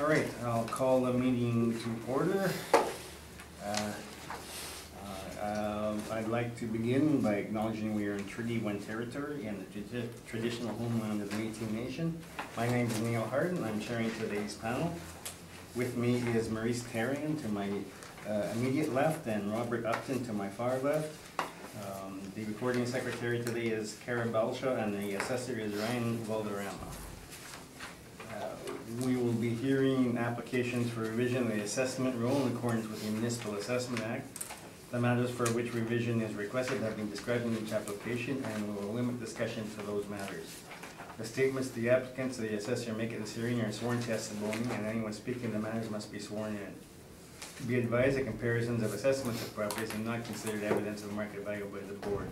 All right, I'll call the meeting to order. I'd like to begin by acknowledging we are in Treaty 1 territory and the traditional homeland of the Métis Nation. My name is Neil Hardin, and I'm chairing today's panel. With me is Maurice Therrien to my immediate left and Robert Upton to my far left. The recording secretary today is Cara Balsha and the assessor is Ryan Valderrama. We will be hearing applications for revision of the assessment rule in accordance with the Municipal Assessment Act. The matters for which revision is requested have been described in each application, and we will limit discussion to those matters. The statements the applicants or the assessor make at this hearing are sworn testimony, and anyone speaking in the matters must be sworn in. Be advised that comparisons of assessments of properties are not considered evidence of market value by the board.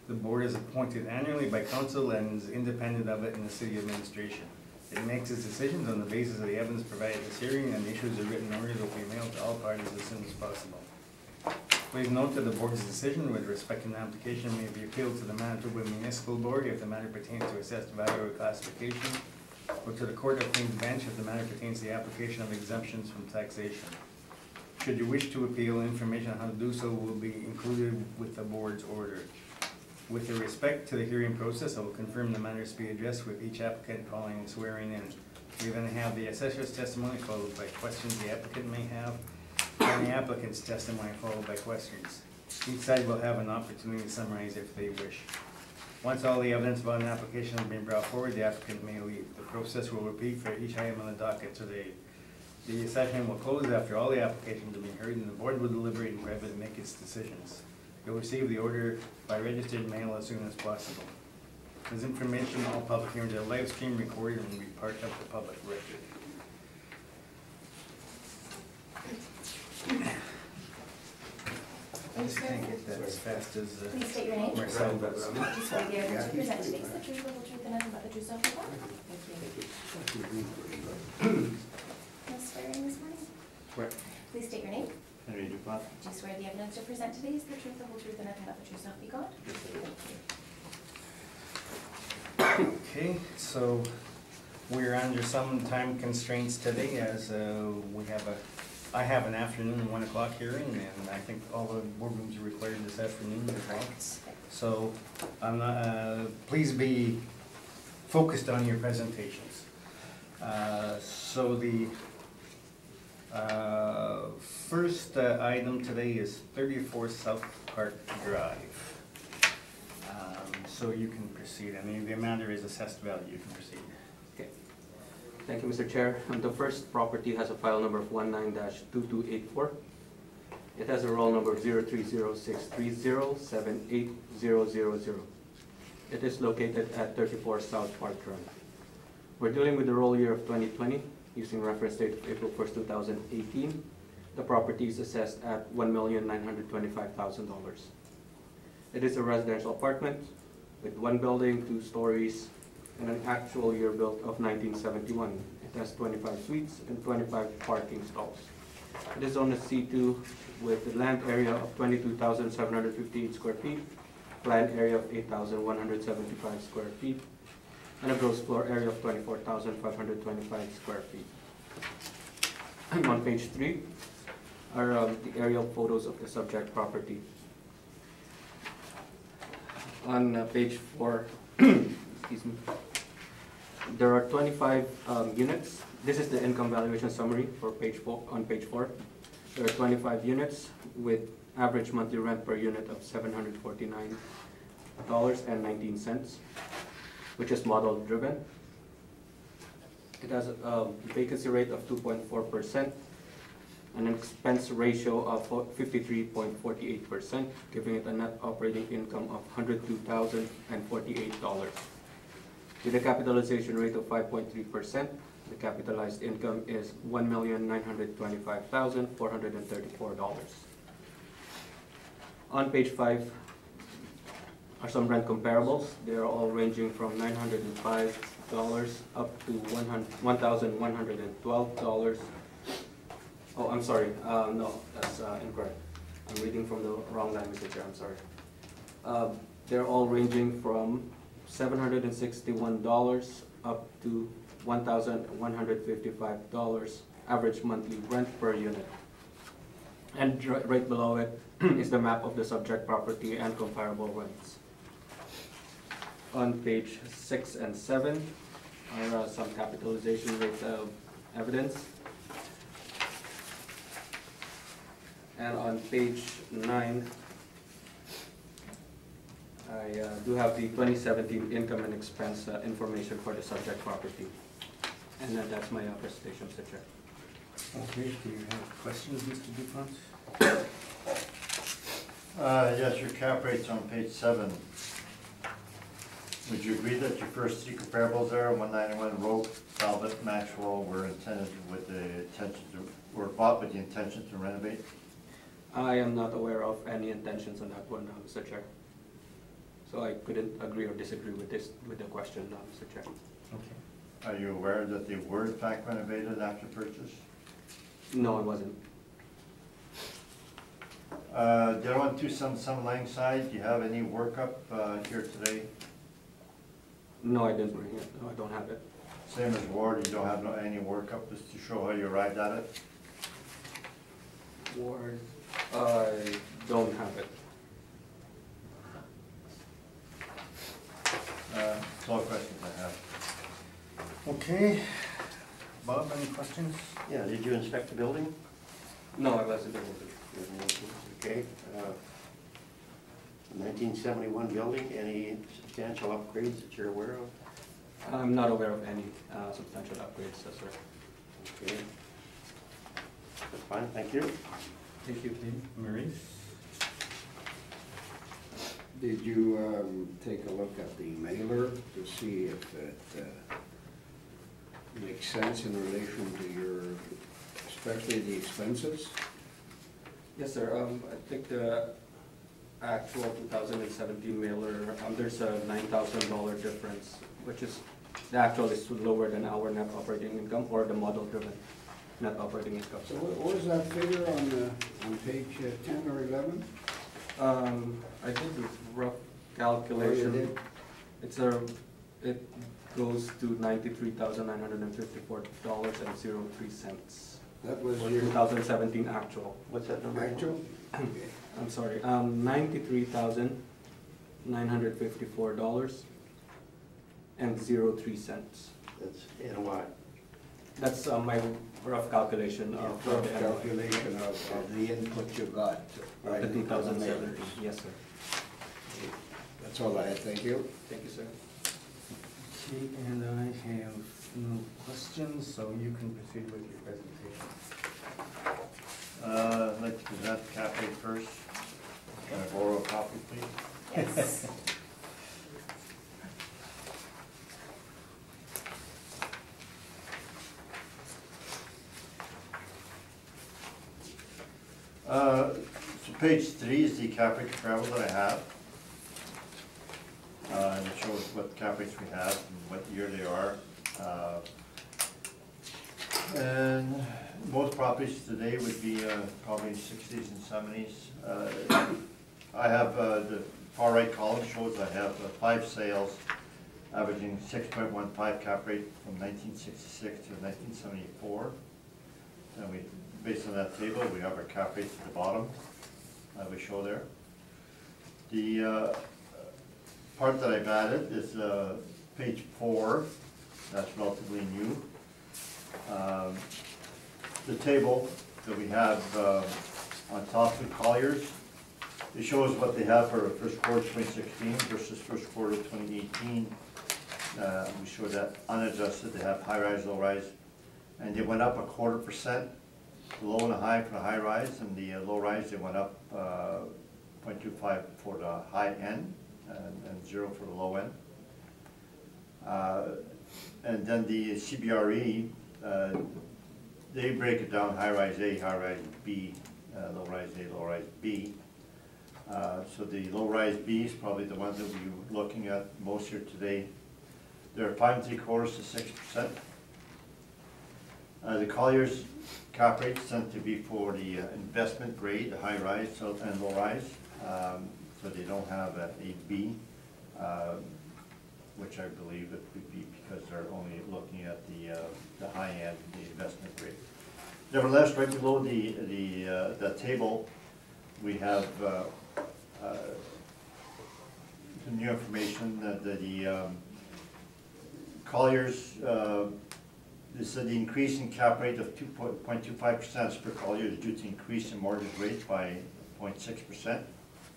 The board is appointed annually by council and is independent of it in the city administration. It makes its decisions on the basis of the evidence provided at this hearing, and issues a written order that will be mailed to all parties as soon as possible. Please note that the board's decision with respect to an application may be appealed to the Manitoba Municipal Board if the matter pertains to assessed value or classification, or to the Court of King's Bench if the matter pertains to the application of exemptions from taxation. Should you wish to appeal, information on how to do so will be included with the board's order. With respect to the hearing process, I will confirm the matters to be addressed with each applicant following swearing in. We then have the assessor's testimony followed by questions the applicant may have, and the applicant's testimony followed by questions. Each side will have an opportunity to summarize if they wish. Once all the evidence about an application has been brought forward, the applicant may leave. The process will repeat for each item on the docket today. The session will close after all the applications have been heard, and the board will deliberate in private and make its decisions. You'll receive the order by registered mail as soon as possible. As information, all public hearings are live stream recorded and will be part of the public record. I just can't get that as fast as Please state your name. Marcel does. Just swear the evidence you present today is the truth, the whole truth, and nothing but the truth, so help you God. No swearing this morning? Swear. Please state your name. Henry Dupont. Do you swear the evidence you present today is the truth, the whole truth, and nothing but the truth, so help you God? Okay, so we're under some time constraints today as I have an afternoon 1 o'clock hearing, and I think all the boardrooms are required this afternoon as well. So I'm not, please be focused on your presentations. So the first item today is 34 South Park Drive. So you can proceed. I mean, the amount is assessed value. You can proceed. Okay. Thank you, Mr. Chair. The first property has a file number of 19-2284. It has a roll number of 03063078000. It is located at 34 South Park Drive. We're dealing with the roll year of 2020, using reference date of April 1st, 2018. The property is assessed at $1,925,000. It is a residential apartment with 1 building, 2 stories, and an actual year built of 1971. It has 25 suites and 25 parking stalls. It is on a C2 with a land area of 22,758 square feet, land area of 8,175 square feet, and a gross floor area of 24,525 square feet. On page 3 are the aerial photos of the subject property. On page 4, excuse me, there are 25 units. This is the income valuation summary for page 4. On page 4, there are 25 units with average monthly rent per unit of $749.19, which is model driven. It has a vacancy rate of 2.4%, an expense ratio of 53.48%, giving it a net operating income of $102,048. With a capitalization rate of 5.3%, the capitalized income is $1,925,434. On page 5 are some rent comparables. They are all ranging from $905 up to $1,112. Oh, I'm sorry. No, that's incorrect. I'm reading from the wrong line, Mr. Chair. I'm sorry. They're all ranging from $761 up to $1,155 average monthly rent per unit. And right below it is the map of the subject property and comparable rents. On page 6 and 7 are some capitalization rate evidence. And on page 9, I do have the 2017 income and expense information for the subject property. And that's my presentation, Mr. Chair. Okay, do you have questions, Mr. Dupont? Yes, your cap rate's on page 7. Would you agree that your first 3 comparables there, 191 Rogue, Talbot, Maxwell, were intended with the intention to, were bought with the intention to renovate? I am not aware of any intentions on that one, Mr. Chair. So I couldn't agree or disagree with the question, Mr. Chair. Okay. Are you aware that they were in fact renovated after purchase? No, I wasn't. The other one, 277 Langside, do you have any workup here today? No, I didn't bring it. No, I don't have it. Same as Ward, you don't have any workup just to show how you arrived at it? Ward, I don't have it. That's all the questions I have. Okay. Bob, any questions? Yeah, did you inspect the building? No, I wasn't able to. Okay. 1971 building, any substantial upgrades that you're aware of? I'm not aware of any substantial upgrades, sir. Okay. That's fine, thank you. Thank you. Okay, Marie? Did you take a look at the mailer to see if it makes sense in relation to your, especially the expenses? Yes, sir. I think the actual 2017 mailer, there's a $9,000 difference, which is, the actual is lower than our net operating income or the model-driven net operating income. So what is that figure on page 10 or 11? I did the rough calculation. It goes to $93,954.03. That was For your 2017 actual. What's that number? actual? I'm sorry, $93,954.03. That's NY. That's my rough calculation of Rough the NOI. calculation of the input you got. Of the 2017, yes, sir. That's all I had, thank you. Thank you, sir. Okay, and I have no questions, so you can proceed with your presentation. I'd like to present the cap rate first. Can I borrow a copy, please? Yes. So page 3 is the cap rate comparable that I have. And it shows what cap rates we have and what year they are. And most properties today would be probably 60s and 70s. I have the far right column shows I have 5 sales averaging 6.15 cap rate from 1966 to 1974. And we, based on that table, we have our cap rates at the bottom that we show there. The part that I've added is page 4. That's relatively new. The table that we have on top of Colliers, it shows what they have for first quarter 2016 versus first quarter 2018. We show that unadjusted, they have high rise, low rise, and they went up 0.25%, the low and the high for the high rise, and the low rise they went up 0.25 for the high end and 0 for the low end. And then the CBRE, they break it down, high rise A, high rise B, low rise A, low rise B. So the low rise B is probably the ones that we're looking at most here today. They're 5 3/4 to 6%. The Colliers cap rates tend to be for the investment grade, the high rise and low rise. So they don't have a B. which I believe it would be because they're only looking at the high end, the investment grade. Nevertheless, right below the table, we have some new information that the Colliers, they said the increase in cap rate of 2.25% per Collier is due to increase in mortgage rates by 0.6%.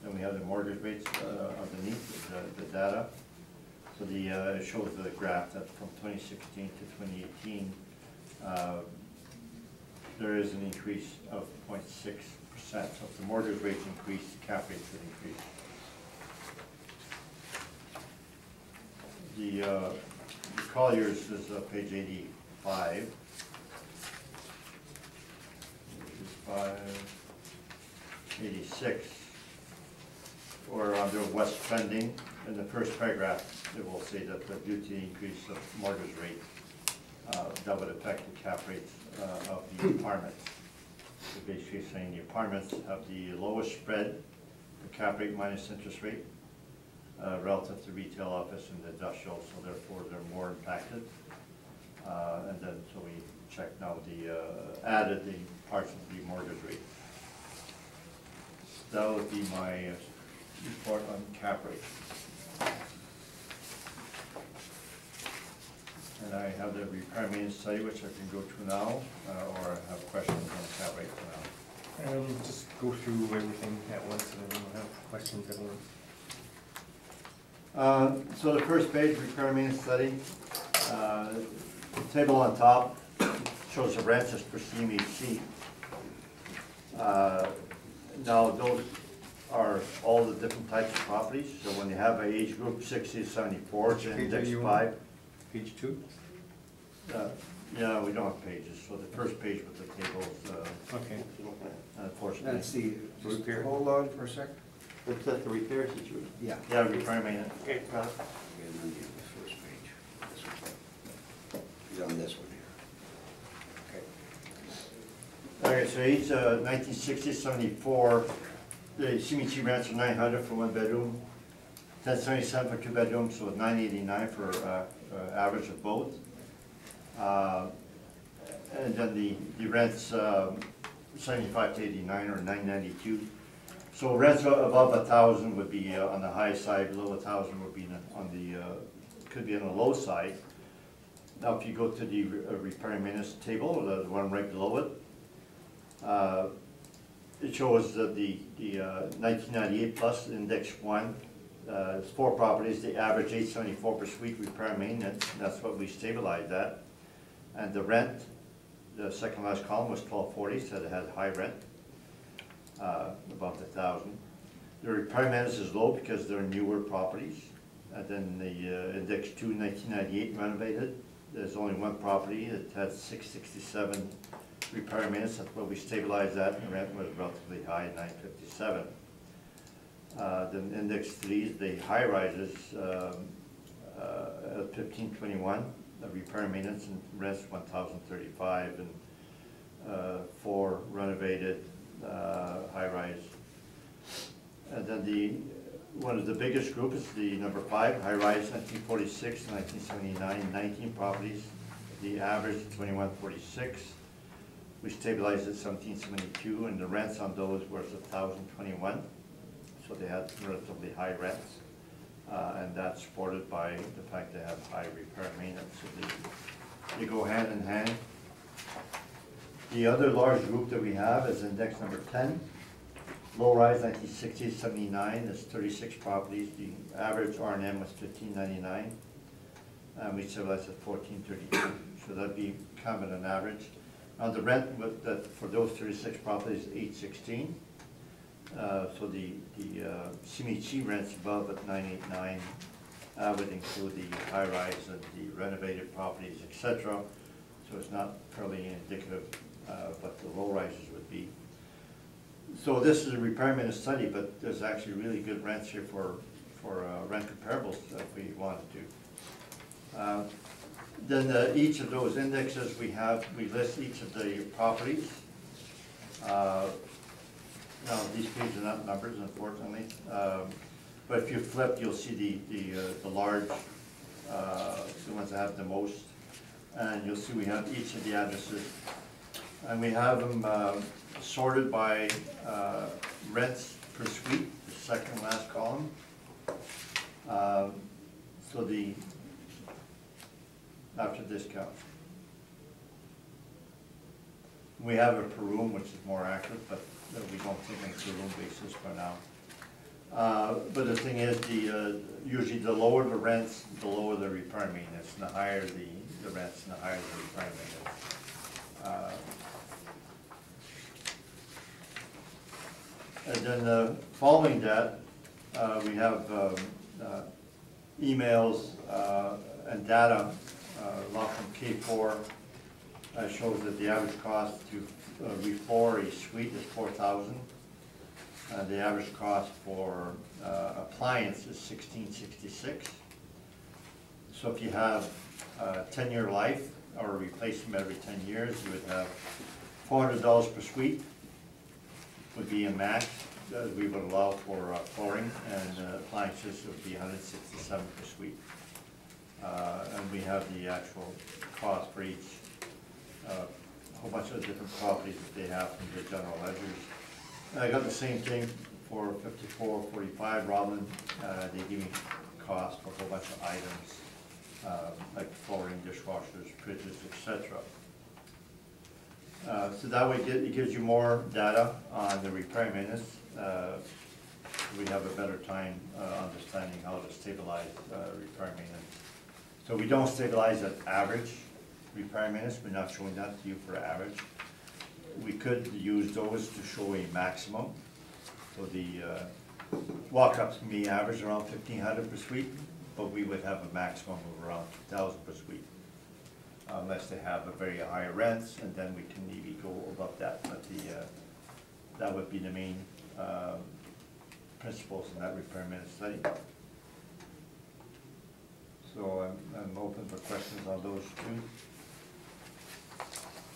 Then we have the mortgage rates underneath the data. So it shows the graph that from 2016 to 2018, there is an increase of 0.6%. So if the mortgage rates increase, the cap rates would increase. The Colliers is page 85. 86. Or under west trending, in the first paragraph, it will say that due to the increase of mortgage rate, that would affect the cap rates of the apartments. So basically saying the apartments have the lowest spread, the cap rate minus interest rate, relative to retail, office, and industrial, so therefore they're more impacted. And then, so we checked now added the parts of the mortgage rate. That would be my report on cap rate. And I have the repair maintenance study, which I can go through now, or I have questions on cap rate for now. Just go through everything at once and then we'll have questions at once. So the first page, repair maintenance study, the table on top shows the rents as per CMHC. Now those are all the different types of properties. So when you have an age group 60 to 74, it's index 5. Page 2? Yeah, we don't have pages. So the first page with the tables, Okay. unfortunately. That's the, Repair. hold on for a sec. What's that, the repairs that you? Yeah. Yeah, repair maintenance. Okay. And then the first page. This one. He's on this one here. Okay. Okay, so age 1960 74, the CMHC rents are 900 for one bedroom, 1077 for two bedrooms, so 989 for average of both. And then the rents 75 to 89 or 992. So rents above 1,000 would be on the high side, below 1,000 would be on the could be on the low side. Now, if you go to the repair and maintenance table, the one right below it, it shows that the 1998 plus index 1. It's 4 properties. The average 874 per suite repair and maintenance. That's what we stabilized at. And the rent, the second last column was 1240, so it had high rent, above 1,000. The repair maintenance is low because they're newer properties. And then the index 2, 1998 renovated. There's only one property that had 667 repair and maintenance. That's what we stabilized at, and the rent was relatively high, 957. Then index 3, the high rises, 1521, the repair and maintenance and rents 1,035, and 4 renovated high rise. And then one of the biggest group is the number 5, high rise, 1946 to 1979, 19 properties. The average 2146. We stabilized at 1772, and the rents on those was 1,021. So they had relatively high rents, and that's supported by the fact they have high repair and maintenance. So they go hand in hand. The other large group that we have is index number 10. Low rise 1960 to 79, that's 36 properties. The average R&M was 1599, and we stabilized at 1432. So that'd be kind of an average. Now the rent for those 36 properties is 816. So the CMHC rents above at 989 would include the high rise and the renovated properties, etc. So it's not fairly indicative of what the low rises would be. So this is a repair maintenance study, but there's actually really good rents here for rent comparables if we wanted to. Then each of those indexes we list each of the properties. Now these pages are not numbers, unfortunately, but if you flip, you'll see the large the ones that have the most. And you'll see we have each of the addresses. And we have them sorted by rents per suite, the second last column. So the, after discount. We have it per room, which is more accurate, but we don't take it on a per room basis for now. But the thing is, usually the lower the rents, the lower the repair maintenance, and the higher the rents, and the higher the repair maintenance. And then following that, we have emails and data, a lot from K4. Shows that the average cost to refloor a suite is $4,000. The average cost for appliance is $1,666. So if you have 10-year life or replace them every 10 years, you would have $400 per suite would be a max that we would allow for flooring, and appliances would be $167 per suite. And we have the actual cost for each. A whole bunch of different properties that they have from the general ledgers. And I got the same thing for 5445 Robin. They give me cost for a whole bunch of items, like flooring, dishwashers, fridges, etc. So that way it gives you more data on the repair maintenance. We have a better time understanding how to stabilize repair maintenance. So we don't stabilize at average repair maintenance. We're not showing that to you for average. We could use those to show a maximum. So the walk-ups can be average around 1,500 per suite, but we would have a maximum of around 2,000 per suite, unless they have a very high rents, and then we can maybe go above that. But that would be the main principles in that repair maintenance study. So I'm open for questions on those two.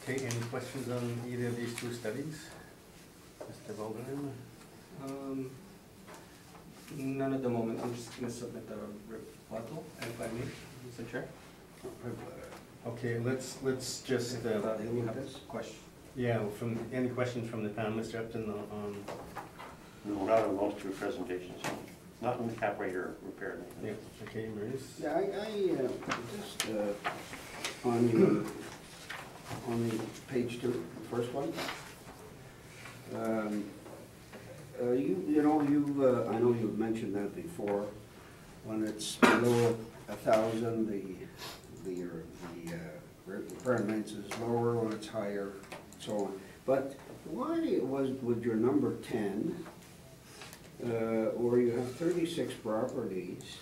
Okay, any questions on either of these two studies? Mr. Baldwin? None at the moment. I'm just going to submit a rebuttal, if I may, Mr. Chair. Okay, let's just, You have this question? yeah, any questions from the panel, Mr. Upton, on, No, not on most of your presentations, not in the cap rate or repair yeah, maintenance. okay, Maurice? Yeah, I just, on the page 2, the first one. You know, I know you've mentioned that before. When it's below 1,000, the repair and maintenance is lower. When it's higher, so on. But why would your number 10, where you have 36 properties,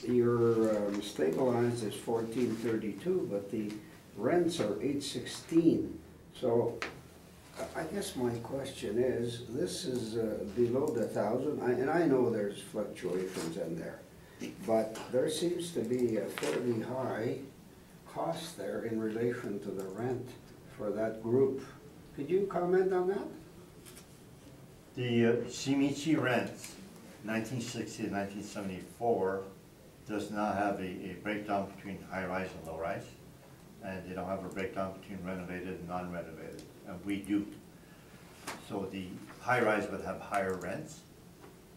your stabilized is 1432, but the rents are 816. So I guess my question is, this is below the 1,000, and I know there's fluctuations in there, but there seems to be a fairly high cost there in relation to the rent for that group. Could you comment on that? The Shimichi rents, 1960 to 1974, does not have a breakdown between high-rise and low-rise, and they don't have a breakdown between renovated and non-renovated, and we do. So the high-rise would have higher rents,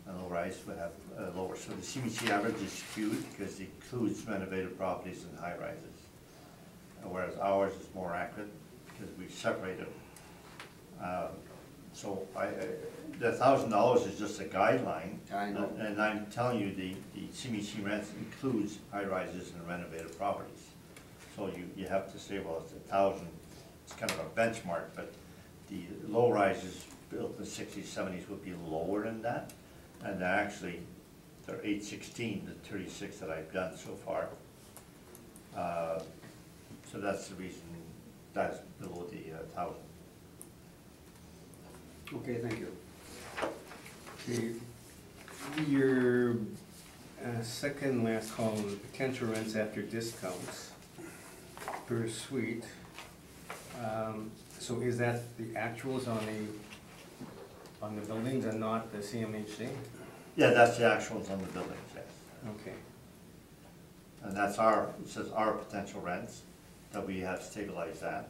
and low-rise would have lower. So the Shimichi average is skewed because it includes renovated properties and high-rises, whereas ours is more accurate because we separated. So the $1,000 is just a guideline. I know. And I'm telling you, the Shimichi rents includes high-rises and renovated properties. So you have to say, well, it's 1,000, it's kind of a benchmark, but the low-rises built in the 60s, 70s would be lower than that. And actually, they're 816, the 36 that I've done so far. So that's the reason that's below the 1,000. Okay, thank you. Okay, your second last column, potential rents after discounts per suite. So is that the actuals on the buildings and not the CMHC? Yeah, that's the actuals on the buildings, yes. Okay. And that's it says our potential rents that we have stabilized at.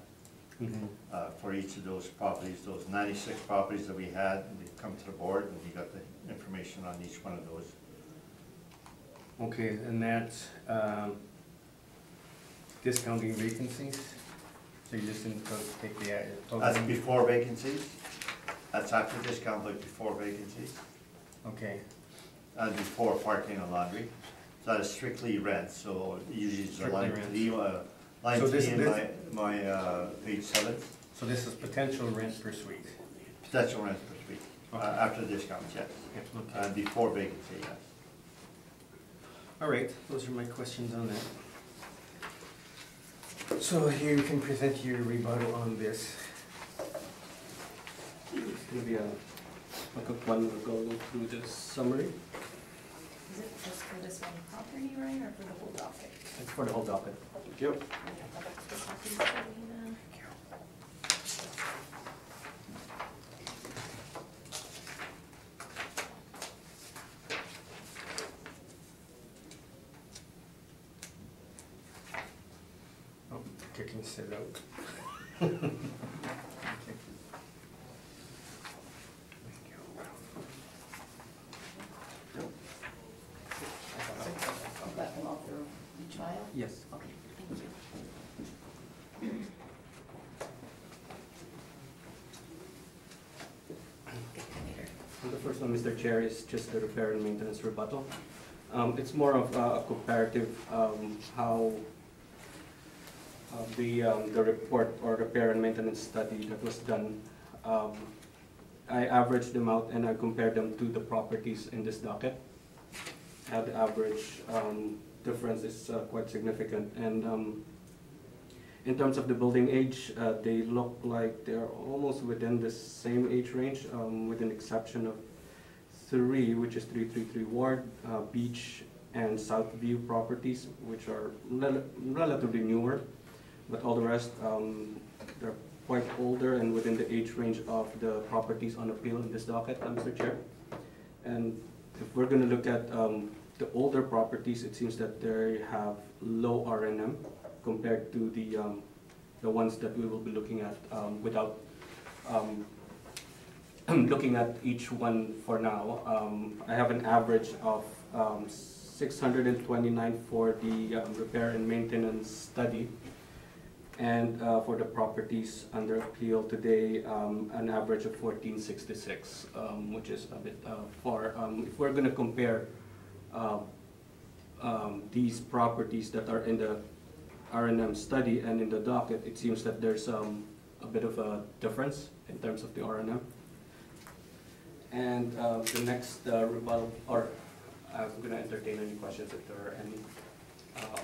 For each of those properties, those 96 properties that we had, and they come to the board, and you got the information on each one of those. Okay, and that's discounting vacancies? So you just didn't take the total? That's before vacancies. That's after discount, but before vacancies. Okay, And before parking and laundry. So that is strictly rent, so usually it's a Strictly line rent. three, line So this- three in my page 7, so this is potential rent per suite? potential rent per suite, Okay. after discounts, yes. Okay. And before vacancy, yes. All right, those are my questions on that. So here you can present your rebuttal on this. Maybe a quick one, we'll go through the summary. Is it just for this one property, right, or for the whole docket? It's for the whole docket. Thank you. The copies that we, Oh, kicking sit out. I'll let them all through each file? Yes. Okay, thank you. The first one, Mr. Chair, is just the repair and maintenance rebuttal. It's more of a comparative, how the report or repair and maintenance study that was done. I averaged them out and I compared them to the properties in this docket. The average difference is quite significant, and in terms of the building age, they look like they're almost within the same age range, with an exception of 3, which is 333 Ward, Beach, and Southview properties, which are relatively newer, but all the rest, they're quite older and within the age range of the properties on appeal in this docket, Mr. Chair. And if we're going to look at the older properties, it seems that they have low R&M compared to the ones that we will be looking at without looking at each one for now. I have an average of 629 for the repair and maintenance study. And for the properties under appeal today, an average of 1466, which is a bit far. If we're going to compare these properties that are in the R&M study and in the docket, it seems that there's a bit of a difference in terms of the R&M. And the next rebuttal, or I'm going to entertain any questions if there are any.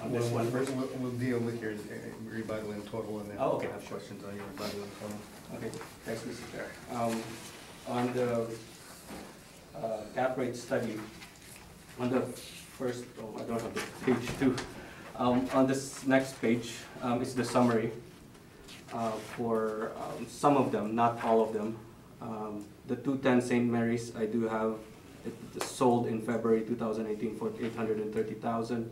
On this one first? We'll deal with your rebuttal in total and then Oh, okay. have questions on your rebuttal in total. Okay, thanks, Mr. Chair. On the cap rate study, on the first, I don't have the page 2. On this next page is the summary for some of them, not all of them. The 210 St. Mary's, I do have it sold in February 2018 for $830,000.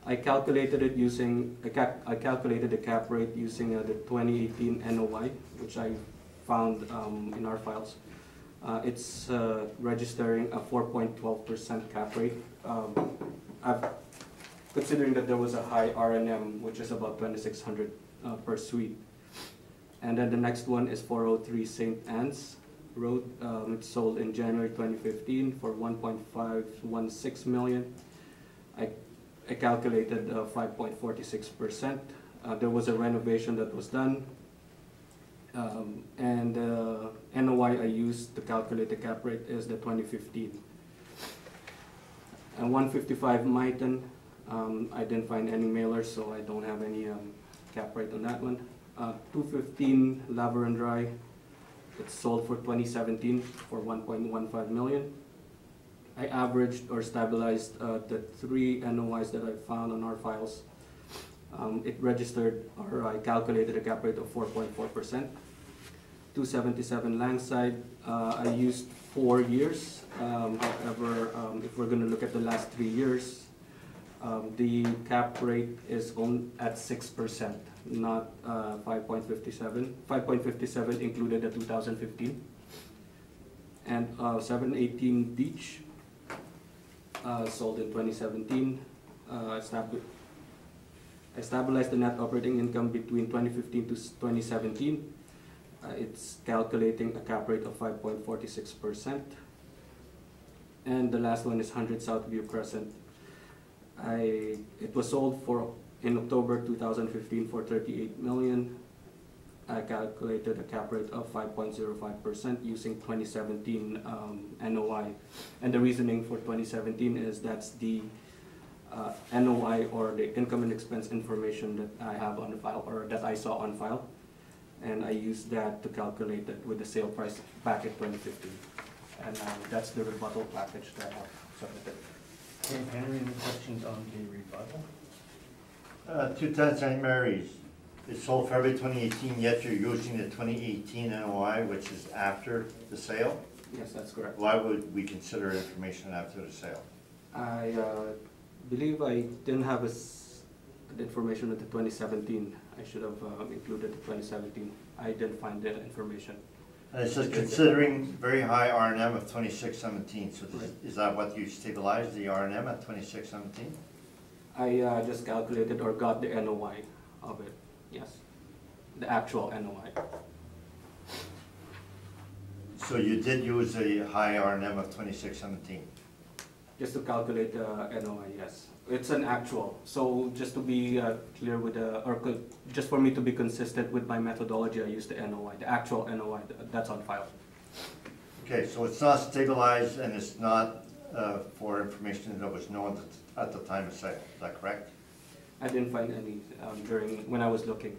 I calculated it using, I calculated the cap rate using the 2018 NOI, which I found in our files. It's registering a 4.12% cap rate. Considering that there was a high R&M, which is about $2,600 per suite. And then the next one is 403 St. Anne's Road. It's sold in January 2015 for $1.516 million. I calculated 5.46%. There was a renovation that was done. And NOI I used to calculate the cap rate is the 2015. And 155 Myton, I didn't find any mailers, so I don't have any cap rate on that one. 215 Laveran Drive, it's sold for 2017 for $1.15 million. I averaged or stabilized the 3 NOIs that I found on our files. It registered, or I calculated a cap rate of 4.4%. 277 Langside, I used 4 years. However, if we're gonna look at the last 3 years, the cap rate is at 6%, not 5.57. 5.57 included the 2015. And 718 Beach, sold in 2017. I stabilized the net operating income between 2015 to 2017. It's calculating a cap rate of 5.46%. And the last one is 100 Southview Crescent. It was sold in October 2015 for 38 million. I calculated a cap rate of 5.05% using 2017 NOI. And the reasoning for 2017 is that's the NOI, or the income and expense information that I have on file, or that I saw on file. And I used that to calculate it with the sale price back in 2015. And that's the rebuttal package that I have submitted. Okay, Henry, any questions on the rebuttal? 210 St. Mary's, it's sold February 2018, yet you're using the 2018 NOI, which is after the sale? Yes, that's correct. Why would we consider information after the sale? I believe I didn't have the information of the 2017. I should have included the 2017. I didn't find the information. And it says considering very high R&M of 2617, so Right. is that what you stabilized, the R&M at 2617? I just calculated or got the NOI of it, yes. The actual NOI. So you did use a high R&M of 2617? Just to calculate the NOI, yes. It's an actual. So just to be clear with just for me to be consistent with my methodology, I used the NOI, the actual NOI that's on file. Okay, so it's not stabilized and it's not for information that was known at the time of sale, is that correct? I didn't find any when I was looking.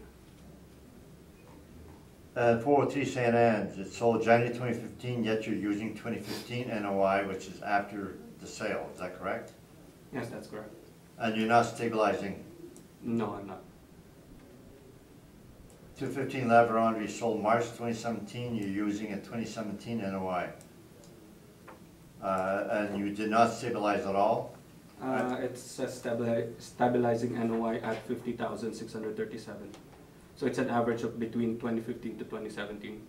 403 St. Anne's, it's sold January 2015, yet you're using 2015 NOI, which is after the sale, is that correct? Yes, that's correct. And you're not stabilizing? No, I'm not. 215 La Vérendrye, sold March 2017, you're using a 2017 NOI. And you did not stabilize at all? It's stabilizing NOI at 50,637. So it's an average of between 2015 to 2017.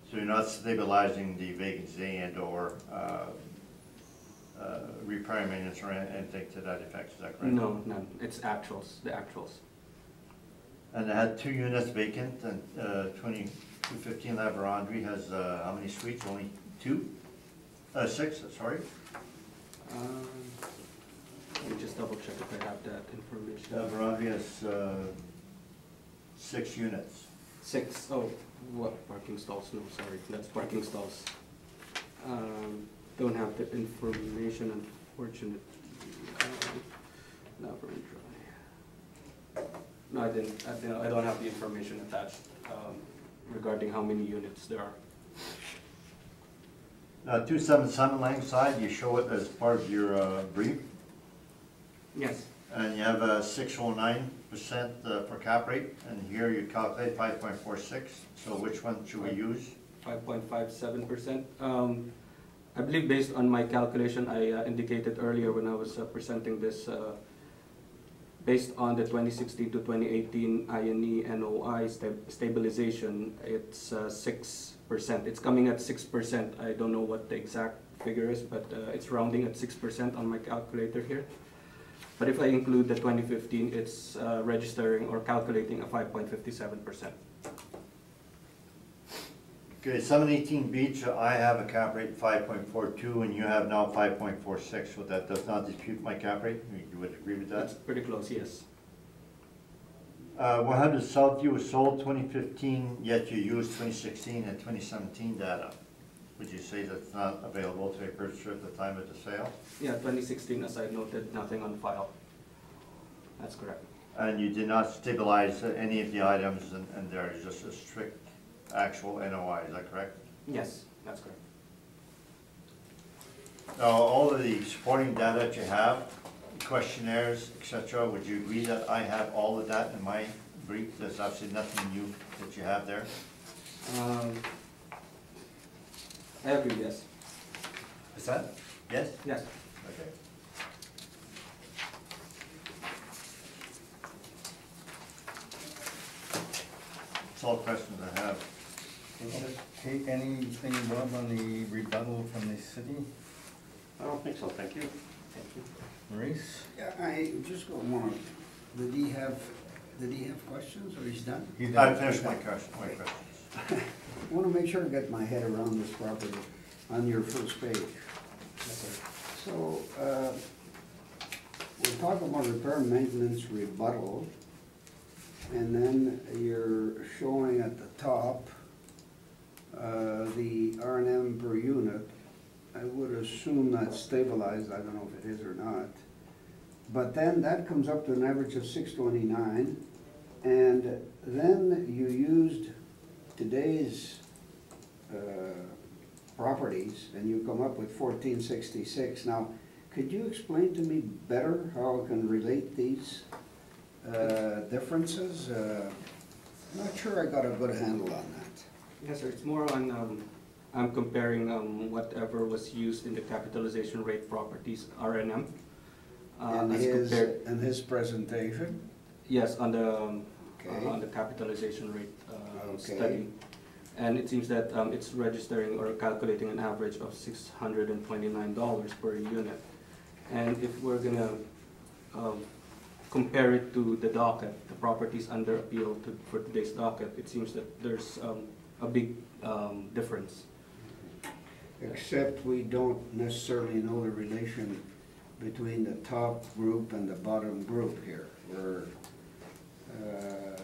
So you're not stabilizing the vacancy and or repair maintenance or anything to that effect, is that correct? No, none. It's actuals, the actuals. And it had 2 units vacant, and 215 La Vérendrye has how many suites? Only 2? 6, sorry. Let me just double check if I have that information. La Vérendrye has 6 units. 6. Oh, what parking stalls? No, sorry, that's parking stalls. Don't have the information, unfortunately. Not very dry. No, I didn't. I don't have the information attached regarding how many units there are. 277 Langside, you show it as part of your brief, Yes. and you have a 609% for cap rate, and here you calculate 5.46. So which one should we use? 5.57%. I believe based on my calculation I indicated earlier when I was presenting this, based on the 2016 to 2018 INE NOI stabilization, it's 6%. It's coming at 6%. I don't know what the exact figure is, but it's rounding at 6% on my calculator here. But if I include the 2015, it's registering or calculating a 5.57%. Okay, 718 Beach, I have a cap rate 5.42, and you have now 5.46, so that does not dispute my cap rate? You would agree with That's that? pretty close, yes. 100 Southview was sold 2015, yet you used 2016 and 2017 data. Would you say that's not available to a purchaser at the time of the sale? Yeah, 2016, as I noted, nothing on file. That's correct. And you did not stabilize any of the items, and there is just a strict actual NOI, is that correct? Yes, that's correct. Now, all of the supporting data that you have, questionnaires, etc., would you agree that I have all of that in my brief? There's obviously nothing new that you have there. I agree, yes. Is that? Yes? Yes. Okay. That's all the questions I have. Okay, anything, Bob, on the rebuttal from the city? I don't think so, thank you. Maurice? Yeah, I just got one. Did he have questions, or he's done? He's I done. finished my questions. I want to make sure I get my head around this property on your first page. So, we're talking about repair and maintenance rebuttal, and then you're showing at the top, the R&M per unit. I would assume that's stabilized, I don't know if it is or not. But then that comes up to an average of 629, and then you used today's properties, and you come up with 1466. Now, could you explain to me better how I can relate these differences? I'm not sure I got a good handle on that. Yes, sir, it's more on, I'm comparing whatever was used in the capitalization rate properties, R&M. In his presentation? Yes, on the Okay. capitalization rate Okay. study. And it seems that it's registering or calculating an average of $629 per unit. And if we're gonna compare it to the docket, the properties under appeal for today's docket, it seems that there's a big difference. Except we don't necessarily know the relation between the top group and the bottom group here.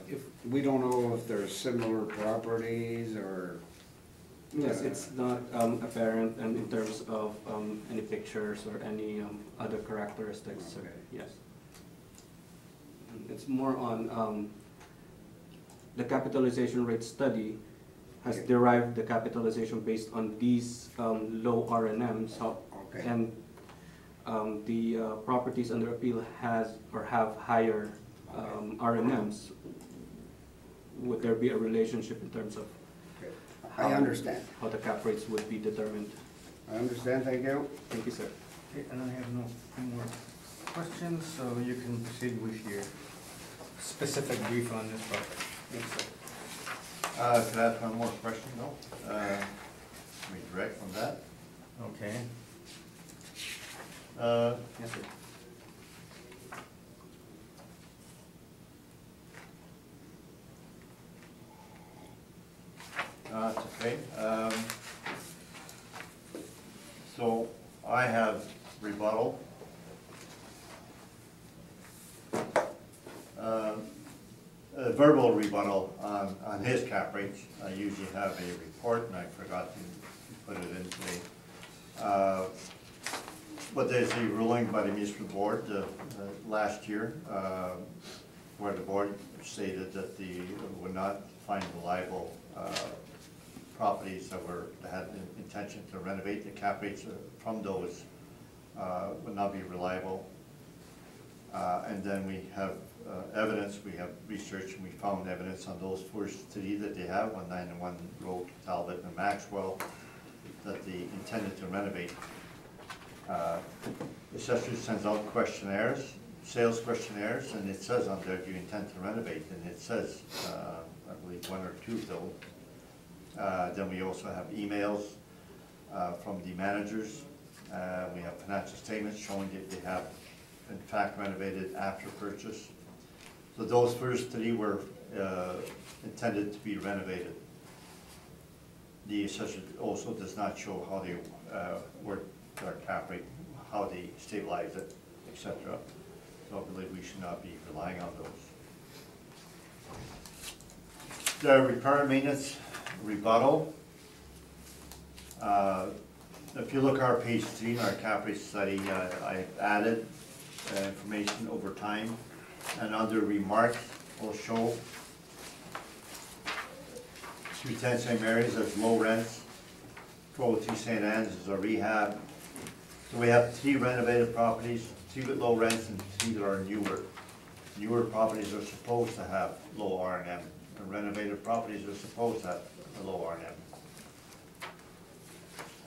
If we don't know if they're similar properties or. Yes, it's not apparent and in terms of any pictures or any other characteristics, sir. Okay. Yes. It's more on the capitalization rate study has Okay. derived the capitalization based on these low R&Ms. Okay. And the properties under appeal has or have higher R&Ms. Would there be a relationship in terms of Okay. I understand. how the cap rates would be determined? I understand, thank you. Thank you, sir. Okay, and I have no more questions, so you can proceed with your specific brief on this project. Yes, sir. Could I ask one more question, though? Let me direct on that. Okay. Yes, sir. That's okay. So I have rebuttal. A verbal rebuttal on his cap rates. I usually have a report, and I forgot to put it in today. But there's a ruling by the municipal board last year where the board stated that they would not find reliable properties that had the intention to renovate. The cap rates from those would not be reliable. And then we have evidence, we have research, and we found evidence on those first three that they have, 191 Road, Talbot, and Maxwell, that they intended to renovate. The assessor sends out questionnaires, sales questionnaires, and it says on there, do you intend to renovate? And it says, I believe, one or two of those. Then we also have emails from the managers. We have financial statements showing that they have, in fact, renovated after purchase. So those first three were intended to be renovated. The assessor also does not show how they work their cap rate, how they stabilize it, etc. So I believe we should not be relying on those. The repair and maintenance rebuttal. If you look at our page 3 in our cap rate study, I added information over time, and under remarks will show 210 St. Mary's as low rents, 402 St. Anne's is a rehab. So we have 3 renovated properties, 3 with low rents, and 3 that are newer. Newer properties are supposed to have low R&M, and renovated properties are supposed to have a low R&M.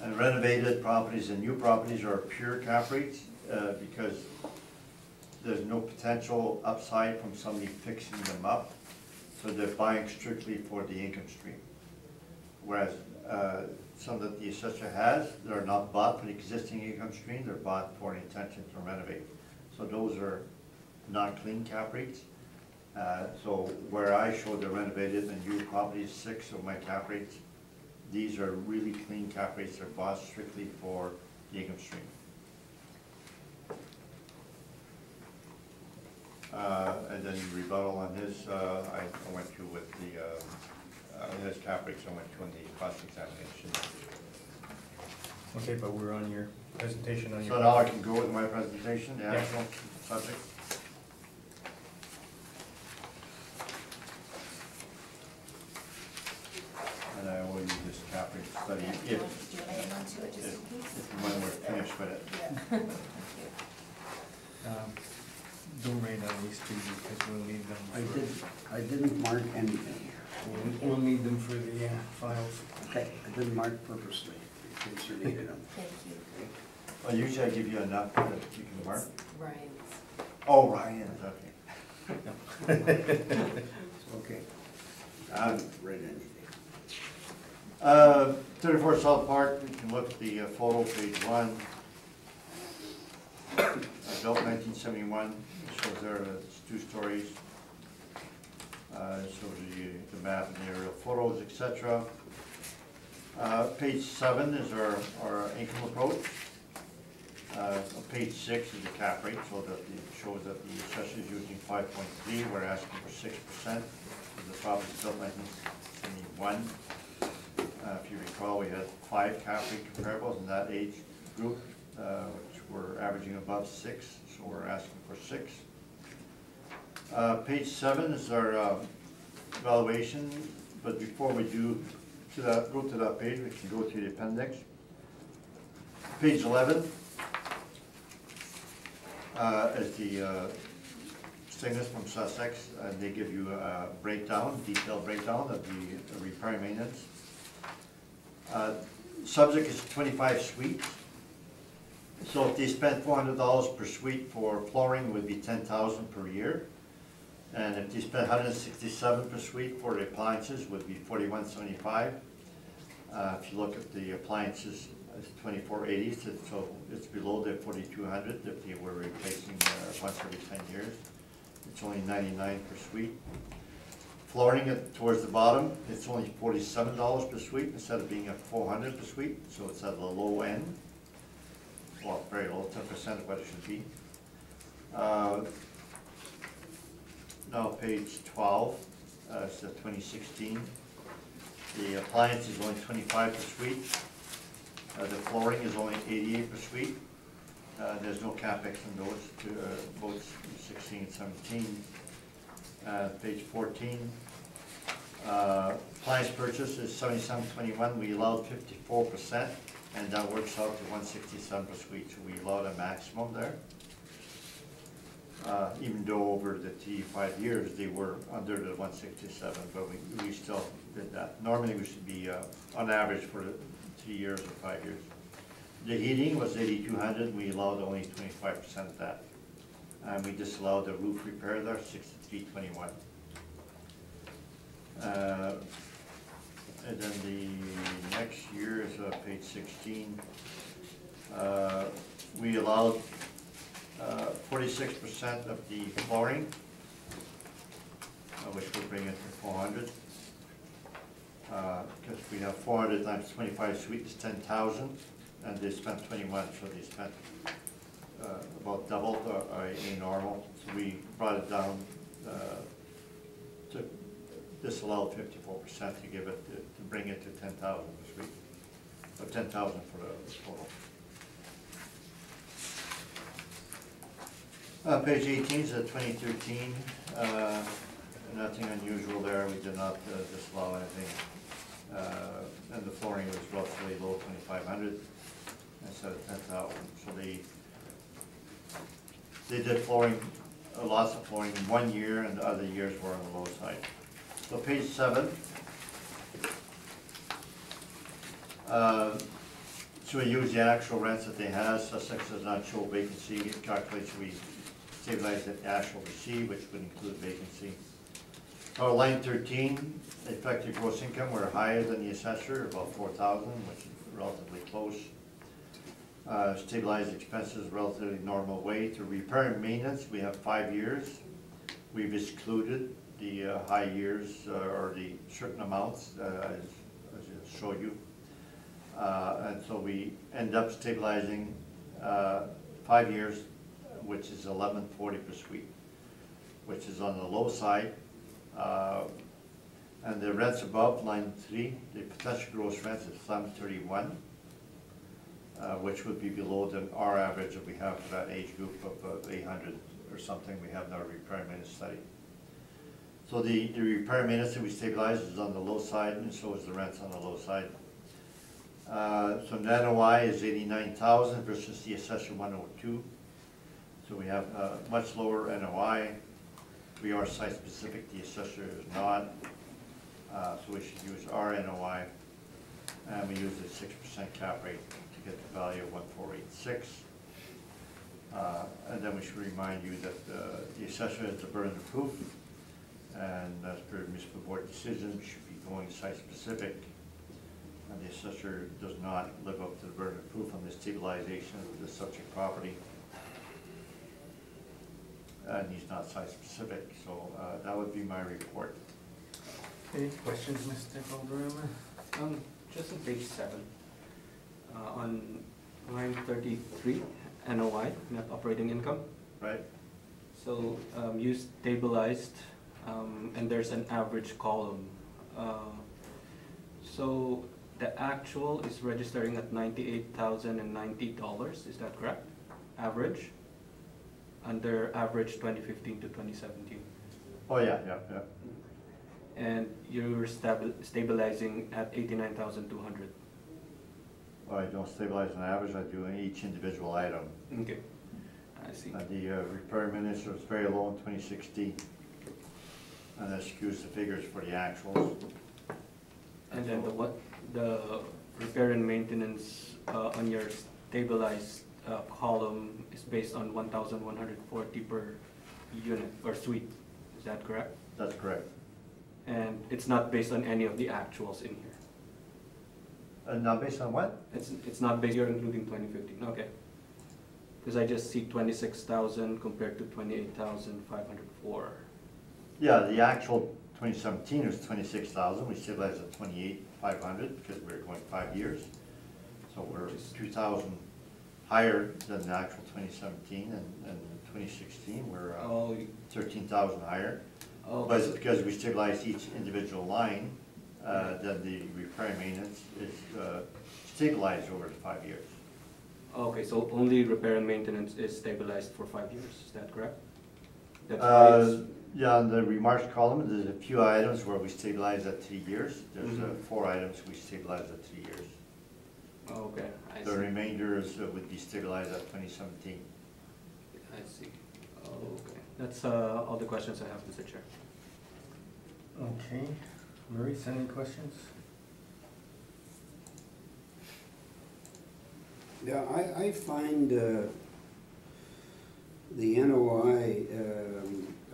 And renovated properties and new properties are pure cap rates, because there's no potential upside from somebody fixing them up, so they're buying strictly for the income stream. Whereas some that the assessor has, they're not bought for the existing income stream, they're bought for an intention to renovate. So those are not clean cap rates. So where I show the renovated and new properties, 6 of my cap rates, these are really clean cap rates, they're bought strictly for the income stream. And then rebuttal on his, I went through with the, his cap rates, I went through on the cost examination. Okay, but we're on your presentation on your. So now I can go with my presentation, the Yeah. actual subject. And I will use this cap rate study Do you if, want to add on to it just in case? when we're finished with it. Yeah. Thank Don't write on these two because we'll need them. I didn't mark anything. We'll need them for the files. Okay, I didn't mark purposely, in case you needed them. Thank you. Well, usually I give you enough that you can mark. Ryan's. Oh, Ryan's, okay. Okay. I haven't read anything. 34 South Park, you can look at the photo, page 1. Built 1971, it shows there it's 2 stories. It shows you the map and the aerial photos, etc. Page 7 is our income approach. Page 6 is the cap rate, so that it shows that the assessor is using 5.3, we're asking for 6%. The property is built 1971. If you recall, we had 5 cap rate comparables in that age group, which were averaging above 6, so we're asking for 6. Page 7 is our valuation, but before we do go to that page, we can go to the appendix. Page 11 is the Stingus from Sussex, and they give you a breakdown, detailed breakdown of the repair and maintenance. Subject is 25 suites. So if they spent $400 per suite for flooring, it would be $10,000 per year. And if they spent $167 per suite for the appliances, it would be $41.75. If you look at the appliances, it's $24.80, so it's below the $4,200 if they were replacing once every 10 years. It's only $99 per suite. Flooring towards the bottom, it's only $47 per suite instead of being at $400 per suite, so it's at the low end. Well, very low, 10% of what it should be. Now page 12, it's the 2016. The appliance is only $25 per suite. The flooring is only $88 per suite. There's no capex in those, both 16 and 17. Page 14. Appliance purchase is $77.21. We allowed 54%, and that works out to $167 per suite. So we allowed a maximum there. Even though over the 5 years they were under the 167, but we still did that. Normally we should be on average for the 3 years or 5 years. The heating was $8,200. We allowed only 25% of that. And we disallowed the roof repair there, $63.21. And then the next year is page 16. We allowed 46% of the flooring, which would bring it to 400. Because we have 400 times 25 suites, 10,000, and they spent 21, so they spent about double a normal. So we brought it down to disallowed 54% to give it to bring it to 10,000 this week, or 10,000 for the total. Page 18 is 2013. Nothing unusual there. We did not disallow anything. And the flooring was roughly low, 2,500 instead of 10,000. So they did flooring lots of flooring in 1 year, and the other years were on the low side. So page 7. So we use the actual rents that they have. Sussex does not show vacancy. It calculates, we stabilize the actual receipt, which would include vacancy. Our line 13, effective gross income, we're higher than the assessor, about 4,000, which is relatively close. Stabilized expenses, relatively normal way. To repair and maintenance, we have 5 years. We've excluded the high years or the certain amounts, as I showed you. And so we end up stabilizing 5 years, which is $11.40 per suite, which is on the low side. And the rents above line 3, the potential gross rents is $11.31, which would be below our average that we have for that age group of 800 or something we have in our repair and maintenance study. So the repair and maintenance that we stabilize is on the low side, and so is the rents on the low side. So net NOI is 89,000 versus the assessor 102. So we have much lower NOI. We are site specific, the assessor is not. So we should use our NOI, and we use a 6% cap rate to get the value of 1486. And then we should remind you that the assessor has the burden of proof, and as per municipal board decision, we should be going site specific. And the assessor does not live up to the burden of proof on the stabilization of the subject property. And he's not site specific, so that would be my report. Any questions, Mr. Boardroom? Just on page 7, on line 33, NOI, net operating income. Right? So you stabilized, and there's an average column. So the actual is registering at $98,090, is that correct? Average? Under average 2015 to 2017. Oh, yeah. And you're stabilizing at 89,200. Well, I don't stabilize on average, I do in each individual item. Okay, I see. The repair minister was very low in 2016. And that skews the figures for the actuals. And then the repair and maintenance on your stabilized column is based on 1,140 per unit or suite, is that correct? That's correct. And it's not based on any of the actuals in here? Now based on what? It's not based, you're including 2015, okay. Because I just see 26,000 compared to 28,504. Yeah, the actual 2017 was 26,000, we stabilized at 28,500 because we're going 5 years. So we're 2,000 higher than the actual 2017, and 2016 we're 13,000 higher. Oh, But it's because we stabilized each individual line, then the repair and maintenance is stabilized over the 5 years. okay, so only repair and maintenance is stabilized for 5 years, is that correct? That's why it's, Yeah, on the remarks column, there's a few items where we stabilize at 3 years. There's 4 items we stabilize at 3 years. okay, I The see. remainder would be stabilized at 2017. I see. Okay, that's all the questions I have, Mr. Chair. Okay. Maurice, any questions? Yeah, I find the NOI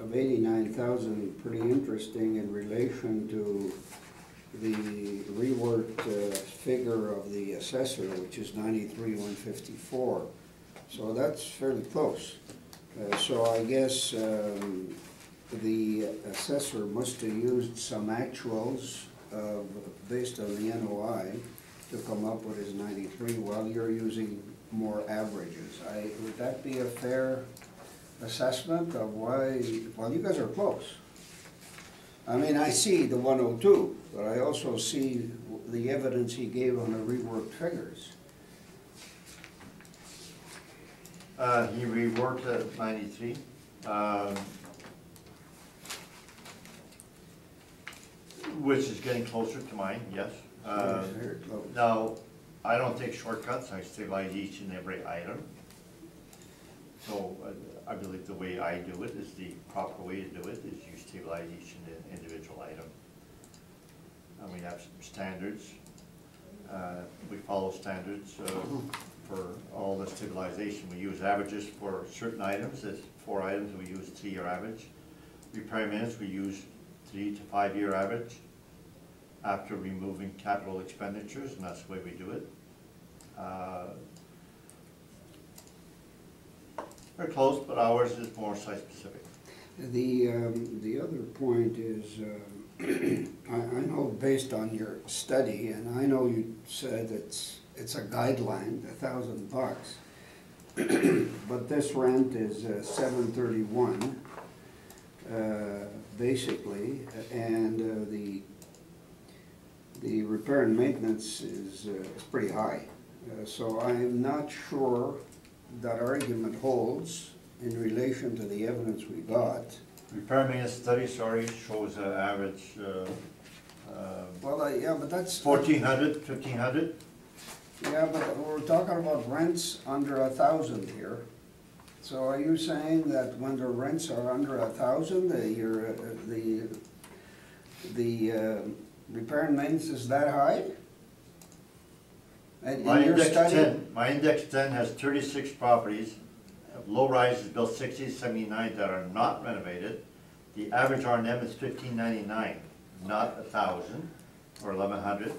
of 89,000 pretty interesting in relation to the reworked figure of the assessor, which is 93,154. So that's fairly close. So I guess the assessor must have used some actuals based on the NOI to come up with his 93, while you're using more averages. Would that be a fair assessment of why? Well, you guys are close. I mean, I see the 102, but I also see the evidence he gave on the reworked figures. He reworked at 93. Which is getting closer to mine, yes. Very close. Now, I don't take shortcuts, I stabilize each and every item. So I believe the way I do it is the proper way to do it, is you stabilize each individual item. And we have some standards. We follow standards for all the stabilization. We use averages for certain items. There's 4 items, we use 3-year average. Repair minutes, we use 3 to 5-year average after removing capital expenditures, and that's the way we do it. They're close, but ours is more site-specific. The other point is, I know based on your study, and I know you said it's a guideline, $1,000. But this rent is $731, basically, and the repair and maintenance is pretty high. So I'm not sure that argument holds in relation to the evidence we got. Repair maintenance study, sorry, shows an average Well, yeah, but that's... 1,400, 1,500. Yeah, but we're talking about rents under 1,000 here. So are you saying that when the rents are under 1,000, the repair and maintenance is that high? And in your study? My index 10 has 36 properties, low rises built 60, 79 that are not renovated. The average R&M is $1,599, not 1,000 or 1,100.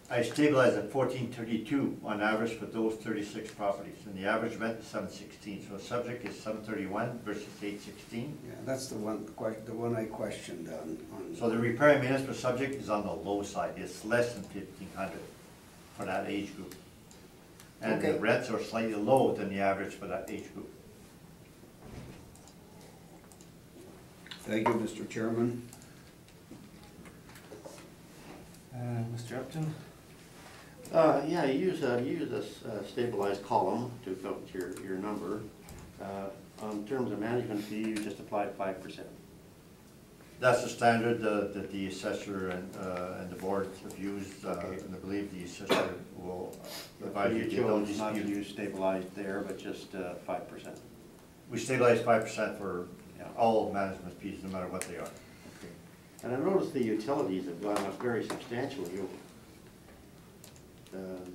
I stabilize at 1,432 on average for those 36 properties, and the average rent is 716. So the subject is 731 versus 816. Yeah, that's the one I questioned on. So the repair and maintenance per subject is on the low side. It's less than 1,500 for that age group. And Okay. the rents are slightly lower than the average for that age group. Thank you, Mr. Chairman. Mr. Upton? Yeah, you use this stabilized column to come to your number. On terms of management fee, you just applied 5%. That's the standard that the assessor and the board have used, and I believe the assessor will advise you You to don't chose not to dispute. use stabilized there, but just 5%. We stabilize 5% for all management fees, no matter what they are. And I noticed the utilities have gone up very substantially.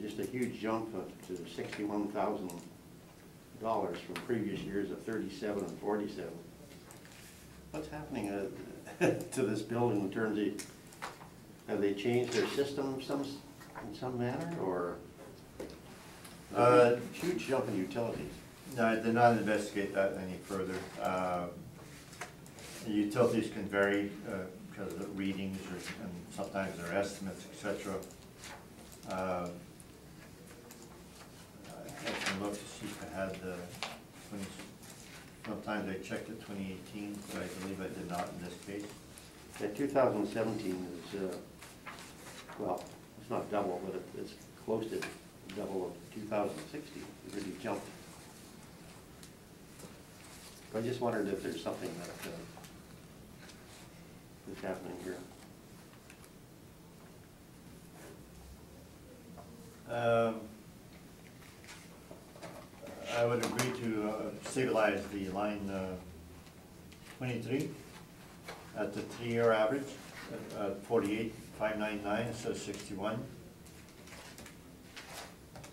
Just a huge jump to $61,000 from previous years of 37 and 47. What's happening to this building in terms of, have they changed their system in some manner, or? Huge jump in utilities. No, I did not investigate that any further. The utilities can vary because of the readings and sometimes their estimates, etc. I can look to see if I had the 20, sometimes I checked it 2018, but I believe I did not in this case. Yeah, 2017 is, well, it's not double, but it's close to double of 2016. It really jumped. I just wondered if there's something that is happening here. I would agree to stabilize the line 23 at the 3-year average at 48,599 instead of 61.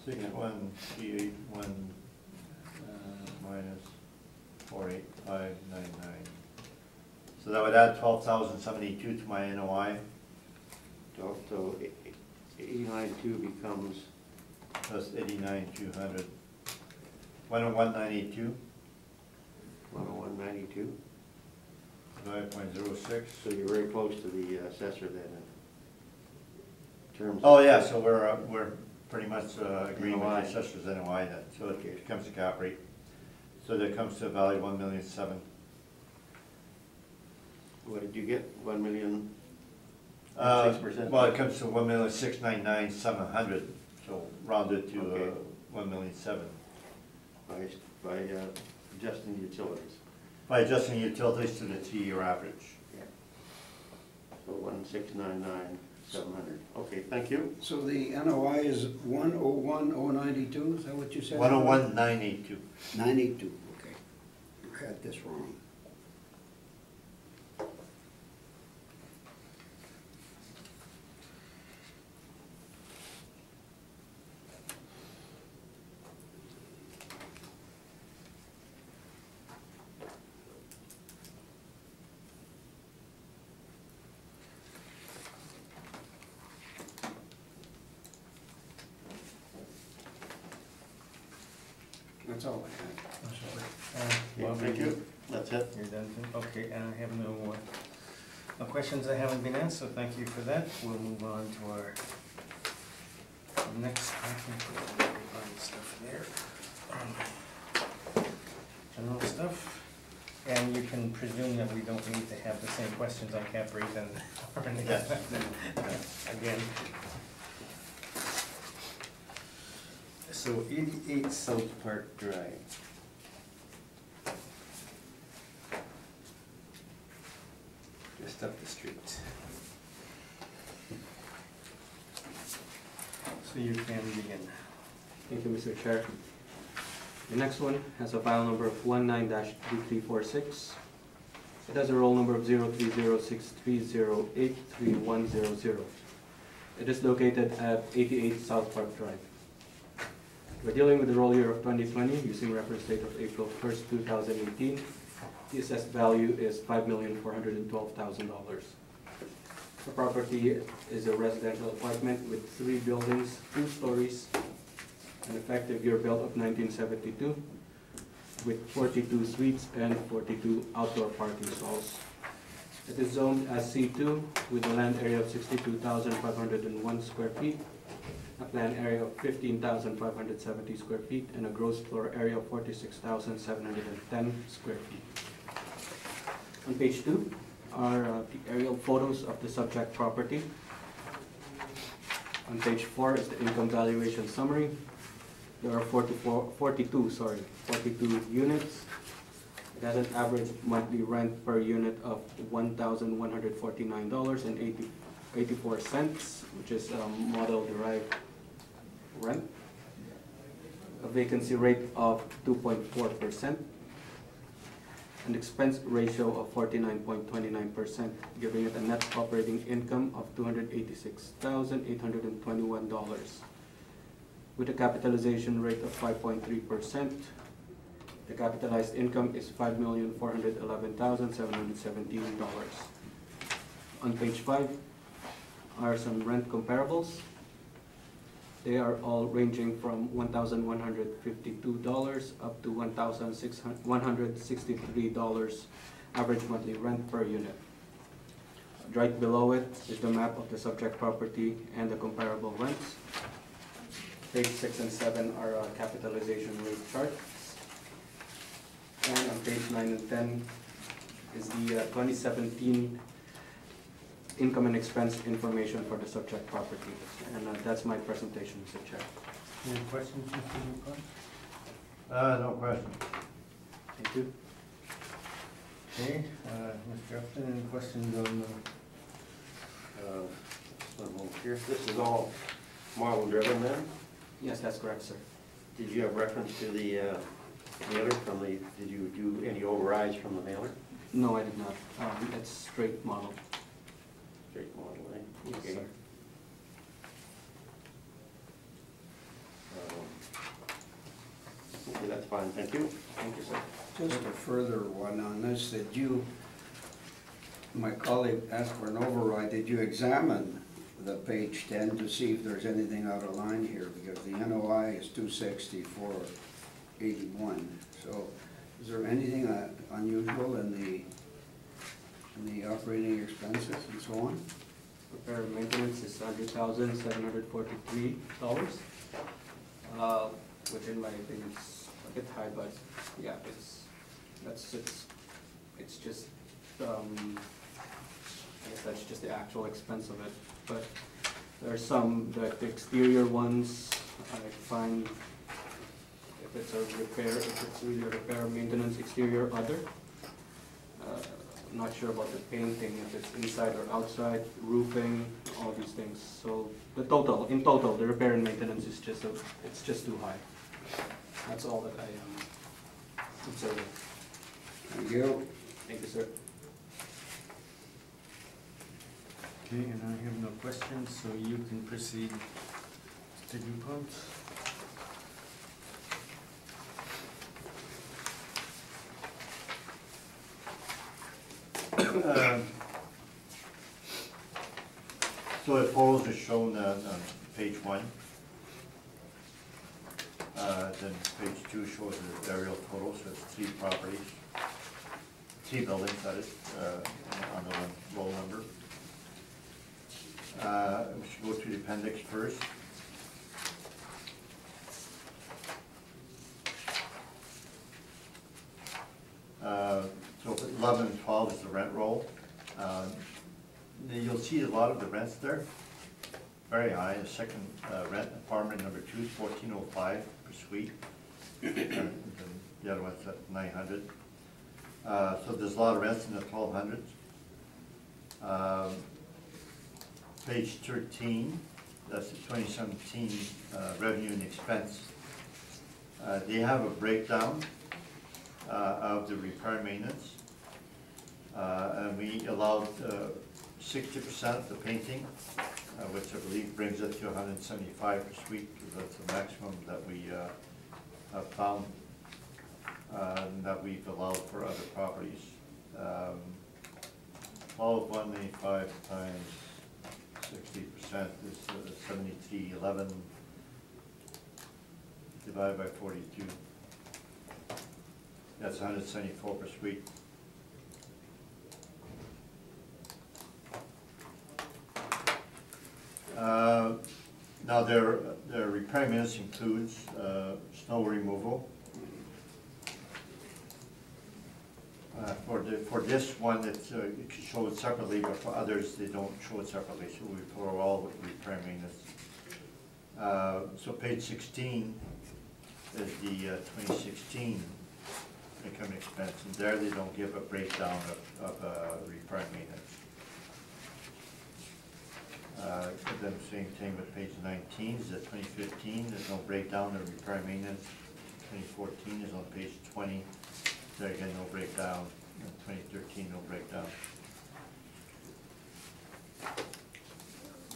So you get 1,381 minus 48,599. So that would add 12,782 to my NOI. So 89.2 becomes Plus 89,200. 101,982. 101.92. 5.06. So you're very close to the assessor then in terms of. Oh, yeah, so we're pretty much agreeing with the NOI. assessor's NOI then, so Okay. it becomes a cap rate. So that comes to a value of 1,000,007. What did you get? 1 million? 6%? Well, it comes to 1,699,700, so rounded to Okay. 1,000,007. By adjusting the utilities. By adjusting utilities to the 3-year average. So 1,699,700. Okay, thank you. So the NOI is 101,092, is that what you said? 101,982. 92, okay. had this wrong. That's all I had. Bob, Thank you. That's it. You're done, too? Okay, and I have no questions that haven't been asked, so thank you for that. We'll move on to our next, I think we'll find stuff there. General stuff, and you can presume that we don't need to have the same questions on cap rate and again. So 88 South Park Drive. Just up the street. So you can begin. Thank you, Mr. Chair. The next one has a file number of 19-2346. It has a roll number of 030630833100. It is located at 88 South Park Drive. We're dealing with the roll year of 2020 using reference date of April 1st, 2018. The assessed value is $5,412,000. The property is a residential apartment with 3 buildings, 2 stories, an effective year built of 1972, with 42 suites and 42 outdoor parking stalls. It is zoned as C2 with a land area of 62,501 square feet, a plan area of 15,570 square feet, and a gross floor area of 46,710 square feet. On page 2 are the aerial photos of the subject property. On page 4 is the income valuation summary. There are 42 units. It has an average monthly rent per unit of $1,149.84, which is model-derived rent. A vacancy rate of 2.4%. An expense ratio of 49.29%, giving it a net operating income of $286,821. With a capitalization rate of 5.3%, the capitalized income is $5,411,717. On page 5 are some rent comparables. They are all ranging from $1,152 up to $1,163 average monthly rent per unit. Right below it is the map of the subject property and the comparable rents. Page 6 and 7 are capitalization rate charts. And on page 9 and 10 is the 2017 income and expense information for the subject property. And that's my presentation, Mr. Chair. Any questions, Mr. Yukon? No question. Thank you. Okay, Mr. Upton, any questions on Here, this is all model driven then? Yes, that's correct, sir. Did you have reference to the mailer from the, did you do any overrides from the mailer? No, I did not. It's straight model. Straight model, eh? Yes, Okay. sir. Okay, that's fine, thank you. Thank you, sir. Just a further one on this, my colleague asked for an override, did you examine the page 10 to see if there's anything out of line here? Because the NOI is 264.81. So is there anything unusual in the operating expenses and so on? Repair and maintenance is $100,743, which in my opinion is a bit high, but yeah, it's just I guess that's just the actual expense of it. But there are some, the exterior ones, I find if it's a repair, if it's really a repair, maintenance, exterior, other. I'm not sure about the painting, if it's inside or outside, roofing, all these things. So in total, the repair and maintenance is it's just too high. That's all that I am observing. Thank you. Thank you, sir. Okay, and I have no questions, so you can proceed, Mr. Dupont. So the photos are shown on page 1. Then page 2 shows the aerial photos, so it's 3 properties, 3 buildings, that is, on the one roll number. We should go to the appendix first. So 11 and 12 is the rent roll. You'll see a lot of the rents there, very high. The second rent, apartment number 2 is $14.05 per suite. And the other one's at $900. So there's a lot of rents in the 1200s. Page 13, that's the 2017 revenue and expense. They have a breakdown of the repair and maintenance. And we allowed 60% of the painting, which I believe brings it to 175 per suite, because that's the maximum that we have found, that we've allowed for other properties. 12,185 times 60% is 7311 divided by 42. That's 174 per suite. Now their repair maintenance includes snow removal. For this one, it should show it separately, but for others, they don't show it separately, so we put all with repair maintenance. So page 16 is the 2016 income and expense, and there they don't give a breakdown of repair and maintenance. Then same thing with page 19 is the 2015, there's no breakdown of repair and maintenance. 2014 is on page 20. There again, no breakdown. 2013, no breakdown.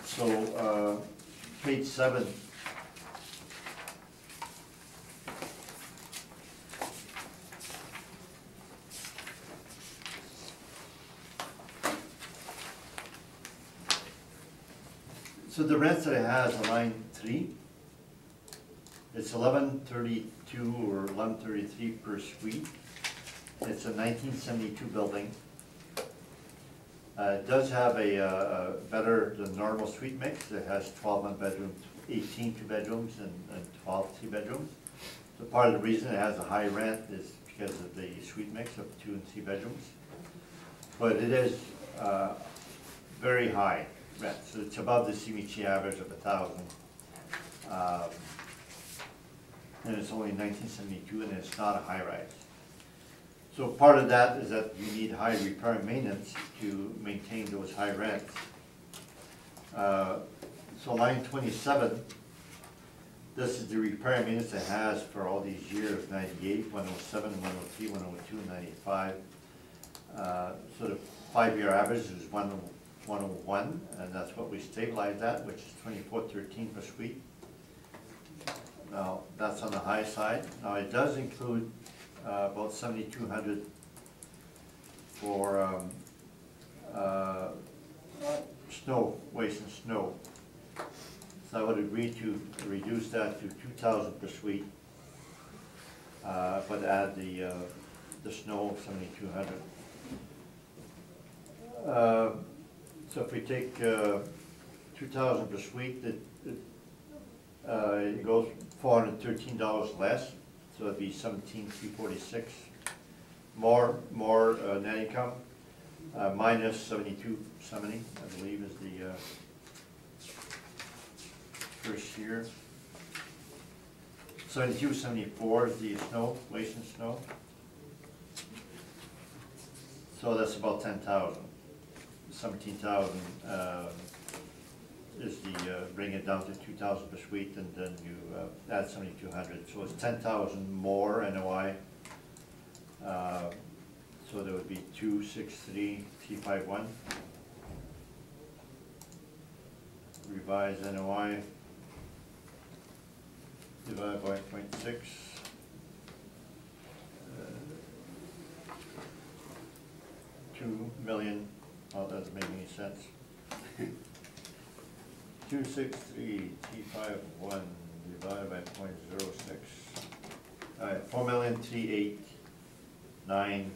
So, page 7. So the rents that it has on line 3, it's 1132 or 1133 per suite. It's a 1972 building. It does have a better than normal suite mix. It has 12 one bedrooms, 18 2 bedrooms, and 12 3 bedrooms. So part of the reason it has a high rent is because of the suite mix of 2 and 3 bedrooms. But it is very high rent, so it's above the CMHC average of 1,000. And it's only 1972, and it's not a high rise. So part of that is that you need high repair and maintenance to maintain those high rents. So line 27, this is the repair and maintenance it has for all these years, 98, 107, 103, 102, and 95. So the 5-year average is 101, and that's what we stabilized at, which is 2413 per suite. Now, that's on the high side. Now, it does include about 7,200 for snow, waste and snow. So I would agree to reduce that to 2,000 per suite, but add the snow of 7,200. So if we take 2,000 per suite, it goes $413 less, so it'd be $17,346. More net income, minus $72.70, I believe, is the first year. $72.74 is the snow, waste and snow. So that's about 10,000. 17,000 is the bring it down to 2,000 per suite, and then you add 7,200. So it's 10,000 more NOI So there would be 263 T51. Revised NOI divided by 0.6. 2 million, oh, that doesn't make any sense. 263 T51 divided by 0.06. All right, 4,389.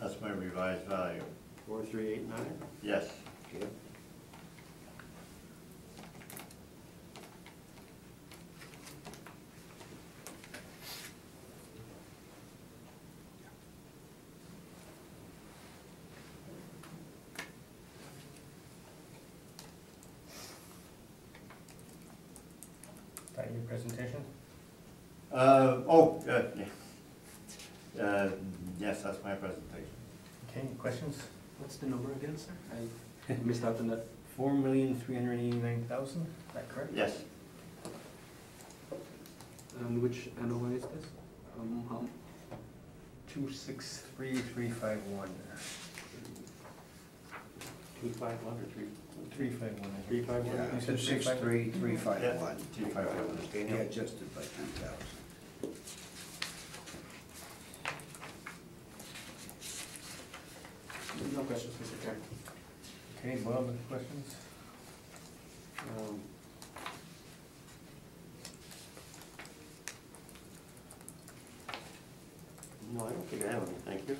That's my revised value. 4389? Yes. Okay. Is that your presentation? Yes, that's my presentation. Okay, any questions? What's the number again, sir? I missed out on that. 4,389,000, is that correct? Yes. And which NOI is this? How? 263,351. 251 or 351. 351? Yeah, You said 263, 351. Yeah, 351. They adjusted by 10,000. No questions, Mr. Chair. Okay, Bob, any questions? No, I don't think I have any, thank you.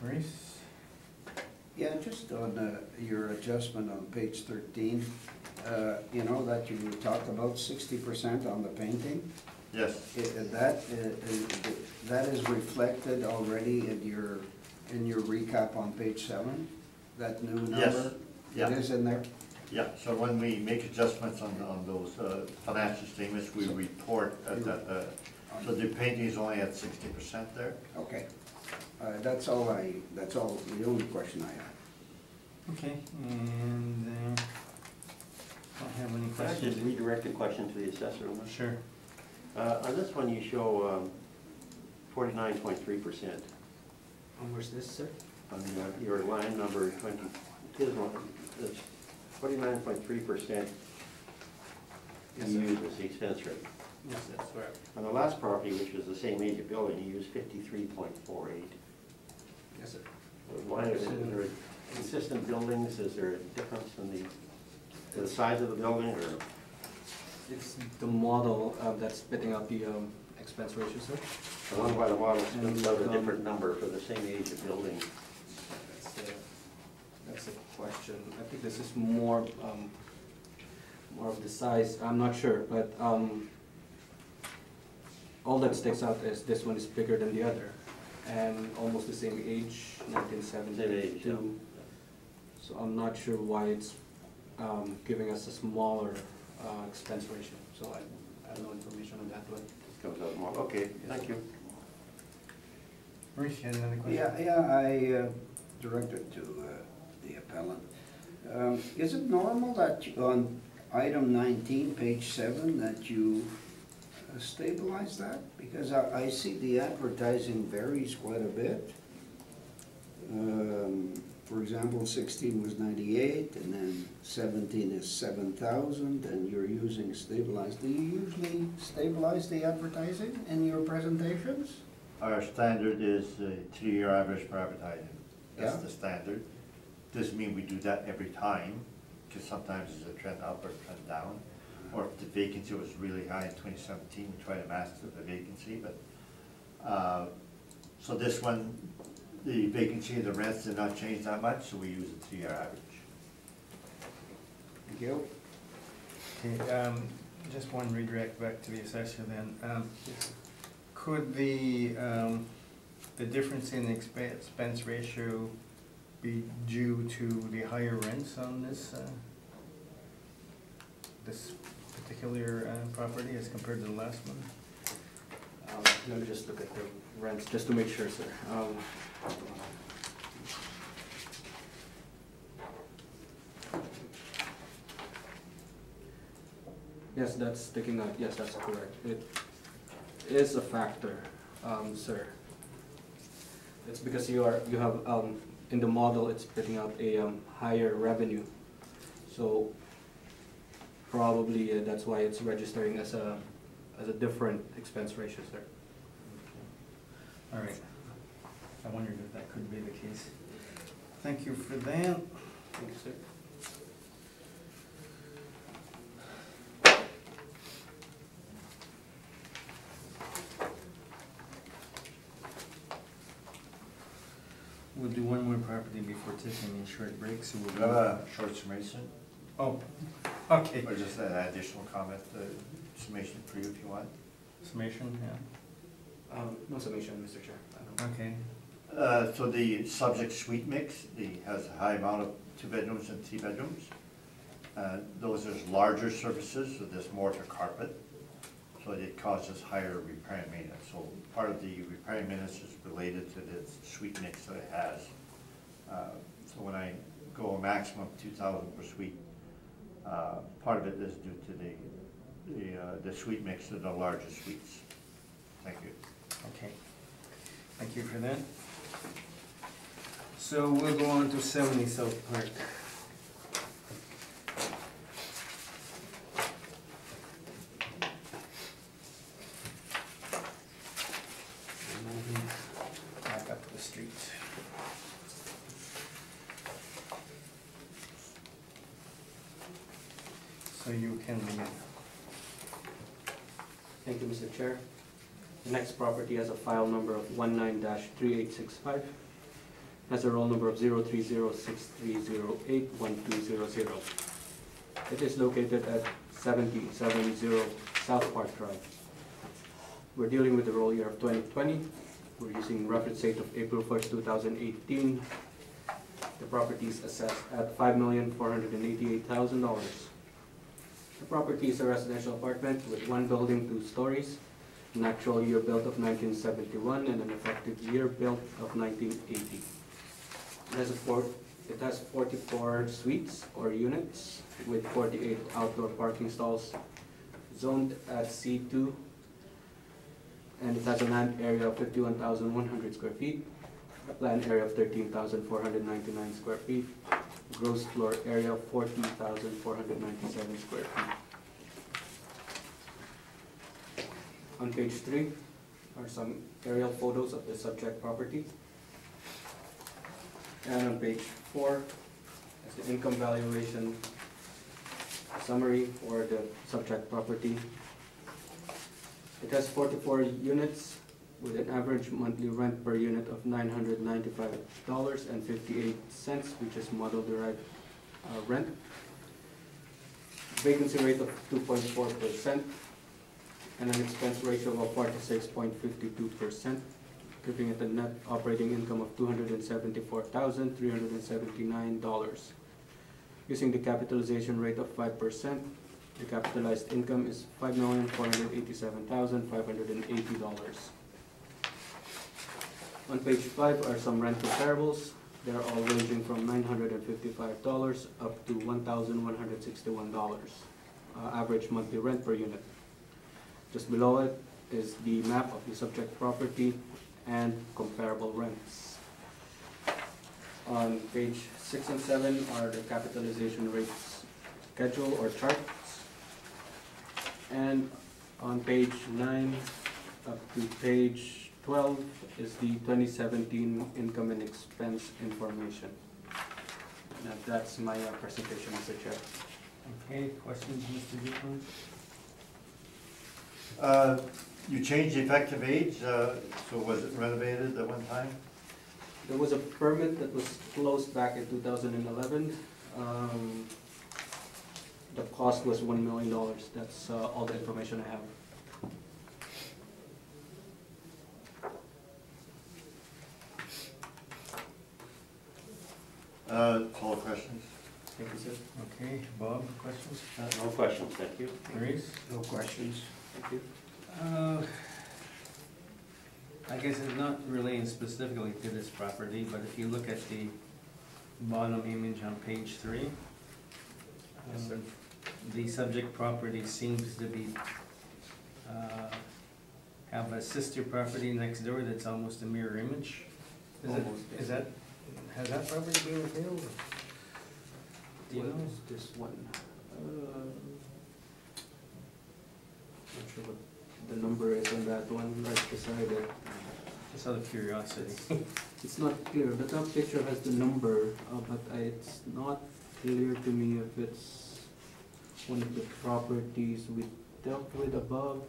Maurice? Yeah, just on your adjustment on page 13, you know, that you talked about 60% on the painting. Yes. That is reflected already in your recap on page 7, that new number? Yes. Yeah. It is in there? Yeah, so when we make adjustments on those financial statements, we report that, so the painting is only at 60% there. Okay. That's all, the only question I have. Okay, and don't have any Can I just questions? redirect the question to the assessor? Sure. On this one, you show 49.3%. Where's this, sir? On your line number 20, his one, it's 49.3% Yes, you sir. use as the expense rate. Yes, that's correct. On the last property, which was the same age of building, you used 53.48. Yes, sir. Why is there consistent buildings? Is there a difference in the size of the building, or? It's the model that's spitting out the expense ratio, sir. The one by the model spits out a different number for the same age of building. That's a question. I think this is more of the size. I'm not sure, but all that sticks out is this one is bigger than the other, and almost the same age, 1972. Same age, So I'm not sure why it's giving us a smaller expense ratio. So I have no information on that one. Comes out more, okay, thank you. Maurice, you had another question? Yeah, I directed to the appellant. Is it normal that on item 19, page 7, that you stabilize that? Because I see the advertising varies quite a bit. For example, 16 was 98, and then 17 is 7,000, and you're using stabilized. Do you usually stabilize the advertising in your presentations? Our standard is 3-year average for advertising. That's Yeah. the standard. Doesn't mean we do that every time, because sometimes there's a trend up or trend down. Or if the vacancy was really high in 2017, we try to match the vacancy, but, so this one, the vacancy and the rents did not change that much, so we use a 3-year average. Thank you. Okay, just one redirect back to the assessor then. Could the difference in expense ratio be due to the higher rents on this, this particular property as compared to the last one? Let me just look at the rents, just to make sure, sir. Yes, that's sticking out, yes, that's correct. It is a factor, sir. It's because you have, in the model, it's putting out a higher revenue. So probably that's why it's registering as a different expense ratio, sir. All right. I wondered if that could be the case. Thank you for that. Thank you, sir. We'll do one more property before taking a short break, so we'll Do you have a short summation, Oh, okay. or just an additional comment, summation for you if you want? Summation, yeah. No summation, Mr. Chair. I don't- Okay. So the subject suite mix, has a high amount of 2 bedrooms and 3 bedrooms. Those are larger surfaces, so there's more to carpet, so it causes higher repair and maintenance. So part of the repair and maintenance is related to the suite mix that it has. So when I go a maximum of 2,000 per suite, part of it is due to the suite mix of the larger suites. Thank you. Okay. Thank you for that. So we'll go on to 70 South Park. Moving back up the street. So you can begin. Thank you, Mr. Chair. The next property has a file number of 19-3865. Has a roll number of 03063081200. It is located at 7070 South Park Drive. We're dealing with the roll year of 2020. We're using reference date of April 1st, 2018. The property is assessed at $5,488,000. The property is a residential apartment with 1 building, 2 stories, an actual year built of 1971 and an effective year built of 1980. It has 44 suites or units with 48 outdoor parking stalls, zoned at C2, and it has a land area of 51,100 square feet, a planned area of 13,499 square feet, gross floor area of 14,497 square feet. On page 3 are some aerial photos of the subject property. And on page 4 is the income valuation summary for the subject property. It has 44 units with an average monthly rent per unit of $995.58, which is model-derived rent. Vacancy rate of 2.4%, and an expense ratio of 46.52%, giving it a net operating income of $274,379. Using the capitalization rate of 5%, the capitalized income is $5,487,580. On page 5 are some rent comparables. They're all ranging from $955 up to $1,161, average monthly rent per unit. Just below it is the map of the subject property and comparable rents. On page 6 and 7 are the capitalization rates schedule or charts. And on page 9 up to page 12 is the 2017 income and expense information. Now that's my presentation, Mr. Chair. Okay, questions, Mr. Dupont? You changed the effective age, so was it renovated at one time? There was a permit that was closed back in 2011. The cost was $1 million. That's all the information I have. Call questions? Thank you, sir. Okay, Bob, questions? No questions, thank you. Maurice? No questions. Thank you. I guess it's not relating specifically to this property, but if you look at the bottom image on page 3. Yes, sir. the subject property seems to be, have a sister property next door that's almost a mirror image. Almost. Is that, has that property been revealed? Do you know? What is this one? Not sure what the number is on that one, right beside it. Just out of curiosity. It's not clear, the top picture has the number, but it's not clear to me if it's one of the properties we dealt with above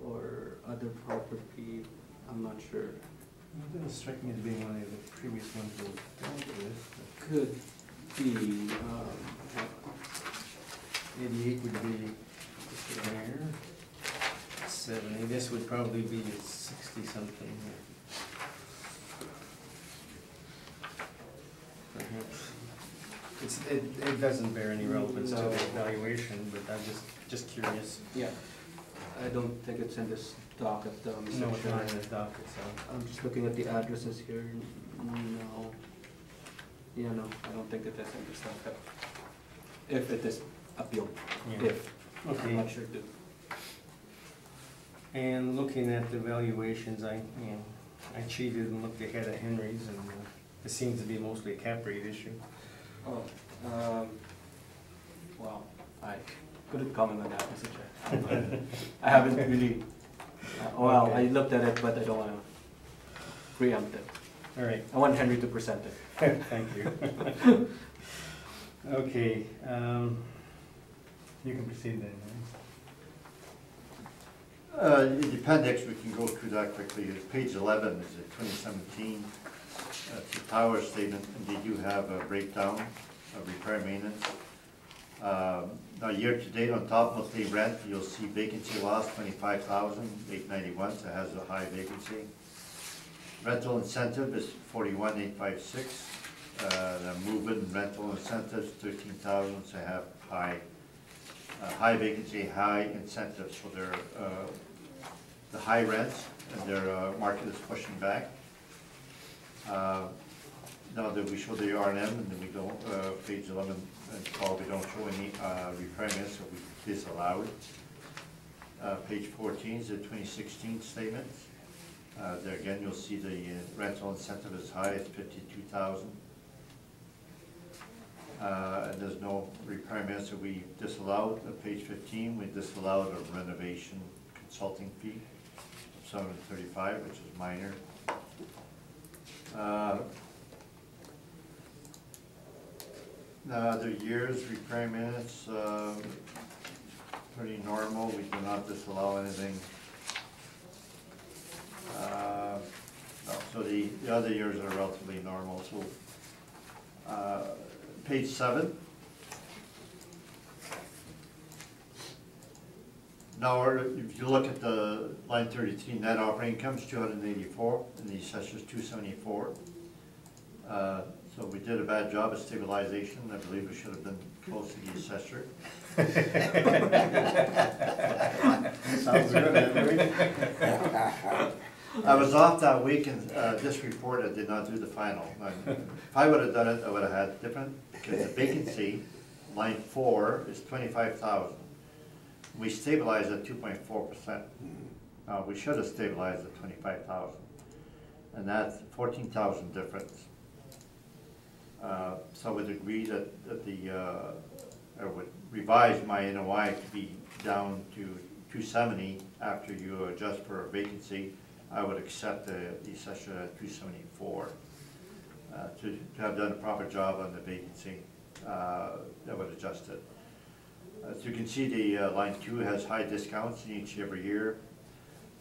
or other property, I'm not sure. It doesn't strike me as being one of the previous ones we dealt with. Could be, 88 would be there. 70, this would probably be 60 something here. Perhaps. It doesn't bear any relevance to No. the evaluation, but I'm just curious. yeah, I don't think it's in this docket, No, it's not in section. the docket, so. I'm just looking at the addresses here, no. Yeah, no, I don't think it is in this docket. If it is appealed, Yeah. if, I'm Okay, not sure too. and looking at the valuations, I cheated and looked ahead at Henry's, and it seems to be mostly a cap rate issue. Oh, well, I couldn't comment on that, Mr. Chair. I haven't really, well, I Okay. looked at it, but I don't wanna preempt it. All right, I want Henry to present it. thank you. Okay, you can proceed then. In the appendix, we can go through that quickly. Page 11 is a 2017 it's a tower statement, and they do have a breakdown of repair maintenance. Now, year-to-date, on top monthly rent, you'll see vacancy loss, 25,891, so it has a high vacancy. Rental incentive is 41,856. The move-in rental incentives, 13,000, so have high vacancy, high incentives for their, the high rents, and their market is pushing back. Now that we show the R&M, and then we don't, page 11 and 12, we don't show any repair maintenance, so we disallow it. Page 14 is the 2016 statement. There again, you'll see the rental incentive is high, it's 52,000. And there's no repair maintenance, so we disallowed. Page 15, we disallowed a renovation consulting fee of 735, which is minor. Other years, repair maintenance, pretty normal, we do not disallow anything. No, so the other years are relatively normal, so, page 7. Now, if you look at the line 33, net operating income is 284, and the assessor is 274. So we did a bad job of stabilization. I believe we should have been close to the assessor. Sounds good, Henry. I was off that week, and this report, I did not do the final. If I would have done it, I would have had different, because the vacancy, line 4, is 25,000. We stabilized at 2.4%. We should have stabilized at 25,000, and that's 14,000 difference. So I would agree that I would revise my NOI to be down to 270 after you adjust for a vacancy. I would accept the assessor at 274. To have done a proper job on the vacancy, that would adjust it. As you can see, the line 2 has high discounts in every year.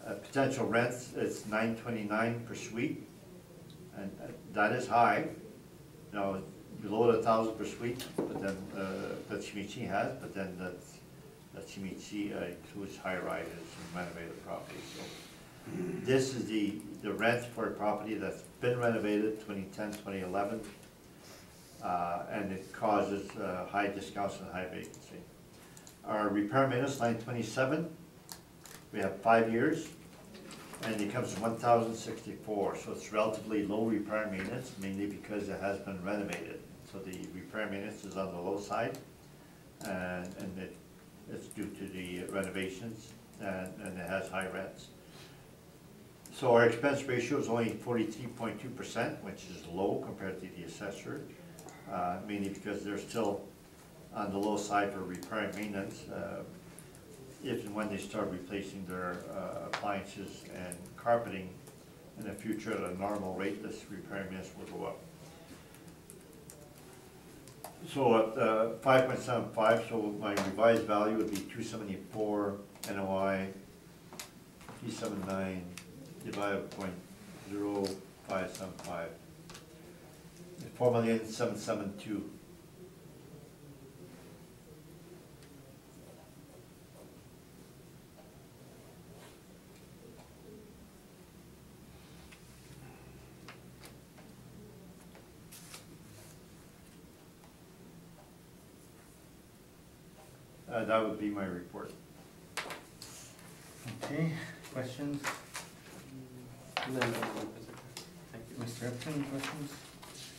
Potential rents, it's $929 per suite, and that is high. Now, below the 1,000 per suite, but then that Shimichi has, but then that Shimichi includes high rises and renovated properties. So this is the rent for a property that's been renovated 2010, 2011, and it causes high discounts and high vacancy. Our repair maintenance, line 27, we have 5 years, and it comes to 1,064, so it's relatively low repair maintenance, mainly because it has been renovated. So the repair maintenance is on the low side, and it it's due to the renovations, and it has high rents. So our expense ratio is only 43.2%, which is low compared to the assessor, mainly because they're still on the low side for repair and maintenance. If and when they start replacing their appliances and carpeting in the future at a normal rate, this repair and maintenance will go up. So at 5.75, so my revised value would be 274 NOI, 379 divided by 0.0575. 4,772,000. That would be my report. Okay, questions? No, Thank you. Mr. Upton, questions?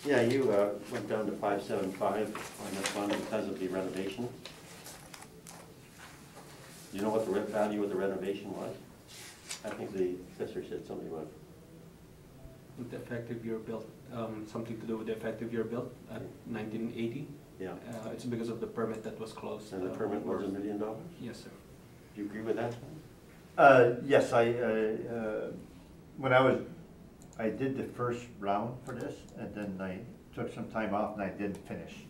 Yeah, you went down to 575 on this one because of the renovation. Do you know what the value of the renovation was? I think the assessor said something about With the effective year built, something to do with the effective year built at 1980. yeah. It's because of the permit that was closed. And the permit was $1 million? Do Yes, sir. you agree with that? Yes, when I did the first round for this, and then I took some time off and I didn't finish.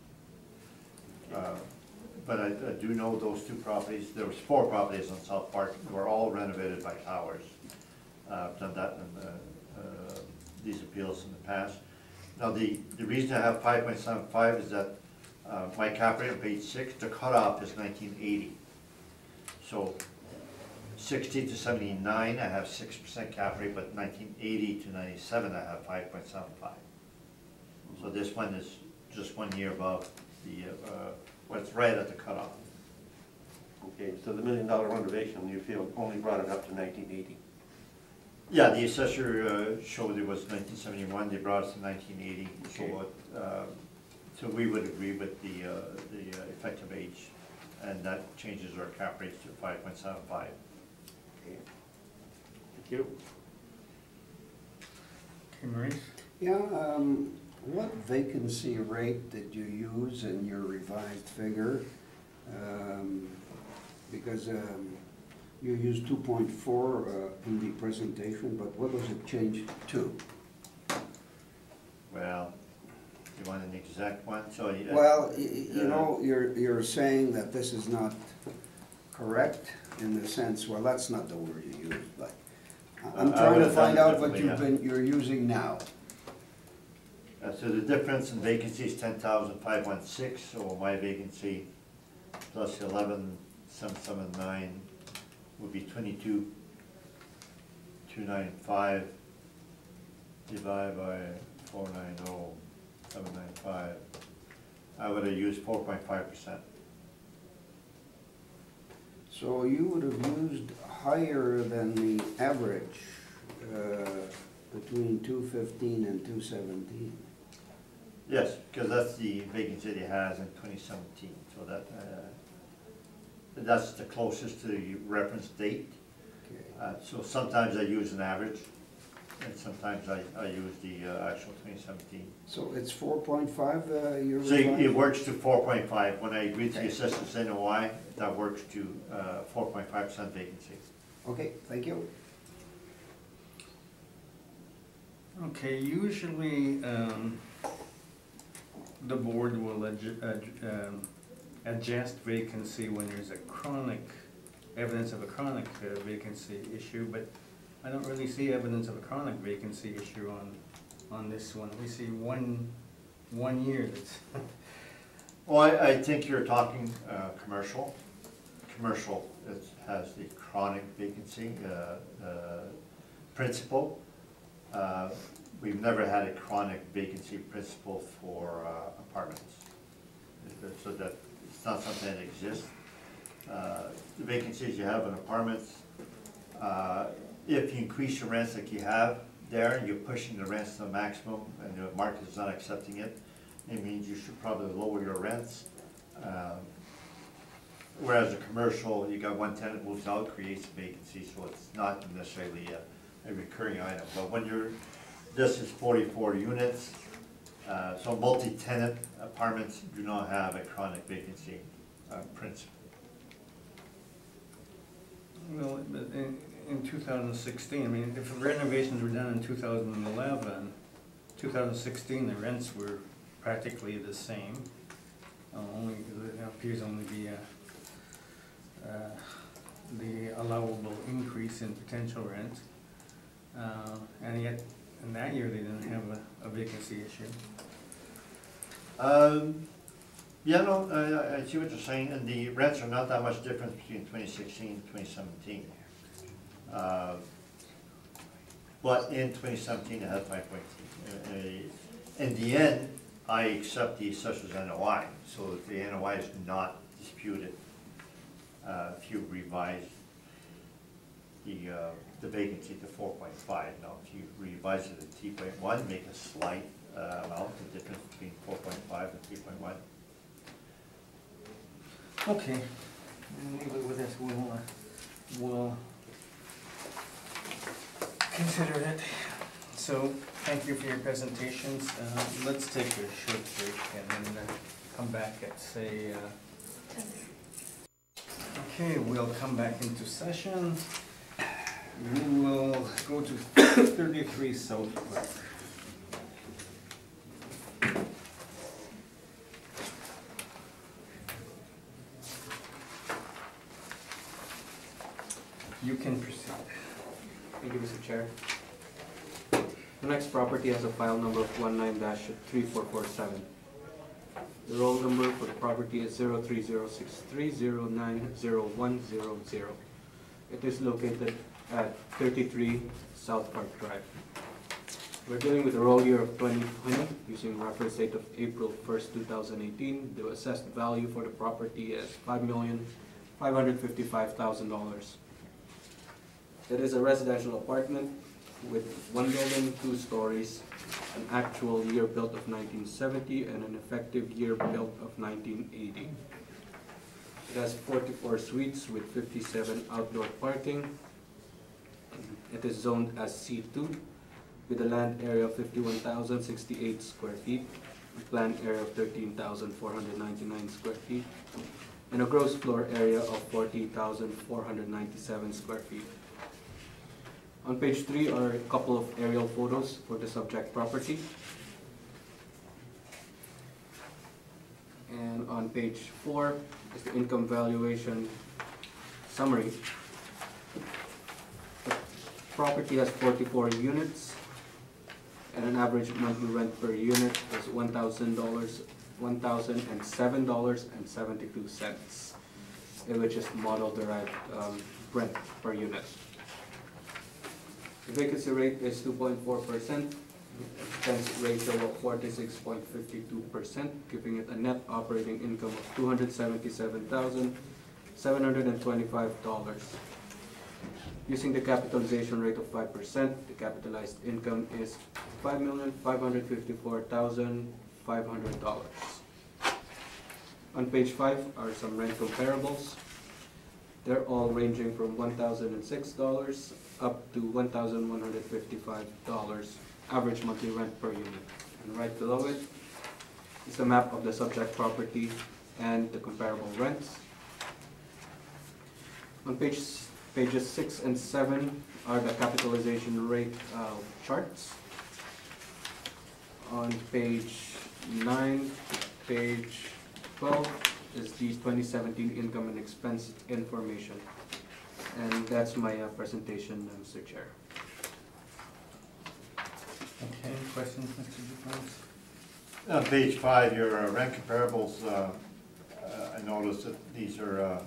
But I do know those two properties, there was 4 properties on South Park, were all renovated by Towers. I've done that in these appeals in the past. Now, the reason I have 5.75 is that my cap rate on page 6, the cutoff is 1980. So 60 to 79, I have 6% cap rate, but 1980 to 97, I have 5.75. So this one is just 1 year above the, what's right at the cutoff. Okay, so the $1 million renovation, you feel only brought it up to 1980? Yeah, the assessor showed it was 1971, they brought us to 1980, Okay. So we would agree with the effective age, and that changes our cap rates to 5.75. Okay. Thank you. Okay, Maurice? Yeah, what vacancy rate did you use in your revised figure? Because you used 2.4 in the presentation, but what was it changed to? Well, you want an exact one? So, Well, you know, you're saying that this is not correct in the sense, well, that's not the word you used, but I'm I trying would to have done find it out what differently, you're using now. So the difference in vacancy is 10,516, so my vacancy plus 11,779 would be 22,295 divided by 490,795. I would have used 4.5%. So you would have used higher than the average between 215 and 217. Yes, because that's the vacancy he has in 2017, so that's the closest to the reference date. Okay. So sometimes I use an average, and sometimes I use the actual 2017. So it's 4.5 you're So it revising? works to 4.5. When I agree to the Okay. assessment's NOI, that works to 4.5% vacancy. Okay, thank you. Okay, usually, the board will adjust vacancy when there's a chronic, evidence of a chronic vacancy issue, but I don't really see evidence of a chronic vacancy issue on this one. We see one year that's, Well, I think you're talking commercial. Commercial has the chronic vacancy principle. We've never had a chronic vacancy principle for apartments. So that it's not something that exists. The vacancies you have in apartments, if you increase your rents like you have there, you're pushing the rents to the maximum and the market is not accepting it, it means you should probably lower your rents. whereas a commercial, you got one tenant moves out, creates a vacancy, so it's not necessarily a recurring item. But when you're, this is 44 units, so multi-tenant apartments do not have a chronic vacancy principle. Well, but in 2016, I mean, if renovations were done in 2011, 2016, the rents were practically the same. Only, it appears only the allowable increase in potential rent. And yet, in that year, they didn't have a vacancy issue. Yeah, no, I see what you're saying, and the rents are not that much difference between 2016 and 2017. But in 2017, it had 5.2. In the end, I accept the assessor's NOI, so the NOI is not disputed. If you revise the vacancy to 4.5, now if you revise it to 3.1, make a slight amount, the difference between 4.5 and 3.1. Okay, and leave it with us, we'll consider it. So, thank you for your presentations. Let's take a short break and then come back at, say, okay, we'll come back into session. We will go to 33 South Park. You can proceed. Thank you, Mr. Chair. The next property has a file number of 19-3447. The roll number for the property is 030630900100. It is located at 33 South Park Drive. We're dealing with the roll year of 2020 using reference date of April 1st, 2018. The assessed value for the property is $5,555,000. It is a residential apartment with one building, 2 stories, an actual year built of 1970 and an effective year built of 1980. It has 44 suites with 57 outdoor parking. It is zoned as C2 with a land area of 51,068 square feet, a planned area of 13,499 square feet, and a gross floor area of 40,497 square feet. On page 3 are a couple of aerial photos for the subject property. And on page 4 is the income valuation summary. The property has 44 units and an average monthly rent per unit is $1,007.72, which is model derived rent per unit. The vacancy rate is 2.4%, expense ratio of 46.52%, giving it a net operating income of $277,725. Using the capitalization rate of 5%, the capitalized income is $5,554,500. On page 5 are some rent comparables. They're all ranging from $1,006 up to $1,155 average monthly rent per unit. And right below it is the map of the subject property and the comparable rents. On pages 6 and 7 are the capitalization rate charts. On page 9 to page 12 is the 2017 income and expense information. And that's my presentation, Mr. Chair. Okay, any questions, Mr. DuPont? On page 5, your rent comparables, I noticed that these are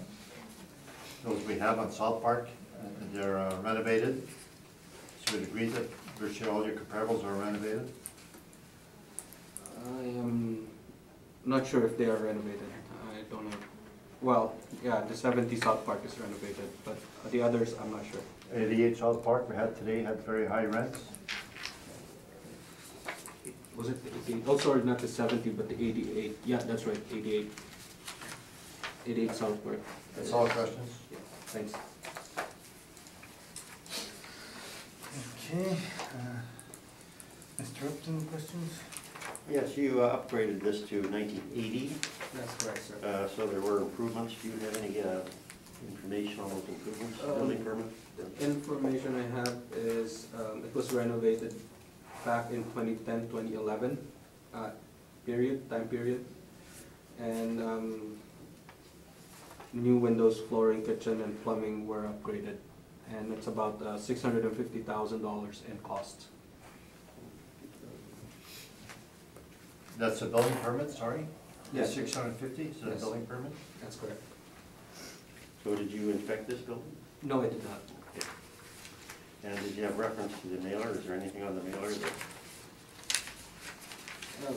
those we have on South Park, and they're renovated. So you'd agree that virtually all your comparables are renovated? I am not sure if they are renovated. I don't know. Well, yeah, the 70 South Park is renovated, but the others, I'm not sure. 88 South Park we had today had very high rents. Was it the 88? Oh, sorry, not the 70, but the 88. Yeah, that's right, 88. 88 Southwark. That's all questions? Yeah, thanks. Okay, Mr. Upton, questions? Yes, you upgraded this to 1980, That's correct, sir. so there were improvements. Do you have any information on those improvements, building permit? The information I have is, it was renovated back in 2010, 2011, time period. And new windows, flooring, kitchen, and plumbing were upgraded. And it's about $650,000 in cost. That's a building permit, sorry? Yes. 650, is that a Yes. building permit? That's correct. So did you inspect this building? No, I did not. And did you have reference to the mailer? Is there anything on the mailer that, or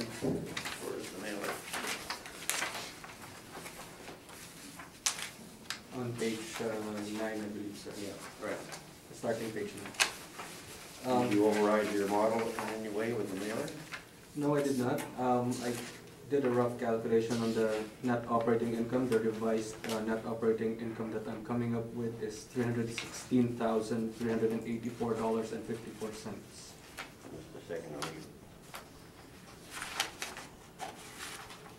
is the mailer? On page 9, I believe, sir. Yeah, right. Starting page 9. Did you override your model in any way with the mailer? No, I did not. I did a rough calculation on the net operating income. The revised net operating income that I'm coming up with is $316,384.54. Just a second on you.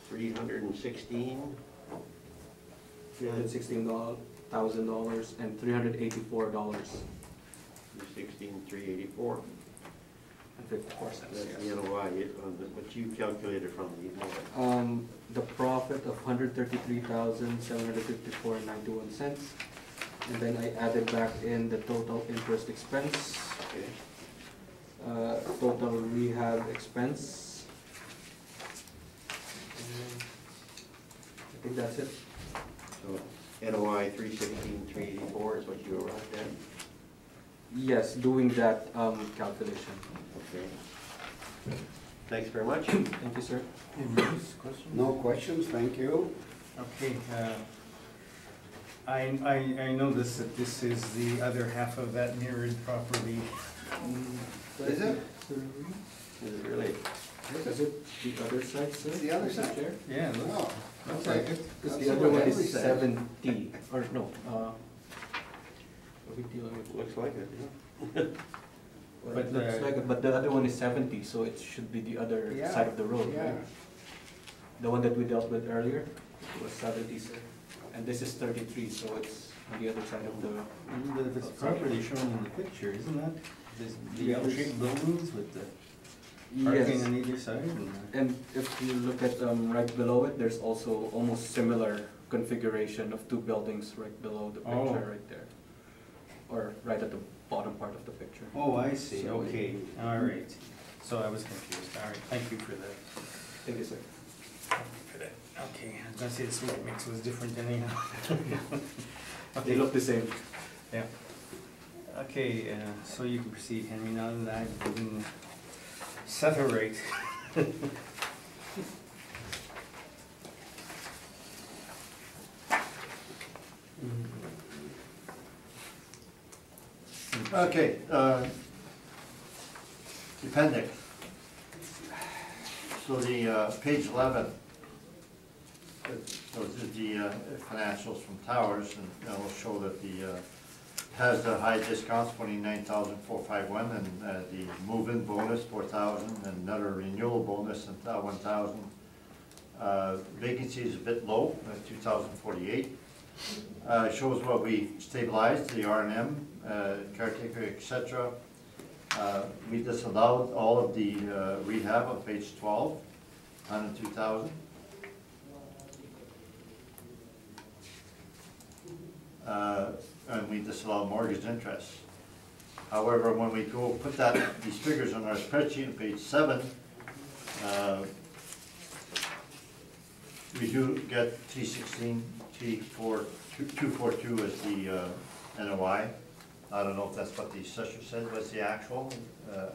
316. $316,000 and $384.54. 316,384. That's the NOI, what you calculated from the mailer. The profit of $133,754.91, and then I added back in the total interest expense, Okay. total rehab expense. And I think that's it. So NOI 316,384 is what you arrived at? Yes, doing that calculation. Okay. Thanks very much. Thank you, sir. Questions? No questions, thank you. Okay, I noticed that this is the other half of that mirrored property. Is it? Is it really? Is it the other side, sir? The other side? Chair? Yeah, look. Oh, Looks like it. Because That's the other what one Henry is said. 70, or no, what are we dealing with? Looks like it, yeah. Well, But, it looks like it, but the other one is 70, so it should be the other Yeah, side of the road, yeah. right? The one that we dealt with earlier was 70, sir. And this is 33, so it's on the other side of the... But if it's property shown in the picture, isn't that? There's the L-shaped buildings with the parking Yes, on either side? and if you look at right below it, there's also almost similar configuration of two buildings right below the Oh. picture right there. Or right at the bottom part of the picture. Oh, I see, So- okay, all right. So I was confused, all right, thank you for that. Thank you, sir. For that. Okay, I was gonna say the sweet mix was different anyhow. They look the same. Yeah. Okay, so you can proceed, Henry, now that I've given Seth a rate. Okay, appendix. So the, page 11, those are the financials from Towers, and we'll show that the, has the high discounts, 29,451, and the move-in bonus, 4,000, and another renewal bonus, 1,000. Vacancy is a bit low, 2,048. Shows what we stabilized, the R&M, caretaker, etc. We disallowed all of the rehab on page 12, 102,000. And we disallowed mortgage interest. However, when we go put these figures on our spreadsheet on page 7, we do get 316, 242 as the NOI. I don't know if that's what the assessor said was the actual,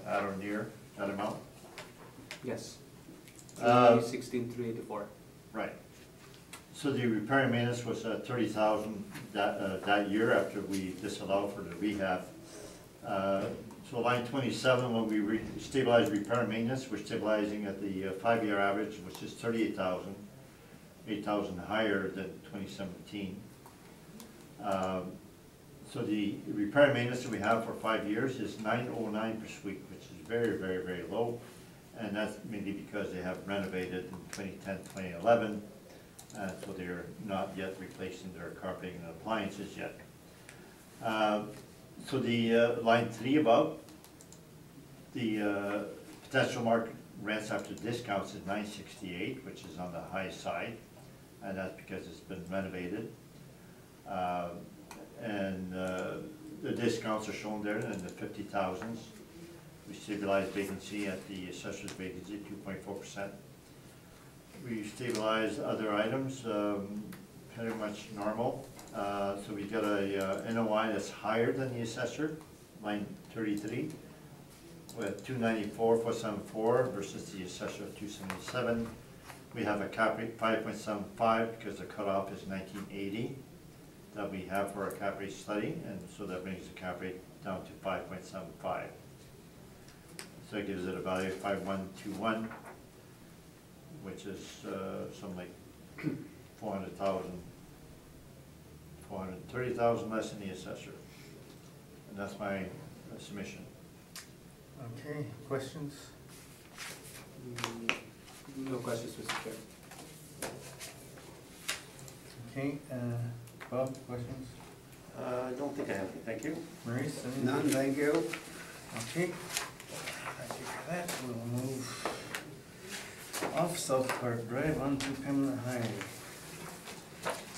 at or near that amount. Yes. 16,384. Right. So the repair and maintenance was 30,000 that year after we disallowed for the rehab. So line 27, when we stabilize repair and maintenance, we're stabilizing at the 5-year average, which is 38,000. 8,000 higher than 2017. So the repair and maintenance that we have for 5 years is $909 per suite, which is very, very, very low. And that's mainly because they have renovated in 2010, 2011. So they're not yet replacing their carpeting and appliances yet. So the line 3 above, the potential market rents after discounts is $968, which is on the high side, and that's because it's been renovated. The discounts are shown there in the 50,000s. We stabilized vacancy at the assessor's vacancy, 2.4%. We stabilized other items, pretty much normal. So we got a NOI that's higher than the assessor, line 33, with 294,474 versus the assessor of 277. We have a cap rate 5.75 because the cutoff is 1980 that we have for our cap rate study, and so that brings the cap rate down to 5.75. So it gives it a value of 5121, which is something like 430,000 less than the assessor. And that's my submission. Okay, questions? No questions, Mr. Chair. Okay, Bob, questions? I don't think I have any, thank you. Maurice? any? None, thank you. Okay, thank you for that. We'll move off South Park Drive onto Pembina Highway.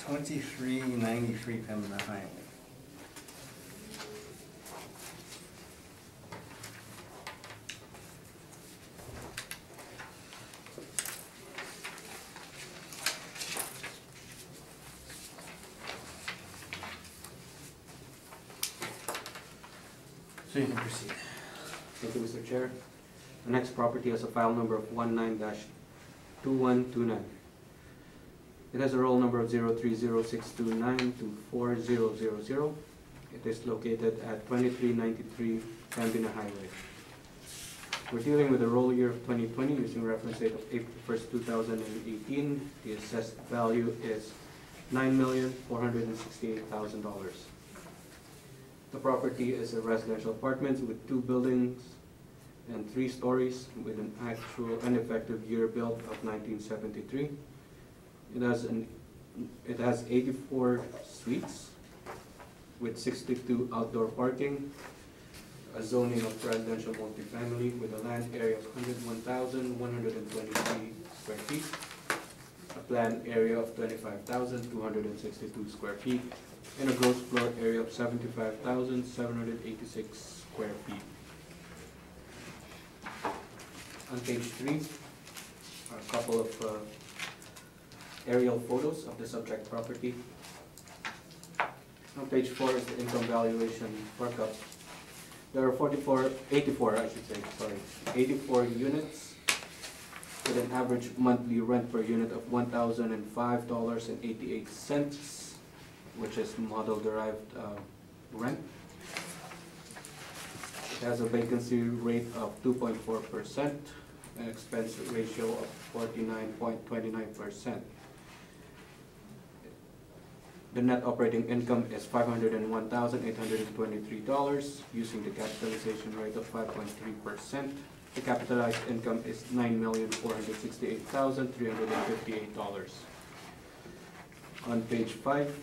2393 Pembina Highway. So you can proceed. Thank you, Mr. Chair. The next property has a file number of 19-2129. It has a roll number of 03062924000. It is located at 2393 Pembina Highway. We're dealing with the roll year of 2020 using reference date of April 1st, 2018. The assessed value is $9,468,000. The property is a residential apartment with 2 buildings and 3 stories with an actual and effective year built of 1973. It has 84 suites with 62 outdoor parking, a zoning of residential multifamily with a land area of 101,123 square feet, a planned area of 25,262 square feet, and a gross floor area of 75,786 square feet. On page 3 are a couple of aerial photos of the subject property. On page 4 is the income valuation workup. There are 84 units with an average monthly rent per unit of $1,005.88, which is model-derived rent. It has a vacancy rate of 2.4%, an expense ratio of 49.29%. The net operating income is $501,823 using the capitalization rate of 5.3%. The capitalized income is $9,468,358. On page 5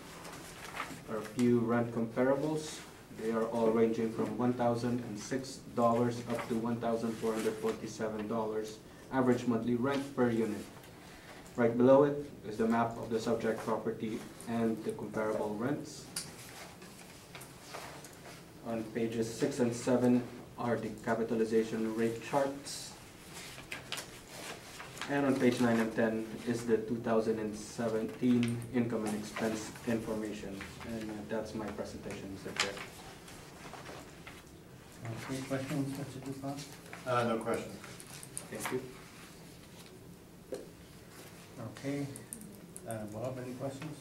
are a few rent comparables. They are all ranging from $1,006 up to $1,447 average monthly rent per unit. Right below it is the map of the subject property and the comparable rents. On pages 6 and 7 are the capitalization rate charts. And on page 9 and 10 is the 2017 income and expense information. And that's my presentation, Mr. Chair. Okay, questions, Mr. Dupont? No question. Thank you. Okay, Bob, any questions?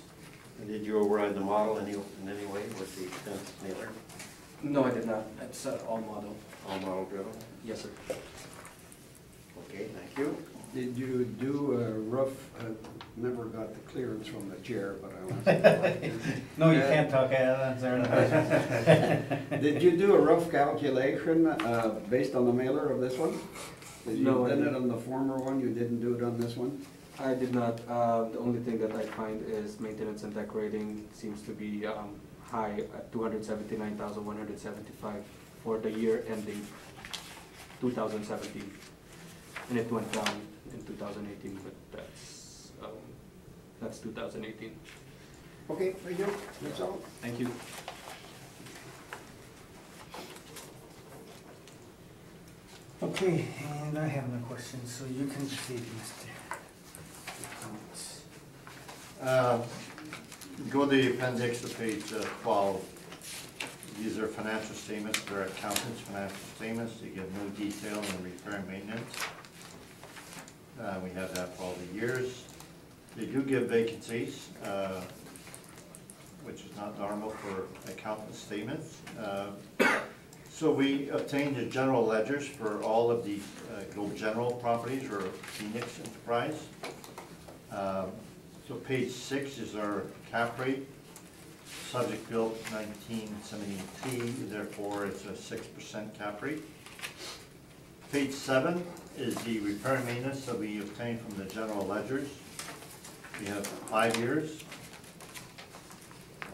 Did you override the model in any way with the expense mailer? No, I did not. It's all model. All model driven? Yes, sir. Okay, thank you. Did you do a roof, never got the clearance from the chair, but I want No, you can't talk out there. Did you do a rough calculation based on the mailer of this one? No, I You did it didn't. on the former one, you didn't do it on this one? I did not. The only thing that I find is maintenance and decorating seems to be high at 279,175 for the year ending 2017. And it went down in 2018, but that's 2018. Okay, thank you, that's all. Thank you. Okay, and I have no questions, so you can proceed, Mr. Go to the appendix to page 12. These are financial statements, they're accountants' financial statements, they give no detail on repair and maintenance. We have that for all the years. They do give vacancies, which is not normal for accountant statements. So we obtained the general ledgers for all of the Globe General properties or Phoenix Enterprise. So page 6 is our cap rate. Subject built 1973, therefore it's a 6% cap rate. Page 7 is the repair and maintenance that we obtained from the general ledgers. We have 5 years.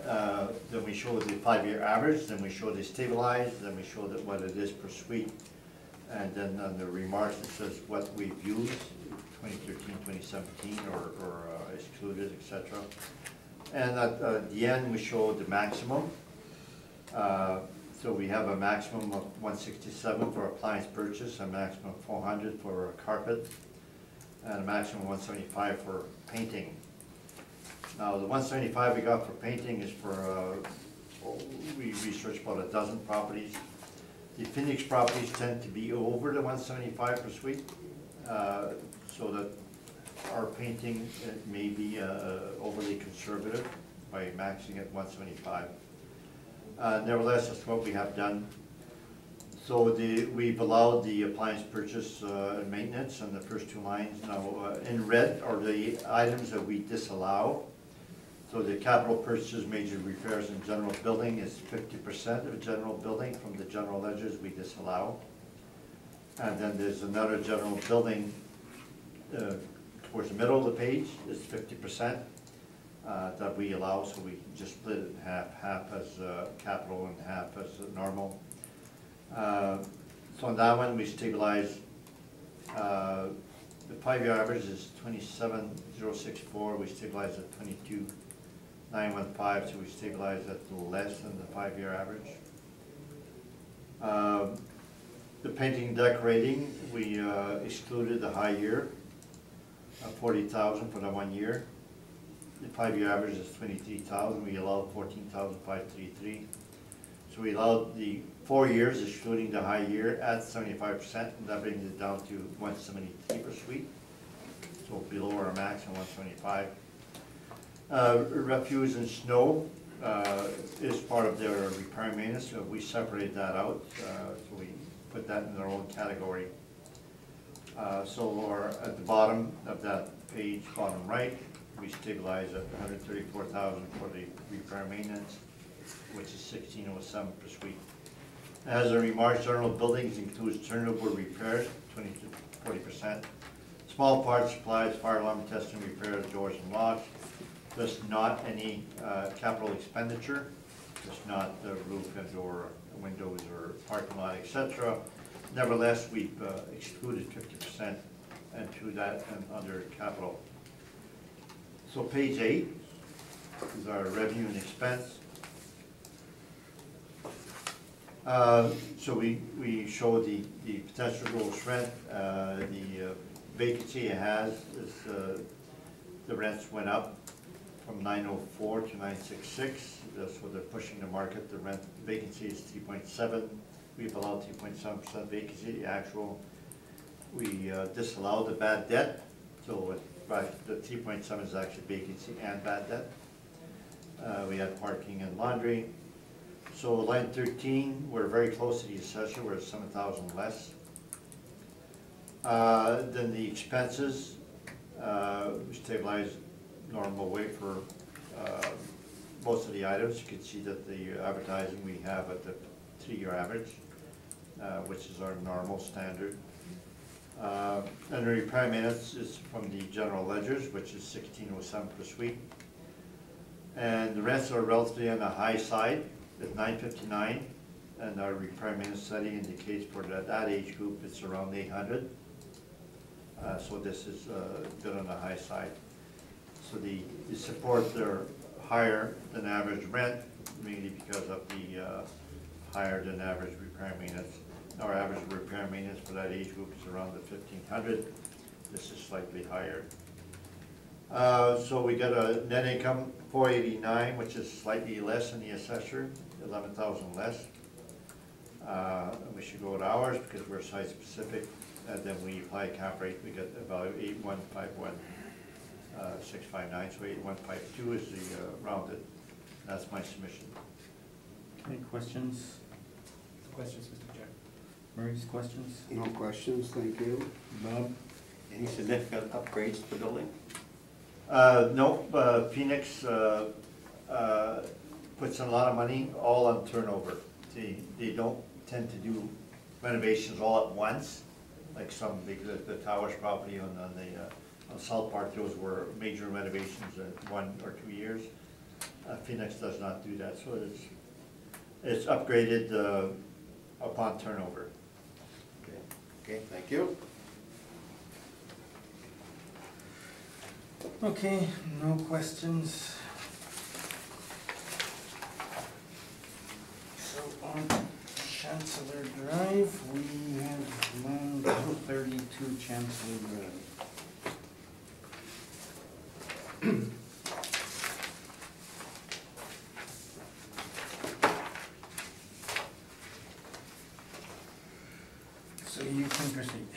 Then we show the 5-year average, then we show the stabilized, then we show that what it is per suite. And then on the remarks it says what we've used, 2013, 2017, or excluded, etc. And at the end we show the maximum. So we have a maximum of 167 for appliance purchase, a maximum of 400 for carpet, and a maximum of 175 for painting. Now, the 175 we got for painting is for, we researched about a dozen properties. The Phoenix properties tend to be over the 175 per suite, so that our painting may be overly conservative by maxing at 175. Nevertheless, that's what we have done. So we've allowed the appliance purchase and maintenance on the first 2 lines. Now, in red are the items that we disallow. So the capital purchases, major repairs, and general building is 50% of general building from the general ledgers we disallow. And then there's another general building towards the middle of the page is 50% that we allow, so we just split it in half as capital and half as normal. So on that one we stabilize, the 5-year average is 27,064, we stabilize at 22,915, so we stabilize at less than the 5-year average. The painting and decorating, we excluded the high year of 40,000 for the 1 year. The 5-year average is 23,000. We allowed 14,533. So we allowed the 4 years, excluding the high year, at 75%, and that brings it down to 173 per suite. So below our max of 175. Refuse and snow is part of their repair and maintenance, so we separated that out. So we put that in their own category. So at the bottom of that page, bottom right, we stabilize at 134,000 for the repair and maintenance, which is 1607 per suite. As a remark, general buildings includes turnover repairs, 20 to 40%. Small parts, supplies, fire alarm testing, repairs, doors and locks. There's not any capital expenditure. There's not the roof and door, windows or parking lot, etc. Nevertheless, we've excluded 50% into that and under capital. So page 8 is our revenue and expense. So we show the potential gross rent, the vacancy it has is the rents went up from 904 to 966. So they're pushing the market. The rent vacancy is 3.7. We've allowed 3.7% vacancy. The actual, we disallowed the bad debt. So the 3.7 is actually vacancy and bad debt. We had parking and laundry. So line 13, we're very close to the assessor. We're at 7,000 less. Then the expenses, we stabilize normal way for most of the items. You can see that the advertising we have at the 3-year average, which is our normal standard. And the repair minutes is from the general ledgers, which is $16.07 per suite. And the rents are relatively on the high side at $9.59, and our repair minutes study indicates for that age group it's around 800. So this is good on the high side. So the support their higher than average rent, mainly because of the higher than average repair maintenance. Our average repair maintenance for that age group is around the 1,500. This is slightly higher. So we got a net income 489, which is slightly less than the assessor, 11,000 less. We should go with ours because we're site specific, and then we apply cap rate. We get about 8,151. 659, so 8152 is the rounded. That's my submission. Any questions? Questions, Mr. Chair? Maurice, questions? No questions, thank you. Bob? Any significant upgrades to the building? No, Phoenix puts in a lot of money all on turnover. They don't tend to do renovations all at once, like some big, the Towers property on South Park, those were major renovations in 1 or 2 years. Phoenix does not do that, so it's upgraded upon turnover. Okay, thank you. Okay, no questions. So on Chancellor Drive, we have land 32 Chancellor Drive. So you can proceed.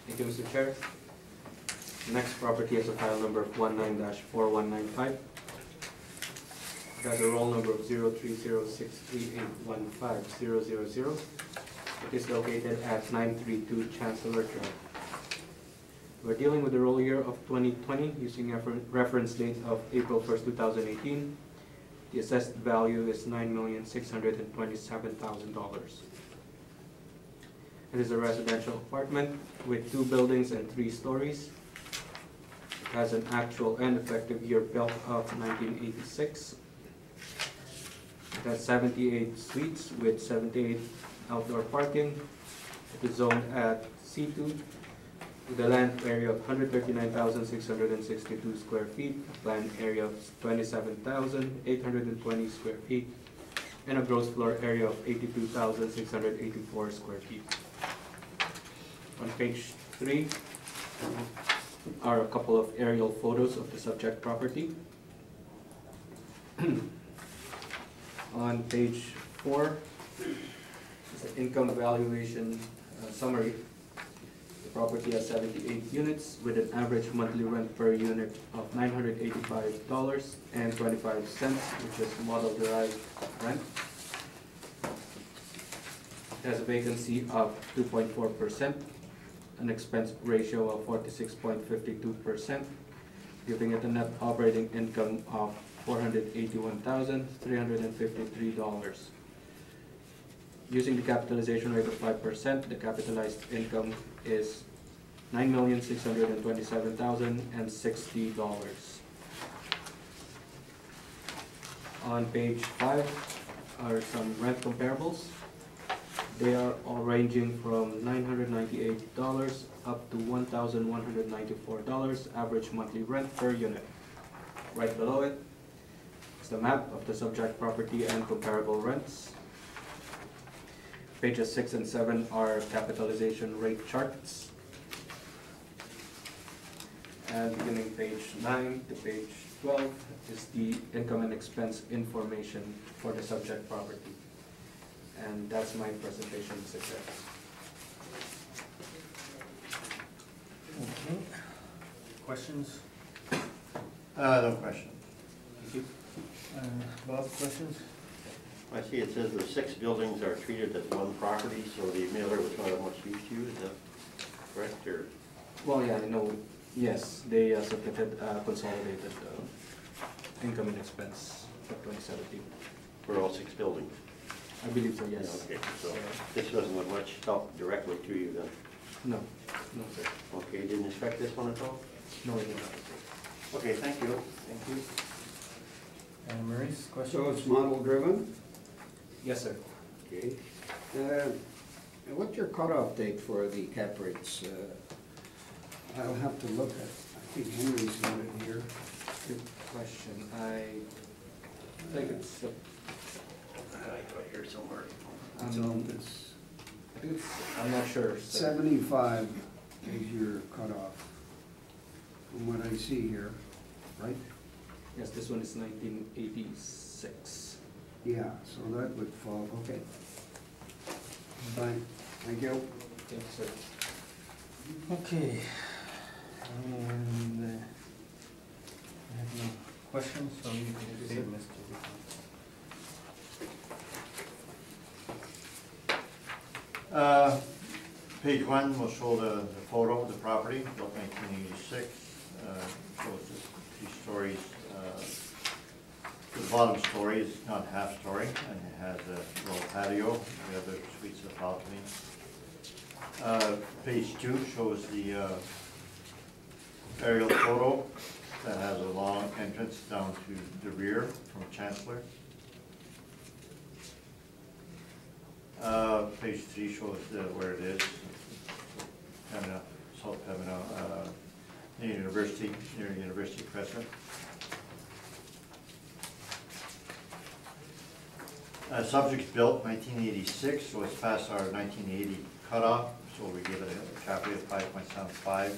Thank you, Mr. Chair. Next property has a file number of 19-4195. It has a roll number of 03063815000. It is located at 932 Chancellor Drive. We're dealing with the roll year of 2020 using a reference date of April 1st, 2018. The assessed value is $9,627,000. It is a residential apartment with 2 buildings and 3 stories. It has an actual and effective year built of 1986. It has 78 suites with 78 outdoor parking. It is zoned at C2 with a land area of 139,662 square feet, a planned area of 27,820 square feet, and a gross floor area of 82,684 square feet. On page 3 are a couple of aerial photos of the subject property. On page 4 is the income valuation summary. The property has 78 units with an average monthly rent per unit of $985.25, which is model derived rent. It has a vacancy of 2.4%, an expense ratio of 46.52%, giving it a net operating income of $481,353. Using the capitalization rate of 5%, the capitalized income is $9,627,060. On page 5 are some rent comparables. They are all ranging from $998 up to $1,194 average monthly rent per unit. Right below it is the map of the subject property and comparable rents. Pages 6 and 7 are capitalization rate charts. And beginning page 9 to page 12 is the income and expense information for the subject property. And that's my presentation, Mr. Chair. Okay. Questions? No question. Thank you. Bob, questions? I see it says the 6 buildings are treated as one property, so the mailer was not much use to you, is that? correct, or? Well, yeah, no, yes, they submitted consolidated income and expense for 2017. For all 6 buildings? I believe so, yes. Okay, so this wasn't much help directly to you then? No, no, sir. Okay, didn't expect this one at all? No, it did not. Okay, thank you. Thank you. And Maurice, question? So it's model driven? Yes, sir. Okay. What's your cutoff date for the cap rates? I'll have to look at, I think Henry's got it here. Good question. I think it's, I got here somewhere. It's on this. I think it's, I'm not sure. sir. 75 is your cutoff, from what I see here, right? Yes, this one is 1986. Yeah, so that would fall, okay. Fine, thank you. Thank you, sir. Okay. And I have no questions, so you can proceed, Mr. Page 1 will show the photo of the property, built 1986. Shows just 2 stories. The bottom story is not half story, and it has a little patio. The other suites a balcony. Page 2 shows the aerial photo that has a long entrance down to the rear from Chancellor. Page 3 shows where it is, Pembina, South Pembina, near University Crescent. Subjects built 1986, so it's past our 1980 cutoff, so we give it a cap rate of 5.75.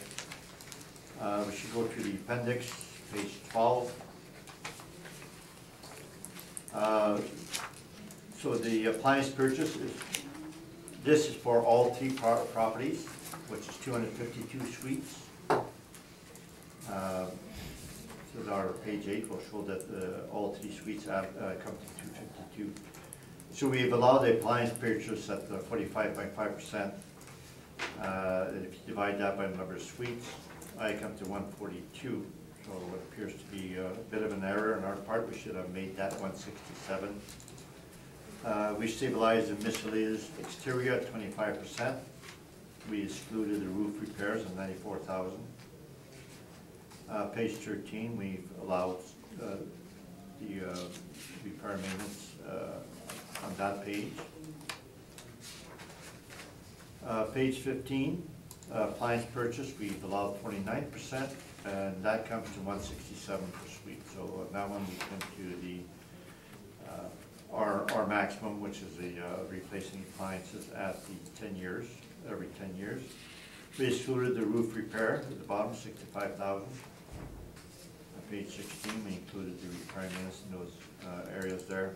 We should go to the appendix, page 12. So the appliance purchase this is for all 3 properties, which is 252 suites. So our page 8 will show that all 3 suites come to 252. So we've allowed the appliance purchase at 45.5%. If you divide that by the number of suites, I come to 142. So it appears to be a bit of an error on our part. We should have made that 167. We stabilized the miscellaneous exterior at 25%. We excluded the roof repairs of 94,000. Page 13, we've allowed the repair maintenance on that page. Page 15, appliance purchase, we've allowed 49%, and that comes to 167 per suite. So that one we come to the our maximum, which is the replacing appliances at the 10 years, every 10 years. We excluded the roof repair at the bottom, 65,000. On page 16, we included the repair maintenance in those areas there.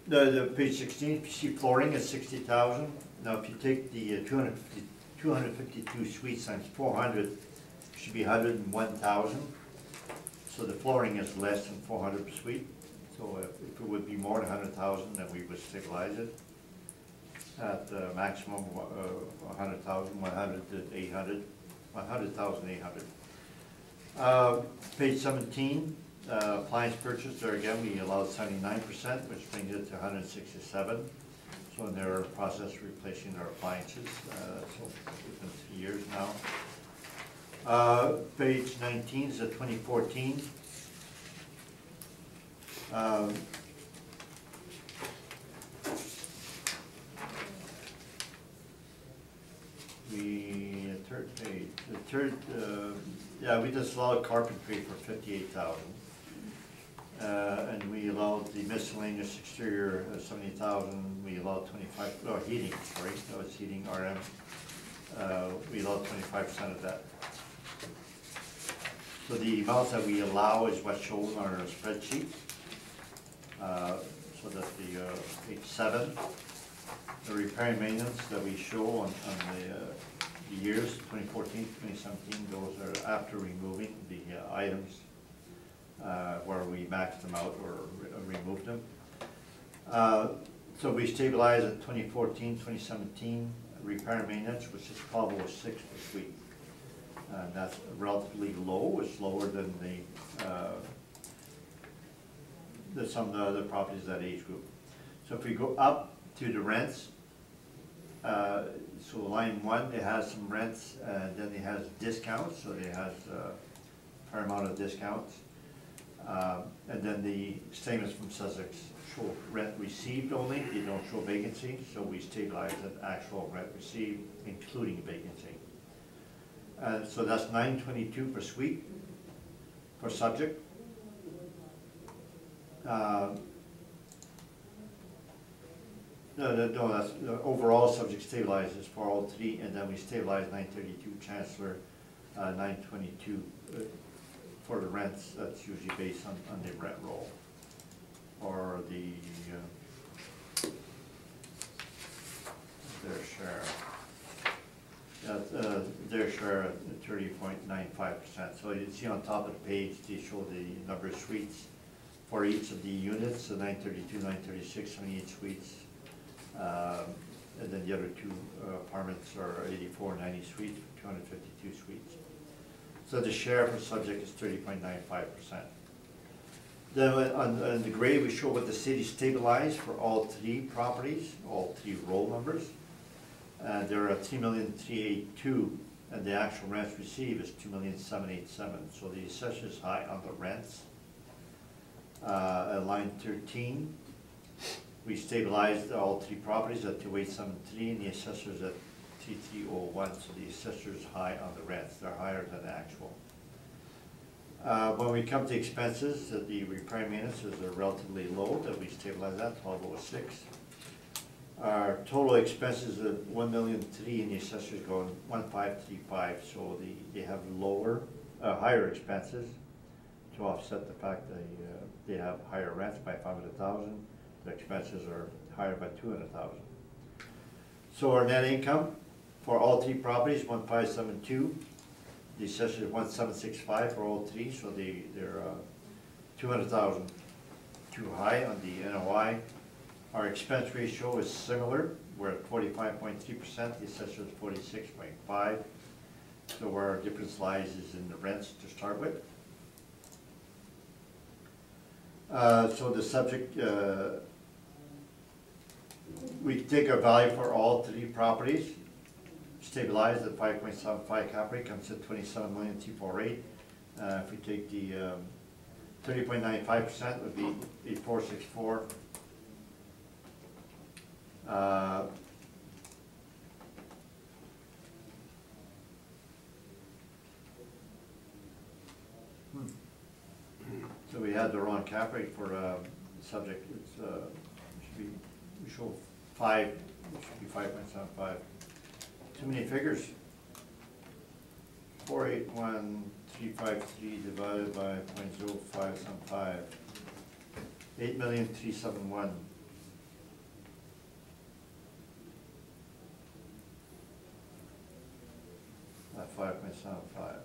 The page 16, you see flooring is 60,000. Now, if you take the 252 suites times 400, it should be 101,000. So the flooring is less than 400 per suite. So if it would be more than 100,000, then we would stabilize it at the maximum 100,000, 100 to 800, 100,800. Page 17, appliance purchase, there again we allowed 79%, which brings it to 167. So in their process replacing their appliances, so it's been 3 years now. Page 19 is the 2014. Third page, yeah, we just allowed carpentry for 58,000. And we allowed the miscellaneous exterior 70,000. We allowed 25, heating, sorry, that was heating RM. We allowed 25% of that. So the amounts that we allow is what's shown on our spreadsheet. So that the page 7, the repair and maintenance that we show on the years 2014, 2017, those are after removing the items where we maxed them out or removed them. So we stabilized at 2014, 2017 repair and maintenance, which is 1206 per suite. That's relatively low. It's lower than some of the other properties that age group. So if we go up to the rents, so line 1, it has some rents, then it has discounts, so it has a fair amount of discounts. And then the statements from Sussex show rent received only, they don't show vacancy, so we stabilize at actual rent received, including vacancy. So that's $922 per suite per subject. No, that's the overall subject stabilizes for all 3, and then we stabilize 932 Chancellor, 922 for the rents. That's usually based on the rent roll or their share. Their share at 30.95%. So you see on top of the page, they show the number of suites for each of the units, so 932, 936, 78 suites. And then the other 2 apartments are 84, 90 suites, 252 suites. So the share per subject is 30.95%. Then on the gray, we show what the city stabilized for all 3 properties, all 3 roll numbers. They're at $3,382,000, and the actual rents received is $2,787,000. So the assessor is high on the rents. At line 13, we stabilized all 3 properties at 2873, and the assessor's at 3301. So the assessor's high on the rents; they're higher than the actual. When we come to expenses, the repair and maintenance is relatively low, that we stabilize at 1206. Our total expenses are $1,003,000, and the assessor's going 1535. So they have higher expenses to offset the fact that they have higher rents by $500,000. The expenses are higher by $200,000. So our net income for all 3 properties, 1572. The assessor is 1765 for all 3, so they're $200,000 too high on the NOI. Our expense ratio is similar. We're at 45.3%. The assessor is 46.5%. So where our difference lies is in the rents to start with. So the subject, we take our value for all 3 properties, stabilized at 5.75 cap rate, comes to $27,248,000. If we take the 30.95%, would be 8464. So we had the wrong cap rate for subject. It's should be, we show 5. It should be 5.75. Too many figures. 481,353 divided by 0.0575. 8,371,000. At 5.75.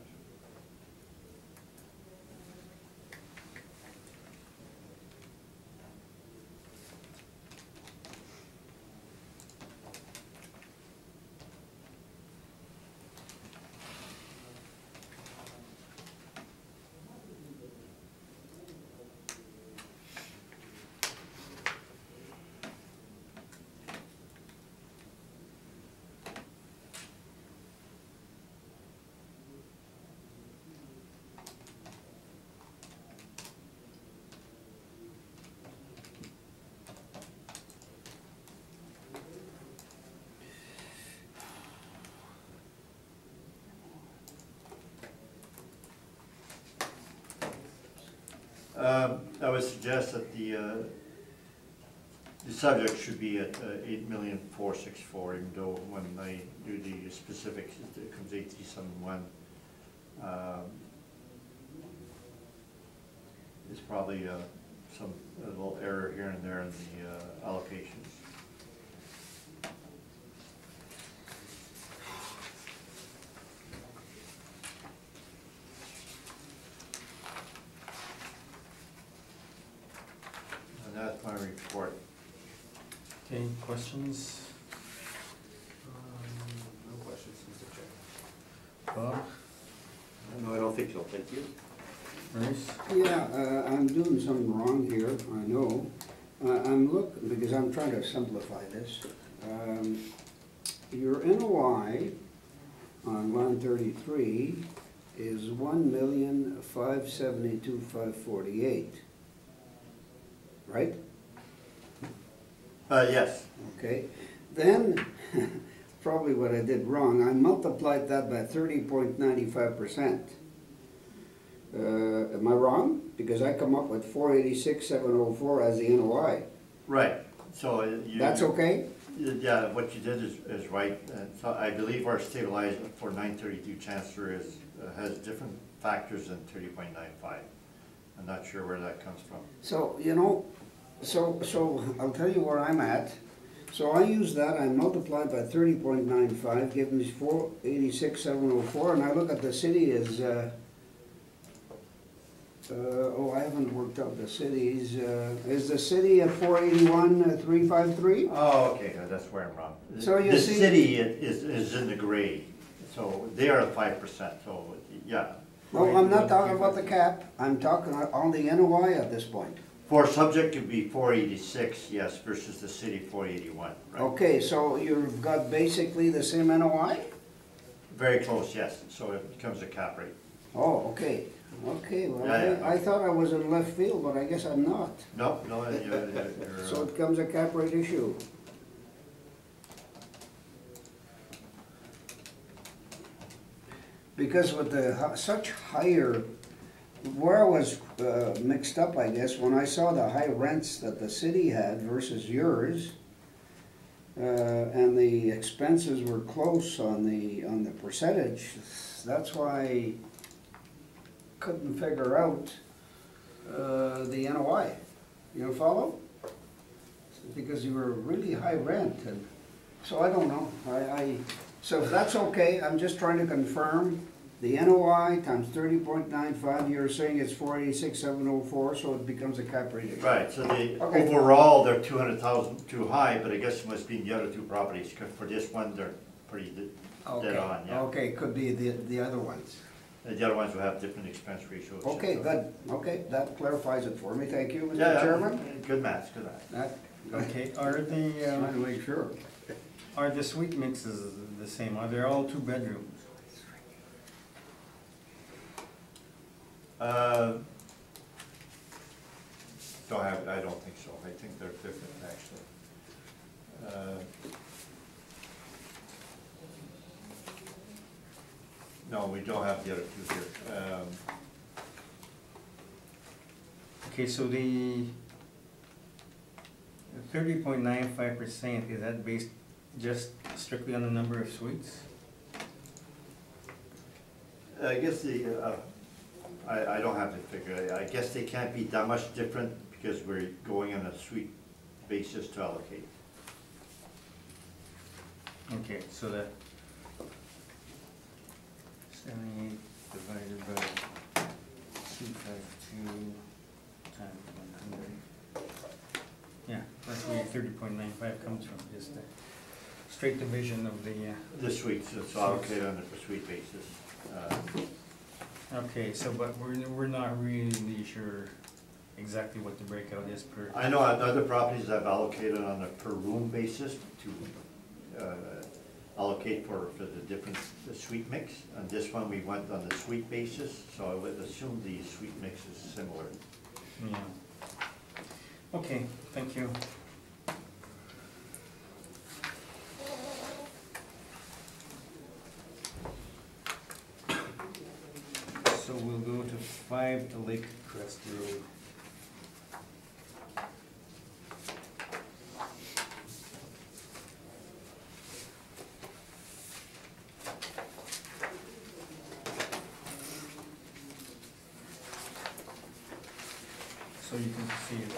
I would suggest that the subject should be at 8,464,000, even though when I do the specifics, it comes 8371. There's probably a little error here and there in the allocations. my report. Okay, questions? No questions, Mr. Chair. Bob, No, I don't think so, thank you. Bruce? Yeah, I'm doing something wrong here, I know. I'm looking, because I'm trying to simplify this. Your NOI on line 33 is 1,572,548, right? Yes, Okay, then, probably what I did wrong, I multiplied that by 30.95%. Am I wrong? Because I come up with 486,704 as the NOI. right, so you. That's okay? Yeah, what you did is right, so I believe our stabilizer for 932 Chancellor has different factors than 30.95. I'm not sure where that comes from. So, you know, so I'll tell you where I'm at. So I use that, I multiplied by 30.95, gives me 486,704, and I look at the city as, I haven't worked out the cities. Is the city at 481,353? Oh, okay, that's where I'm wrong. So you The see- city is in the gray, so they are at 5%, so, yeah. No, I'm not talking about the cap, I'm talking on the NOI at this point. For subject to be 486, yes, versus the city 481, right? Okay, so you've got basically the same NOI? Very close, yes, so it becomes a cap rate. Oh, okay, okay, well, Yeah, yeah. I thought I was in left field, but I guess I'm not. No, you're, So it becomes a cap rate issue. Because with the such higher, where I was mixed up, I guess, when I saw the high rents that the city had versus yours, and the expenses were close on the percentage, that's why I couldn't figure out the NOI. You follow? Because you were really high rent, and so I don't know. So if that's okay, I'm just trying to confirm the NOI times 30.95. You're saying it's 486,704, so it becomes a cap rate issue. right, so the, Okay. overall, they're 200,000 too high, but I guess it must be in the other two properties, because for this one, they're pretty dead on, yeah. Okay, could be the other ones. The other ones will have different expense ratios. Okay, good. Okay, that clarifies it for me. Thank you, Mr. Yeah, Chairman. good math, good math. That, Okay, are trying to the, make sure. are the suite mixes the same? Are they all 2 bedrooms? I don't think so. I think they're different, actually. No, we don't have the other two here. Okay, so the 30.95%, is that based just strictly on the number of suites? I guess I don't have the figure. I guess they can't be that much different because we're going on a suite basis to allocate. Okay, so that 78 divided by 252 times 100. Yeah, that's where your 30.95 comes from, just the straight division of the, The suites, it's allocated on a per suite basis. okay, so but we're not really sure exactly what the breakout is per. I know at other properties I've allocated on a per room basis to allocate for the different suite mix. On this one, we went on the suite basis, so I would assume the suite mix is similar. Yeah. Okay, thank you. So we'll go to 5 Lake Crest Road. So you can see it.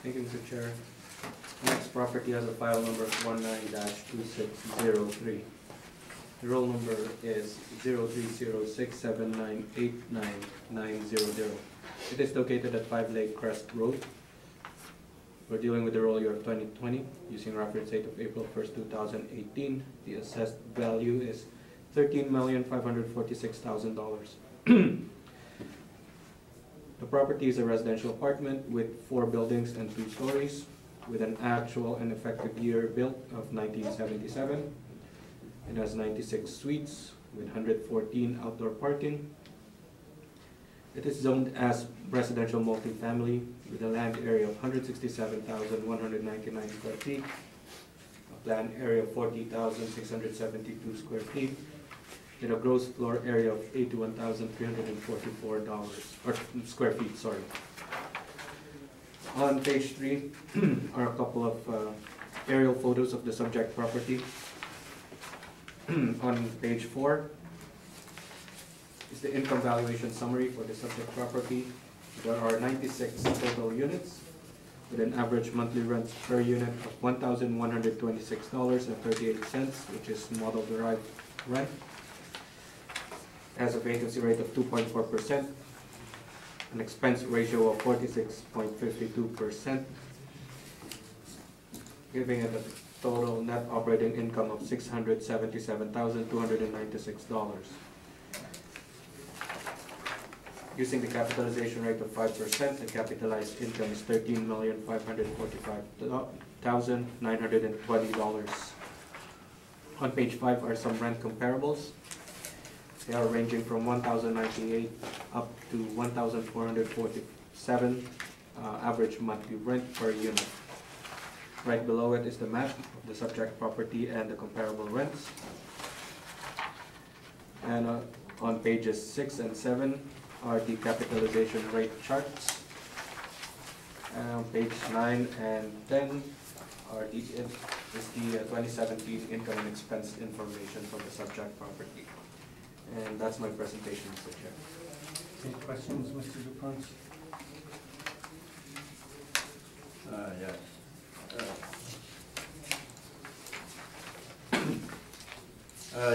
Thank you, Mr. Chair. Next property has a file number 19-2603. The roll number is 030679899900. It is located at 5 Lake Crest Road. We're dealing with the roll year of 2020, using reference date of April 1st, 2018. The assessed value is $13,546,000. The property is a residential apartment with 4 buildings and 2 stories, with an actual and effective year built of 1977. It has 96 suites with 114 outdoor parking. It is zoned as residential multifamily with a land area of 167,199 square feet, a planned area of 40,672 square feet, with a gross floor area of 81,344 square feet. Sorry. On page 3 are a couple of aerial photos of the subject property. On page 4 is the income valuation summary for the subject property. There are 96 total units with an average monthly rent per unit of $1,126.38, which is model derived rent. Has a vacancy rate of 2.4%, an expense ratio of 46.52%, giving it a total net operating income of $677,296. Using the capitalization rate of 5%, the capitalized income is $13,545,920. On page 5 are some rent comparables. They are ranging from $1,098 up to $1,447 average monthly rent per unit. Right below it is the map of the subject property and the comparable rents. And on pages 6 and 7 are the capitalization rate charts. And on page 9 and 10 are the 2017 income and expense information for the subject property. And that's my presentation, Mr. Chair. Any questions, Mr. DuPont? Yes.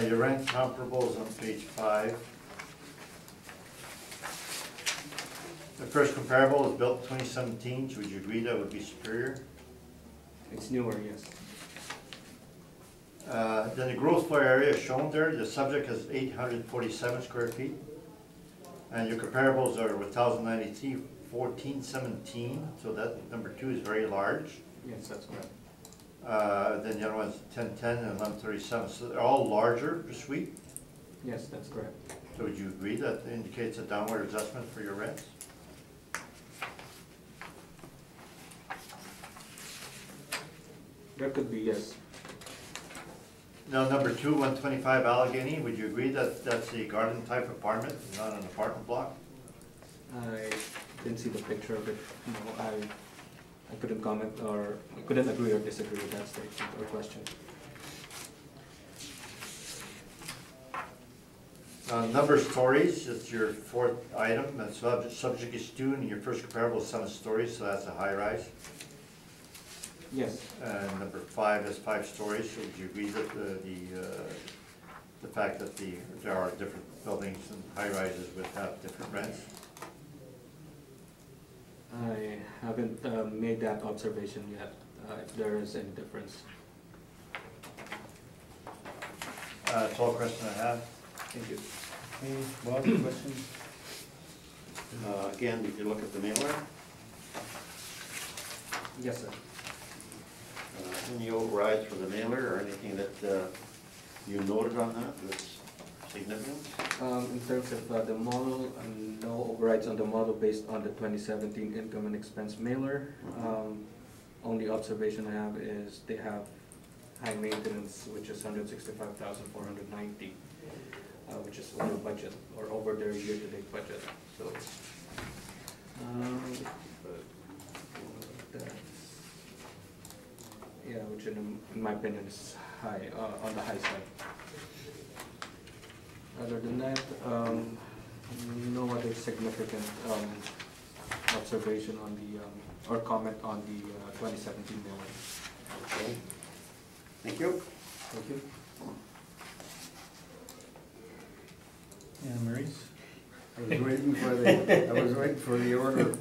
Your rent comparables on page 5. The first comparable is built 2017, so would you agree that would be superior? It's newer, yes. Then the gross floor area is shown there. The subject has 847 square feet. And your comparables are 1,093, 1417, so that number 2 is very large. Yes, that's correct. Then the other one's 1010 and 1137, so they're all larger per suite. Yes, that's correct. So would you agree that indicates a downward adjustment for your rents? That could be, yes. Now, number 2, 125 Allegheny, would you agree that that's a garden type apartment, not an apartment block? I didn't see the picture of it. No, I couldn't comment, or I couldn't agree or disagree with that statement or question. Number of stories, it's your 4th item, and subject is 2, and your first comparable is 7 stories, so that's a high rise. Yes. And number 5 is 5 stories, so would you agree that the fact that there are different buildings and high rises would have different rents? I haven't made that observation yet, if there is any difference. That's all the question I have. Thank you. Okay, Bob, questions? Again, did you look at the mailer? Yes, sir. Any overrides for the mailer or anything that you noted on that that's significant? In terms of the model, no overrides on the model based on the 2017 income and expense mailer. Only observation I have is they have high maintenance, which is $165,490, which is over budget or over their year-to-date budget. So, yeah, which in my opinion is high, on the high side. Other than that, no other significant observation on the, or comment on the 2017 mailing. Okay. Thank you. Thank you. Yeah, Maurice? I was waiting for the order.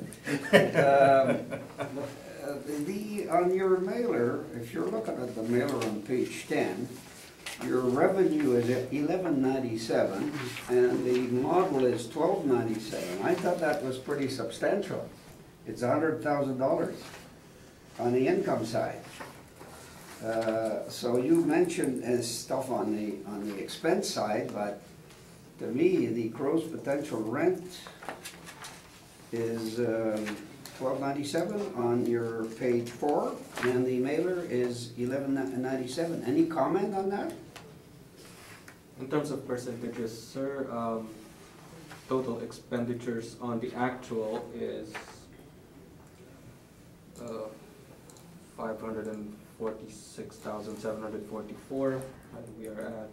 On your mailer, if you're looking at the mailer on page 10, your revenue is at 1197 and the model is 1297. I thought that was pretty substantial. It's $100,000 on the income side. So you mentioned stuff on the expense side, but to me, the gross potential rent is $1297 on your page 4, and the mailer is $1197. Any comment on that? In terms of percentages, sir, total expenditures on the actual is 546,744, and we are at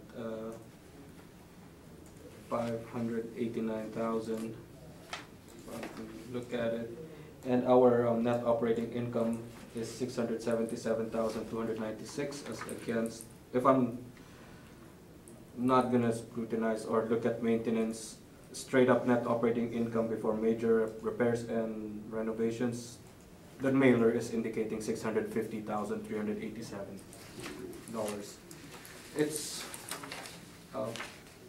589,000. Look at it, and our net operating income is 677,296, as against, if I'm not gonna scrutinize or look at maintenance, straight up net operating income before major repairs and renovations, the mailer is indicating $650,387. It's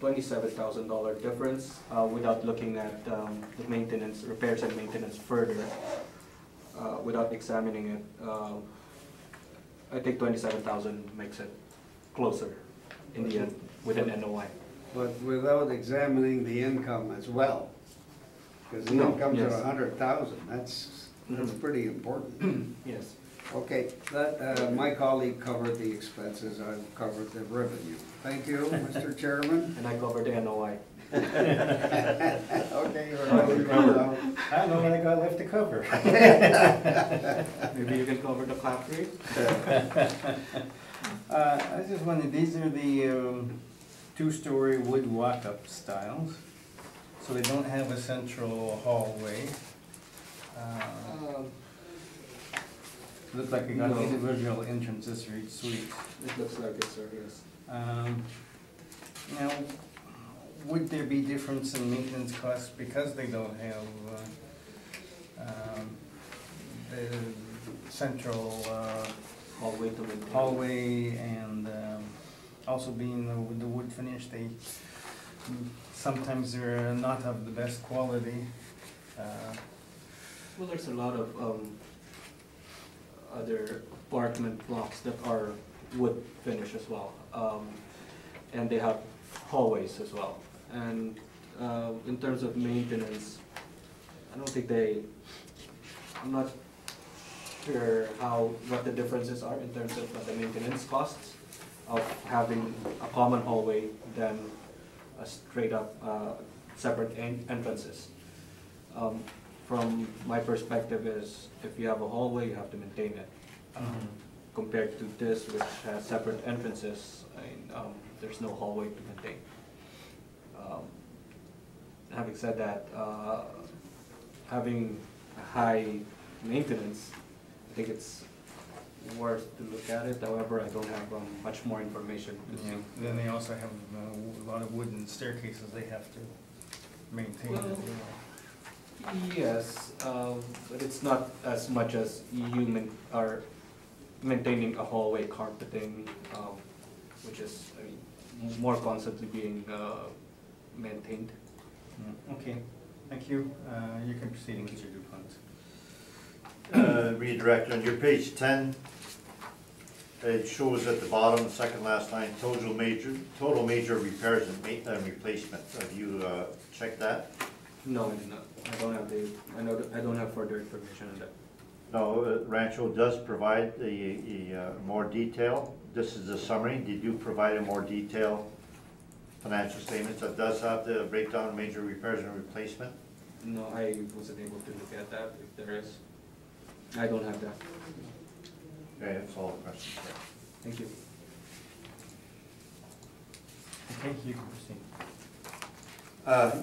$27,000 difference without looking at the maintenance, repairs and maintenance further, without examining it. I think 27,000 makes it closer in the end with an NOI. But without examining the income as well, because the No, income's at yes. 100,000, that's pretty important. Yes. Okay, my colleague covered the expenses, I've covered the revenue. Thank you, Mr. Chairman. And I covered the NOI. Okay, you're I don't know what I got left to cover. Maybe you can cover the clap rate? I just wondered, these are the two-story wood walk-up styles, so they don't have a central hallway. Looks like you got No. individual entrances for each suite. It looks like it, sir, yes. Now, would there be difference in maintenance costs because they don't have the central Hallway to maintain. hallway, and also being the wood finish, they sometimes they're not of the best quality. Well, there's a lot of other apartment blocks that are wood finish as well, and they have hallways as well. And in terms of maintenance, I don't think I'm not sure what the differences are in terms of the maintenance costs of having a common hallway than a straight up separate entrances. From my perspective is, if you have a hallway, you have to maintain it. Compared to this, which has separate entrances, there's no hallway to maintain. Having said that, having a high maintenance, I think it's worth to look at it. However, I don't have much more information to see. Yeah. Then they also have a lot of wooden staircases they have to maintain as well. Yes, but it's not as much as you are maintaining a hallway carpeting, which is more constantly being maintained. Okay, thank you. You can proceed, Mr. DuPont. Redirect on your page 10, it shows at the bottom, second last line, total major repairs and replacement. Have you checked that? No, I did not. I don't have further information on that. No, Rancho does provide more detail. This is the summary. Did you provide a more detailed financial statement that does have the breakdown of major repairs and replacement? No, I wasn't able to look at that, if there is. I don't have that. Okay, that's all the questions. Thank you. Okay, you can proceed.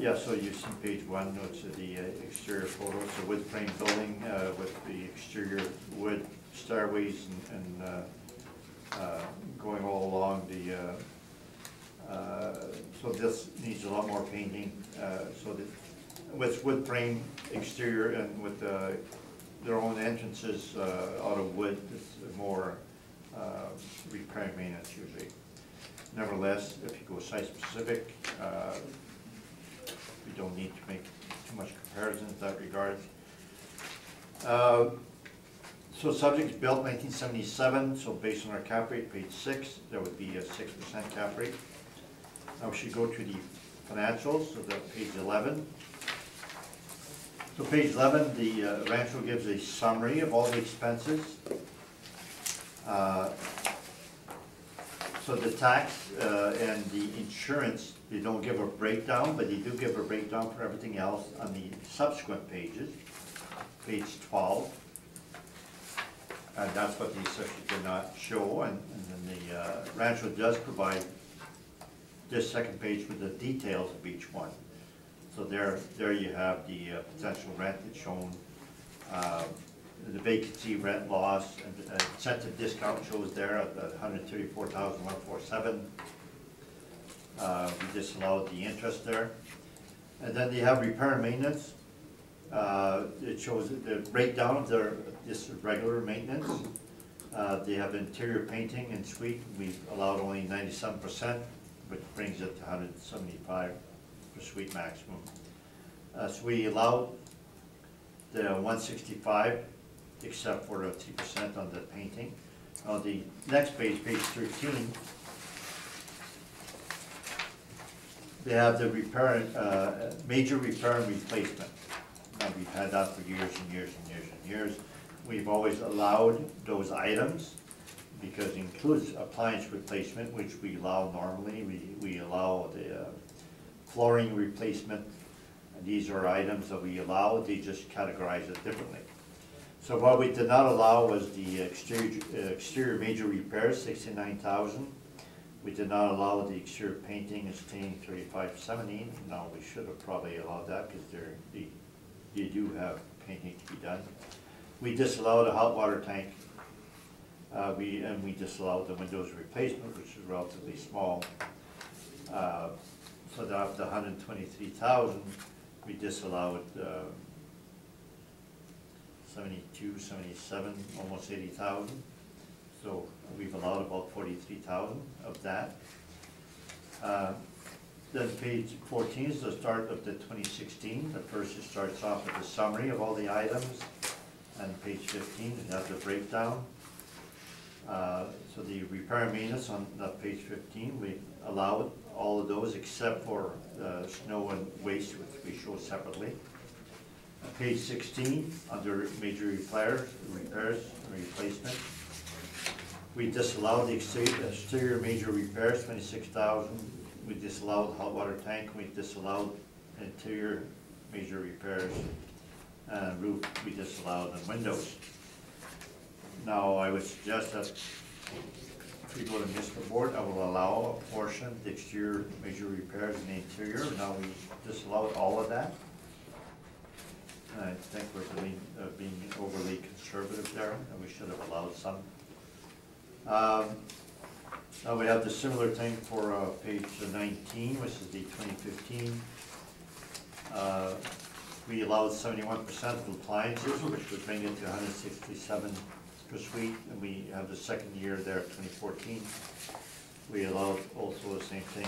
Yeah, so you see page 1, notes of the exterior photo. It's a wood frame building with the exterior wood stairways and going all along the So this needs a lot more painting, so that with wood frame exterior and with their own entrances out of wood, it's more repair maintenance usually. Nevertheless, if you go site specific, we don't need to make too much comparison in that regard. So subjects built 1977, so based on our cap rate, page 6, there would be a 6% cap rate. Now we should go to the financials, so that's page 11. So page 11, the Rancho gives a summary of all the expenses. So the tax and the insurance, they don't give a breakdown, but they do give a breakdown for everything else on the subsequent pages, page 12. And that's what these sections did not show, and then the Rancho does provide this second page with the details of each one. So there you have the potential rent that's shown, the vacancy, rent loss, and incentive discount shows there at $134,147. We disallowed the interest there. And then they have repair and maintenance. It shows the breakdown of their just regular maintenance. They have interior painting and suite. We've allowed only 97%, which brings it to 175 per suite maximum. So we allowed the 165, except for the 2% on the painting. On the next page, page 13, they have the repair, major repair and replacement. Now, we've had that for years and years and years and years. We've always allowed those items because it includes appliance replacement, which we allow normally. We allow the flooring replacement. And these are items that we allow, they just categorize it differently. So what we did not allow was the exterior major repairs, 69,000. We did not allow the exterior painting and staining, 3570. Now we should have probably allowed that because they do have painting to be done. We disallowed a hot water tank. We disallowed the windows replacement, which is relatively small. So that of the 123,000, we disallowed 72, 77, almost 80,000. So we've allowed about 43,000 of that. Then page 14 is the start of the 2016. The first it starts off with a summary of all the items. And page 15, it has the breakdown. So the repair and maintenance on page 15, we allowed all of those except for snow and waste, which we show separately. Page 16, under major repairs and replacement, we disallowed the exterior major repairs, 26,000. We disallowed hot water tank. We disallowed interior major repairs. And roof, we disallowed, and windows. Now, I would suggest that if we go to municipal board, I will allow a portion of the exterior major repairs in the interior. Now we disallowed all of that. I think we're really being overly conservative there, and we should have allowed some. Now we have the similar thing for page 19, which is the 2015. We allowed 71% of appliances, which would bring it to 167 per suite, and we have the second year there, 2014. We allowed also the same thing,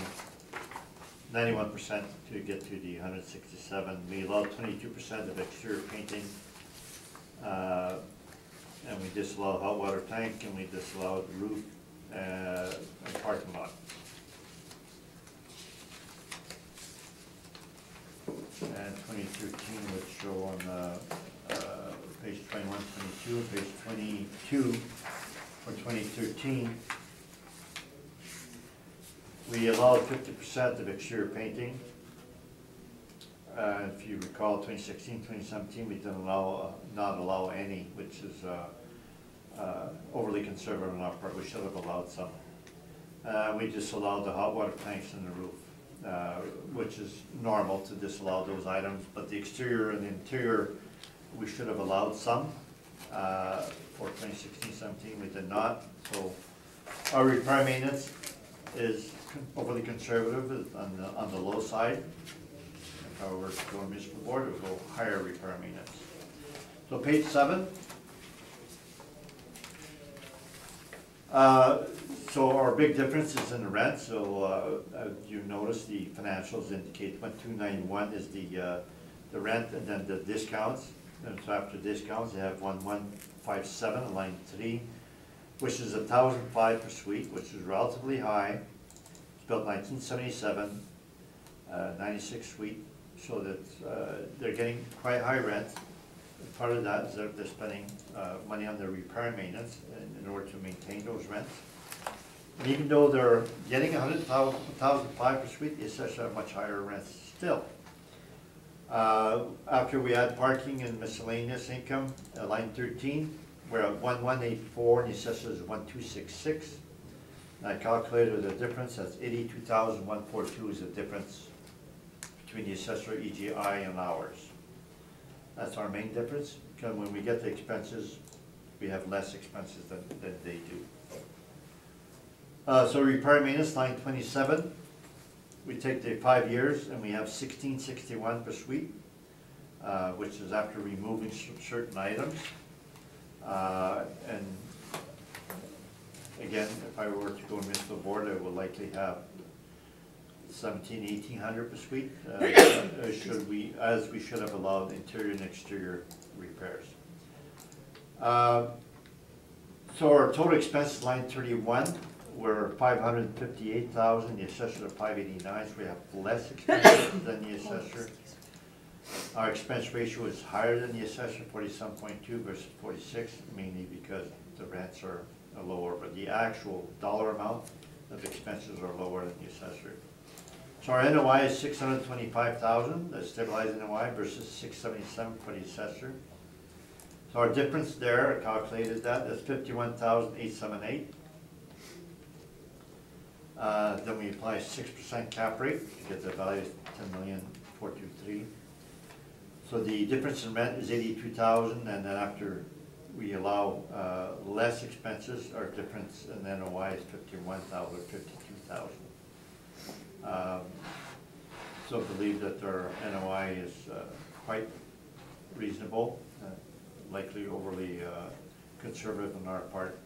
91% to get to the 167. We allowed 22% of exterior painting, and we disallowed hot water tank, and we disallowed the roof and parking lot. And 2013 would show on page 21, 22, and page 22 for 2013. We allowed 50% of exterior painting. If you recall, 2016, 2017, we didn't not allow any, which is overly conservative on our part. We should have allowed some. We disallowed the hot water tanks and the roof, which is normal to disallow those items, but the exterior and the interior, we should have allowed some. For 2016-17, we did not. So our repair maintenance, is overly conservative, is on the low side. If I were to go municipal board, it would go higher repair maintenance. So page 7. So our big difference is in the rent. So you notice the financials indicate 1291 is the rent, and then the discounts. And so after discounts, they have 1157 on line 3, which is 1,005 per suite, which is relatively high. It's built 1977, 96 suite, so that they're getting quite high rent. Part of that is that they're spending money on their repair and maintenance in order to maintain those rents. And even though they're getting 1,005 per suite, they essentially have much higher rents still. After we add parking and miscellaneous income, line 13, we're at 1184 and the assessor is 1266. And I calculated the difference, that's 82,142 is the difference between the assessor EGI and ours. That's our main difference, because when we get the expenses, we have less expenses than they do. So repair and maintenance, line 27, we take the 5 years and we have 1661 per suite, which is after removing certain items. And again, if I were to go to municipal board, I would likely have 1,700–1,800 per suite, as we should have allowed interior and exterior repairs. So our total expenses, line 31, were 558,000. The assessor of 589, so we have less expenses than the assessor. Our expense ratio is higher than the assessor, 47.2 versus 46, mainly because the rents are lower, but the actual dollar amount of expenses are lower than the assessor. So our NOI is 625,000, that's stabilized NOI, versus 677 for the assessor. So our difference there, I calculated that's 51,878. Then we apply a 6% cap rate to get the value of 10,423,000. So the difference in rent is 82,000, and then after we allow less expenses, our difference in NOI is 51,000 or 52,000. So I believe that our NOI is quite reasonable, likely overly conservative on our part.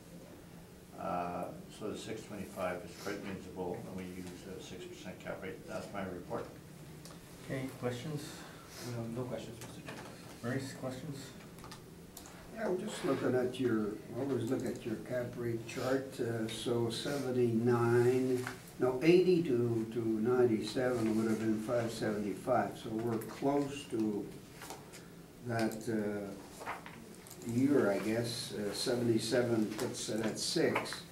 So the 625 is quite reasonable, and we use a 6% cap rate. That's my report. Okay, questions? No questions, Mr. Chair. Maurice, questions? Yeah, I'm just looking at your, always look at your cap rate chart, so 80 to 97 would have been 575, so we're close to that year, I guess. 77 puts it at 6.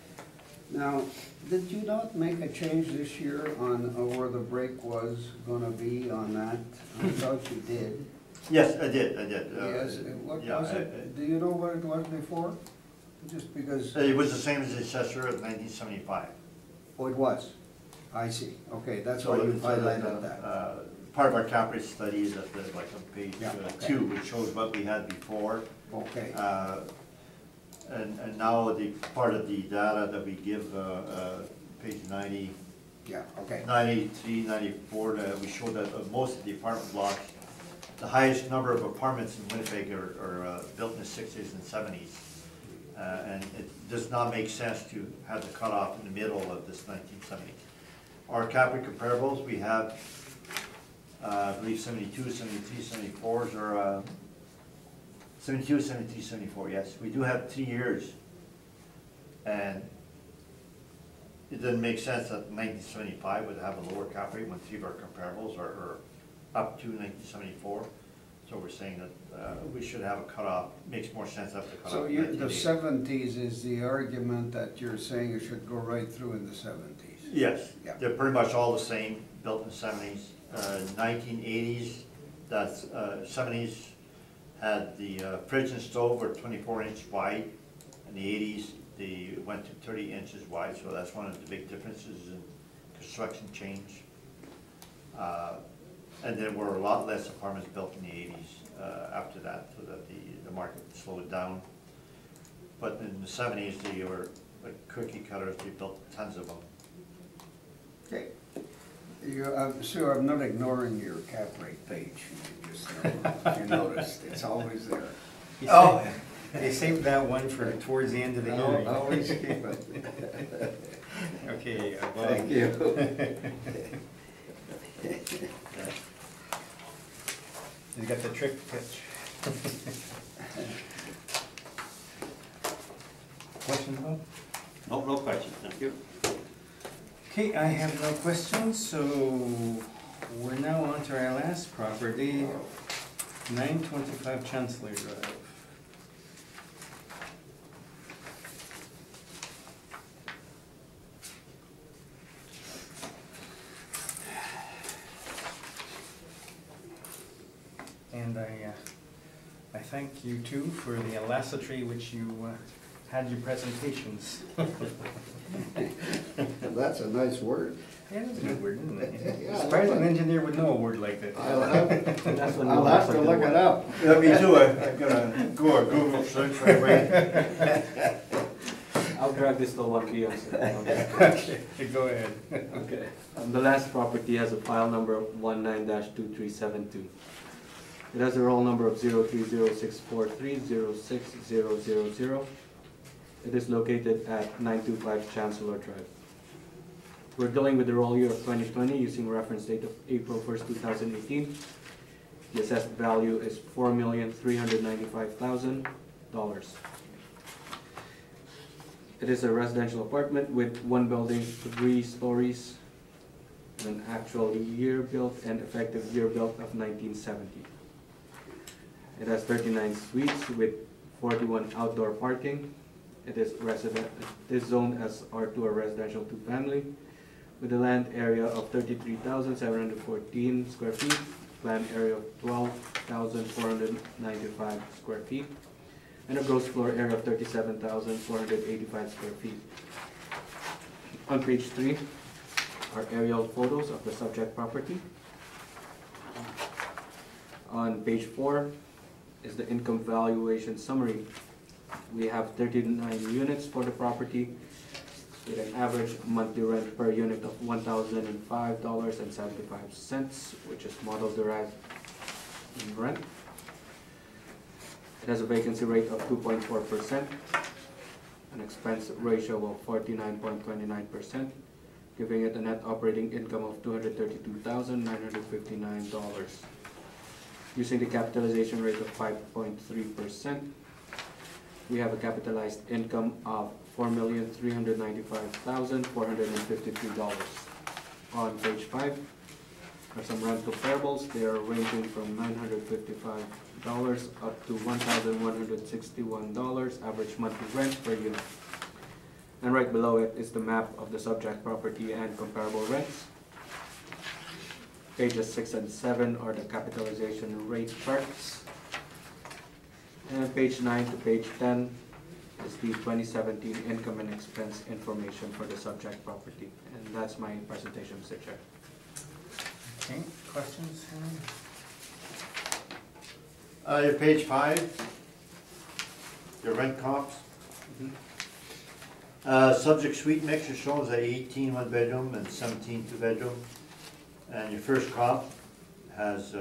Now, did you not make a change this year on where the break was gonna be on that? I thought you did. Yes, I did. Yes, what yeah, was it? Do you know what it was before? Just because, It was the same as the assessor of 1975. oh, it was? I see, okay, that's why you highlighted that. Part of our cap rate study is at the, like on page Yeah, okay. 2, which shows what we had before. Okay, And now the part of the data that we give, page 90, yeah, okay. 93, 94, we show that most of the apartment blocks, the highest number of apartments in Winnipeg are built in the 60s and 70s. And it does not make sense to have the cutoff in the middle of this 1970s. Our cap rate comparables, we have, I believe 72, 73, 74s, or 72, 73, 74, yes. We do have 3 years. And it doesn't make sense that 1975 would have a lower cap rate when 3 of our comparables are up to 1974. So we're saying that we should have a cutoff. Makes more sense to have the cutoff. So in the 1980. 70s is the argument that you're saying it should go right through in the 70s? Yes, Yeah. they're pretty much all the same, built in the 70s. 1980s, that's 70s had the fridge and stove were 24-inch wide. In the 80s, they went to 30 inches wide, so that's one of the big differences in construction change. And there were a lot less apartments built in the 80s after that, so that the market slowed down. But in the 70s, they were like cookie cutters, they built tons of them. Okay. Sue, I'm not ignoring your cap rate page. You noticed, it's always there. Oh, they saved that one for towards the end of the I'll hearing. always keep it. Okay, well. Thank you. You got the trick pitch. Questions, Bob? No, no questions, thank you. Okay, I have no questions, so we're now on to our last property, 925 Chancellor Drive. And I thank you too for the alacrity which you had your presentations. That's a nice word. Yeah, that's a good word, isn't it? Yeah, I Surprised like an it. engineer would know a word like that. That's when I'll have to look it up. Yeah, me too, I'm gonna go a Google search right away. I'll drag this till 1 p.m. so- Okay, go ahead. Okay. The last property has a file number of 19-2372. It has a roll number of 03064306000. It is located at 925 Chancellor Drive. We're dealing with the roll year of 2020 using reference date of April 1st, 2018. The assessed value is $4,395,000. It is a residential apartment with one building, 3 stories, and an actual year built and effective year built of 1970. It has 39 suites with 41 outdoor parking. It is zoned as R2 or residential 2-family with a land area of 33,714 square feet, planned area of 12,495 square feet, and a gross floor area of 37,485 square feet. On page 3 are aerial photos of the subject property. On page 4 is the income valuation summary. We have 39 units for the property with an average monthly rent per unit of $1,005.75, which is model derived rent. It has a vacancy rate of 2.4%, an expense ratio of 49.29%, giving it a net operating income of $232,959. Using the capitalization rate of 5.3%, we have a capitalized income of $4,395,453. On page 5 are some rental comparables. They are ranging from $955 up to $1,161 average monthly rent per unit. And right below it is the map of the subject property and comparable rents. Pages 6 and 7 are the capitalization rate charts. And page 9 to page 10 is the 2017 income and expense information for the subject property. And that's my presentation, Mr. Chair. Okay, questions? Your page 5, your rent comps. Subject suite mix is shown as 18 one-bedroom and 17 two-bedroom. And your first comp has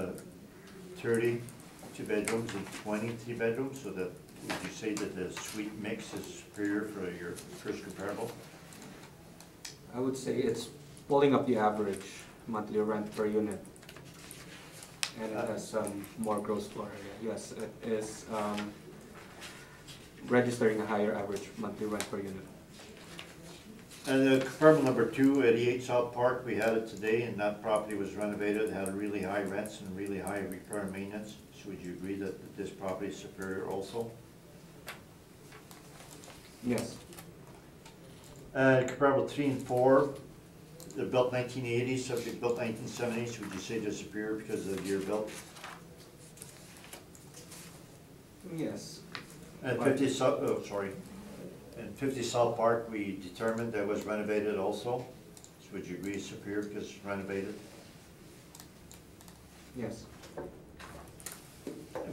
30 two-bedrooms and 23 bedrooms, so that, would you say that the suite mix is superior for your first comparable? I would say it's pulling up the average monthly rent per unit. And it has more gross floor area. Yes, it is registering a higher average monthly rent per unit. And the comparable number 2, 88 South Park, we had it today, and that property was renovated, had really high rents and really high repair and maintenance. So would you agree that this property is superior also? Yes. Comparable 3 and 4, they're built 1980, subject built 1970, so would you say they're superior because of the year built? Yes. And 50 and 50 South Park, we determined that was renovated also. So would you agree it's superior because it's renovated? Yes.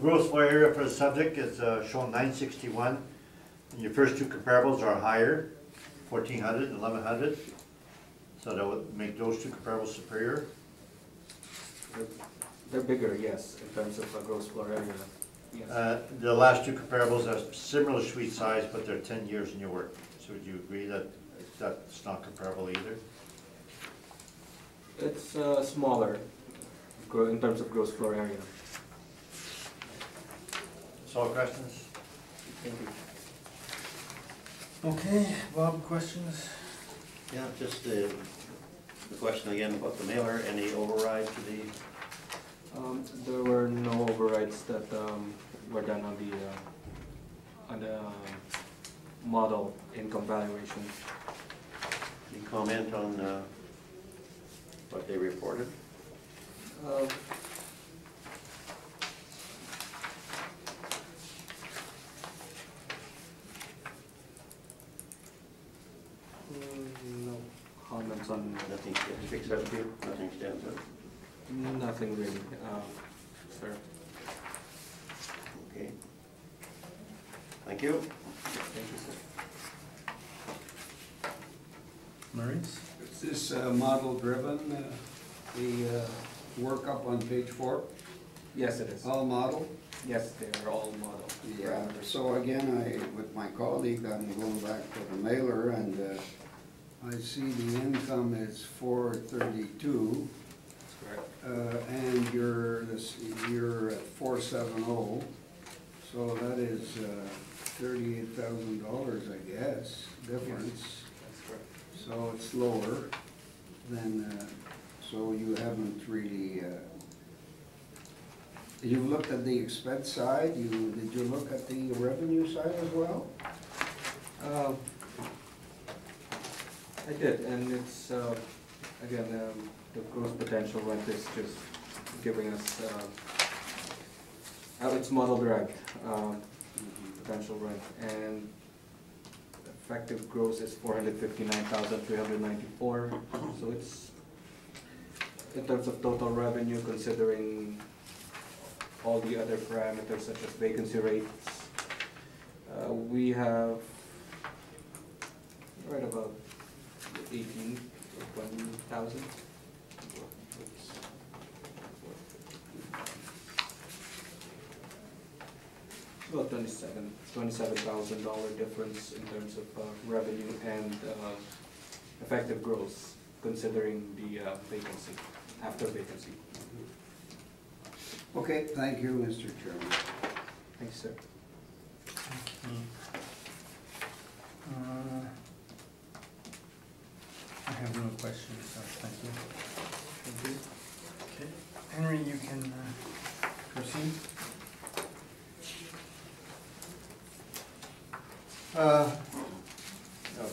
Gross floor area for the subject is shown 961. And your first 2 comparables are higher, 1,400 and 1,100. So that would make those two comparables superior? They're bigger, yes, in terms of gross floor area, yes. The last two comparables are similar suite size, but they're 10 years in your work. So would you agree that that's not comparable either? It's smaller in terms of gross floor area. That's all questions? Thank you. Okay, Bob, questions? Yeah, just the question again about the mailer, any override to the, There were no overrides that were done on the model income valuation. any comment on what they reported? No comments on Nothing sticks out to you, nothing stands out? nothing really, sir. Okay. Thank you. Thank you, sir. Maurice? Is this model driven, the work up on page 4? Yes, it is. All model? Yes, they are all model. Yeah, so again, with my colleague, I'm going back to the mailer, and I see the income is 432, That's correct. and you're at 470, so that is $38,000, I guess, difference. That's correct. So it's lower than, so you haven't really, you've looked at the expense side, did you look at the revenue side as well? I did, and it's, again, the gross potential rent is just giving us, it's model derived, potential rent, and effective gross is 459,394, so it's, in terms of total revenue, considering all the other parameters such as vacancy rates, we have right about 18 or 20,000. About $27,000 difference in terms of revenue and effective gross, considering the vacancy, after vacancy. Okay, thank you, Mr. Chairman. Thanks, sir. I have no questions, so thank you. Thank you. Okay, Henry, you can proceed.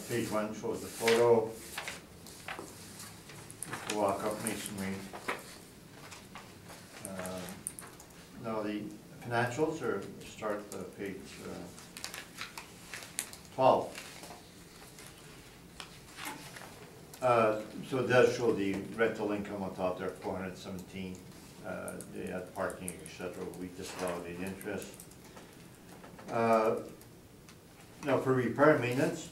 Page 1 shows the photo. Walk up masonry. Now the financials are start page 12. So it does show the rental income on top there, 417. They had parking, etc. We disallowed the interest. Now for repair and maintenance,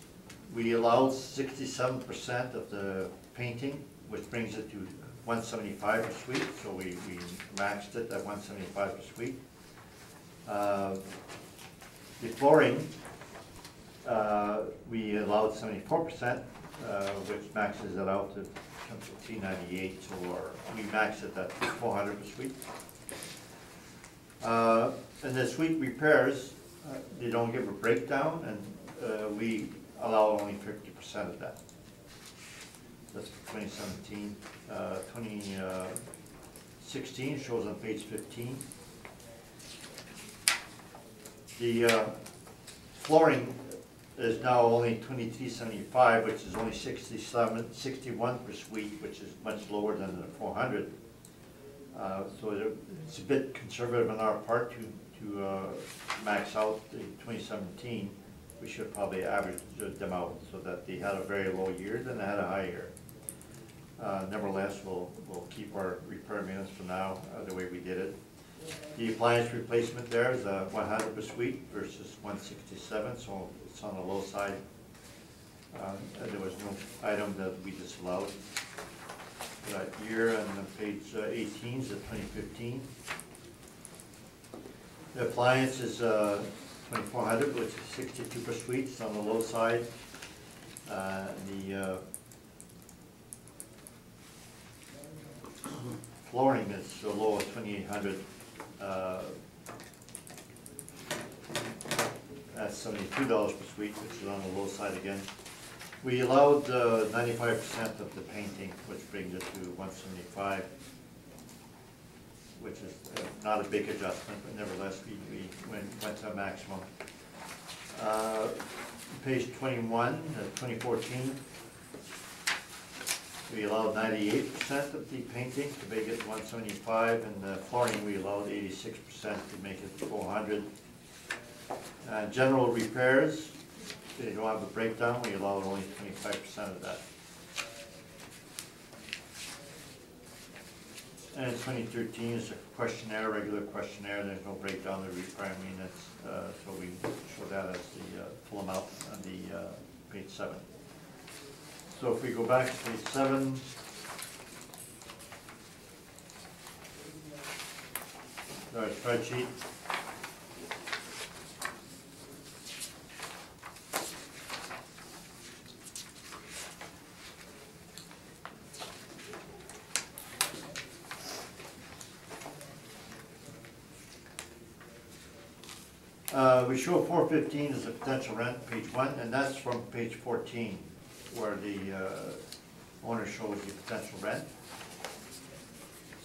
we allowed 67% of the painting, which brings it to 175 per suite, so we maxed it at 175 per suite. The flooring, we allowed 74%, which maxes it out to 398, so we maxed it at 400 per suite. And the suite repairs, they don't give a breakdown, and we allow only 50% of that. That's for 2017. 2016 shows on page 15. The flooring is now only $23.75, which is only 61 per suite, which is much lower than the 400. So it's a bit conservative on our part to max out the 2017. We should probably average them out so that they had a very low year, then they had a high year. Nevertheless, we'll keep our repair maintenance for now the way we did it. The appliance replacement there is 100 per suite versus 167, so it's on the low side. There was no item that we disallowed that year. And on page 18 is the 2015. The appliance is 2,400, which is 62 per suite. It's on the low side. The flooring is so low as 2,800. That's $72 per suite, which is on the low side again. We allowed 95% of the painting, which brings it to 175, which is not a big adjustment, but nevertheless, we went to a maximum. Page 21, 2014, we allowed 98% of the painting to make it 175, and the flooring we allowed 86% to make it 400. General repairs, they don't have a breakdown, we allowed only 25% of that. And 2013 is a questionnaire, regular questionnaire, there's no breakdown of the requirement units, so we show that as the full amount on the page 7. So if we go back to page 7, our spreadsheet. We show 415 as a potential rent, page 1, and that's from page 14, where the owner shows the potential rent.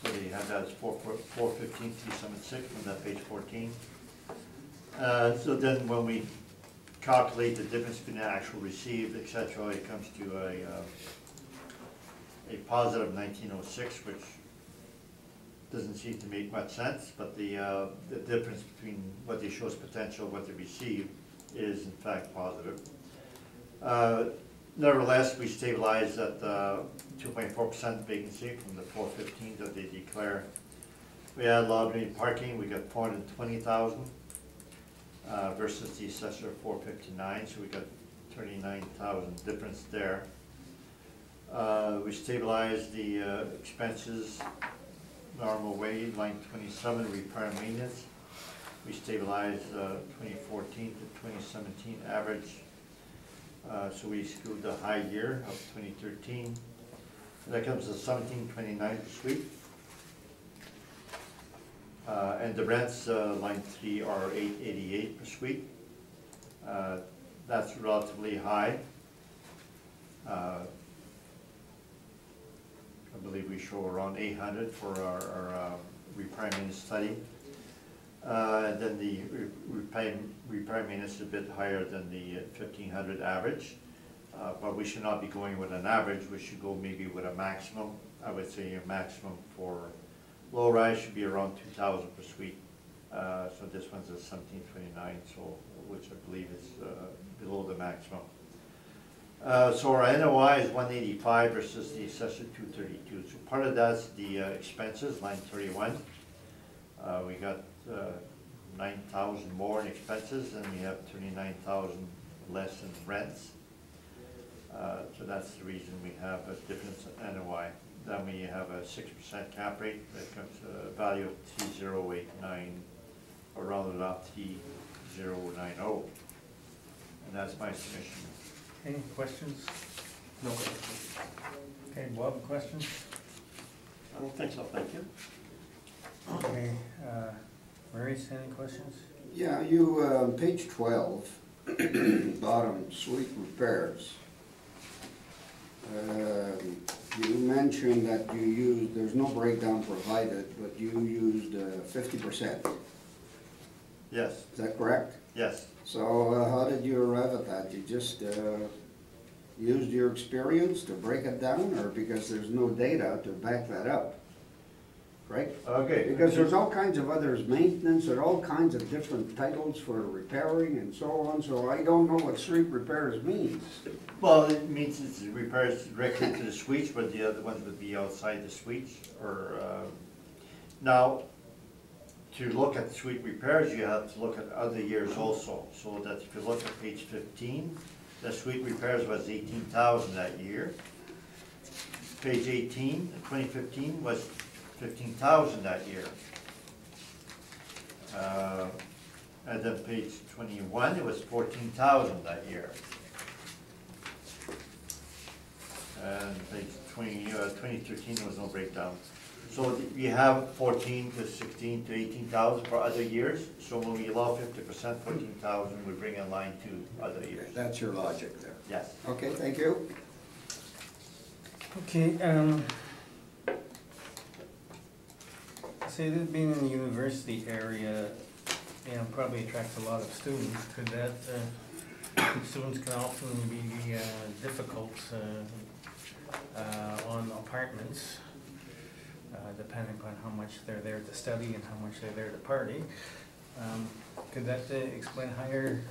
So they have that as 415, 376 from that page 14. So then when we calculate the difference between the actual received, etc., it comes to a positive 1906, which doesn't seem to make much sense, but the difference between what they show as potential and what they receive is in fact positive. Nevertheless, we stabilized at 2.4% vacancy from the 415 that they declare. We had lobby parking, we got 420,000 versus the assessor 459, so we got 39,000 difference there. We stabilized the expenses. Normal way, line 27, repair and maintenance. We stabilized 2014 to 2017 average. So we exclude the high year of 2013. And that comes to 1729 per suite. And the rents, line 3, are 888 per suite. That's relatively high. I believe we show around 800 for our repair maintenance study. Then the repair maintenance is a bit higher than the 1500 average, but we should not be going with an average. We should go maybe with a maximum. I would say a maximum for low rise should be around 2,000 per suite. So this one's a 1729, so which I believe is below the maximum. So our NOI is 185 versus the assessor 232. So part of that's the expenses, line 31. We got 9,000 more in expenses, and we have 39,000 less in rents. So that's the reason we have a difference in NOI. Then we have a 6% cap rate that comes to a value of 3089, or rounded up 3090. And that's my submission. Any questions? No questions. Okay, Bob, questions? I don't think so, thank you. Okay, Maurice, any questions? Yeah, you, page 12, bottom, suite repairs. You mentioned that you used, there's no breakdown provided, but you used 50%. Yes, Is that correct? yes. So how did you arrive at that? You just used your experience to break it down, or because there's no data to back that up? Right? Okay. Because there's all kinds of others, maintenance, and all kinds of different titles for repairing and so on, so I don't know what suite repairs means. Well, it means it's repairs directly to the suites, but the other ones would be outside the suites. Or now, to look at suite repairs, you have to look at other years also. So that if you look at page 15, The suite repairs was 18,000 that year. Page 18, 2015 was 15,000 that year. And then page 21, it was 14,000 that year. And page 2013, there was no breakdown. So we have 14 to 16 to 18,000 for other years. So when we allow 50%, 14,000 would bring in line to other years. That's your logic there. Yes. Okay, thank you. Okay, say that being in the university area, you know, probably attracts a lot of students. Could that, students can often be difficult on apartments, depending on how much they're there to study and how much they're there to party. Could that explain higher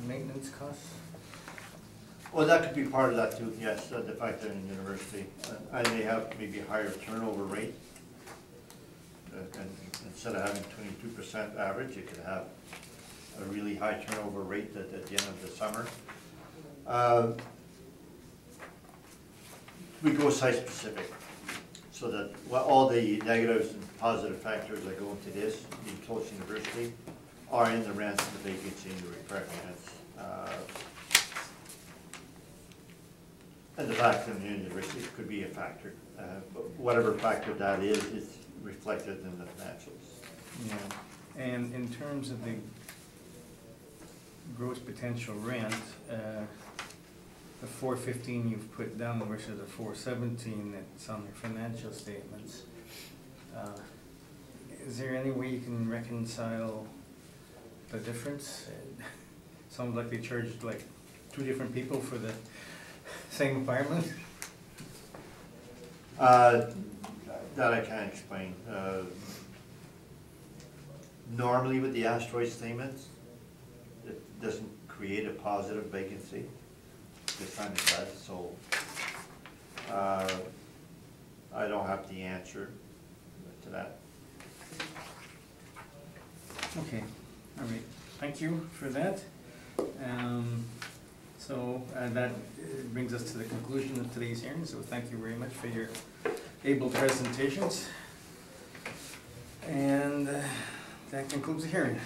maintenance costs? Well, that could be part of that too, yes, the fact that in university, and they have maybe a higher turnover rate. And instead of having 22% average, you could have a really high turnover rate at the end of the summer. We go site specific, so that all the negatives and positive factors that go into this, being close to university, are in the rents, the vacancy, and the repair maintenance. And the fact that the university could be a factor, but whatever factor that is, it's reflected in the financials. Yeah, and in terms of the gross potential rent, the 415 you've put down versus the 417 that's on your financial statements, is there any way you can reconcile the difference? Sounds like they charged like 2 different people for the same apartment? That I can't explain. Normally with the asteroid statements, it doesn't create a positive vacancy. This time it does, so I don't have the answer to that. Okay, all right, thank you for that. So that brings us to the conclusion of today's hearing, so thank you very much for your able presentations. And that concludes the hearing.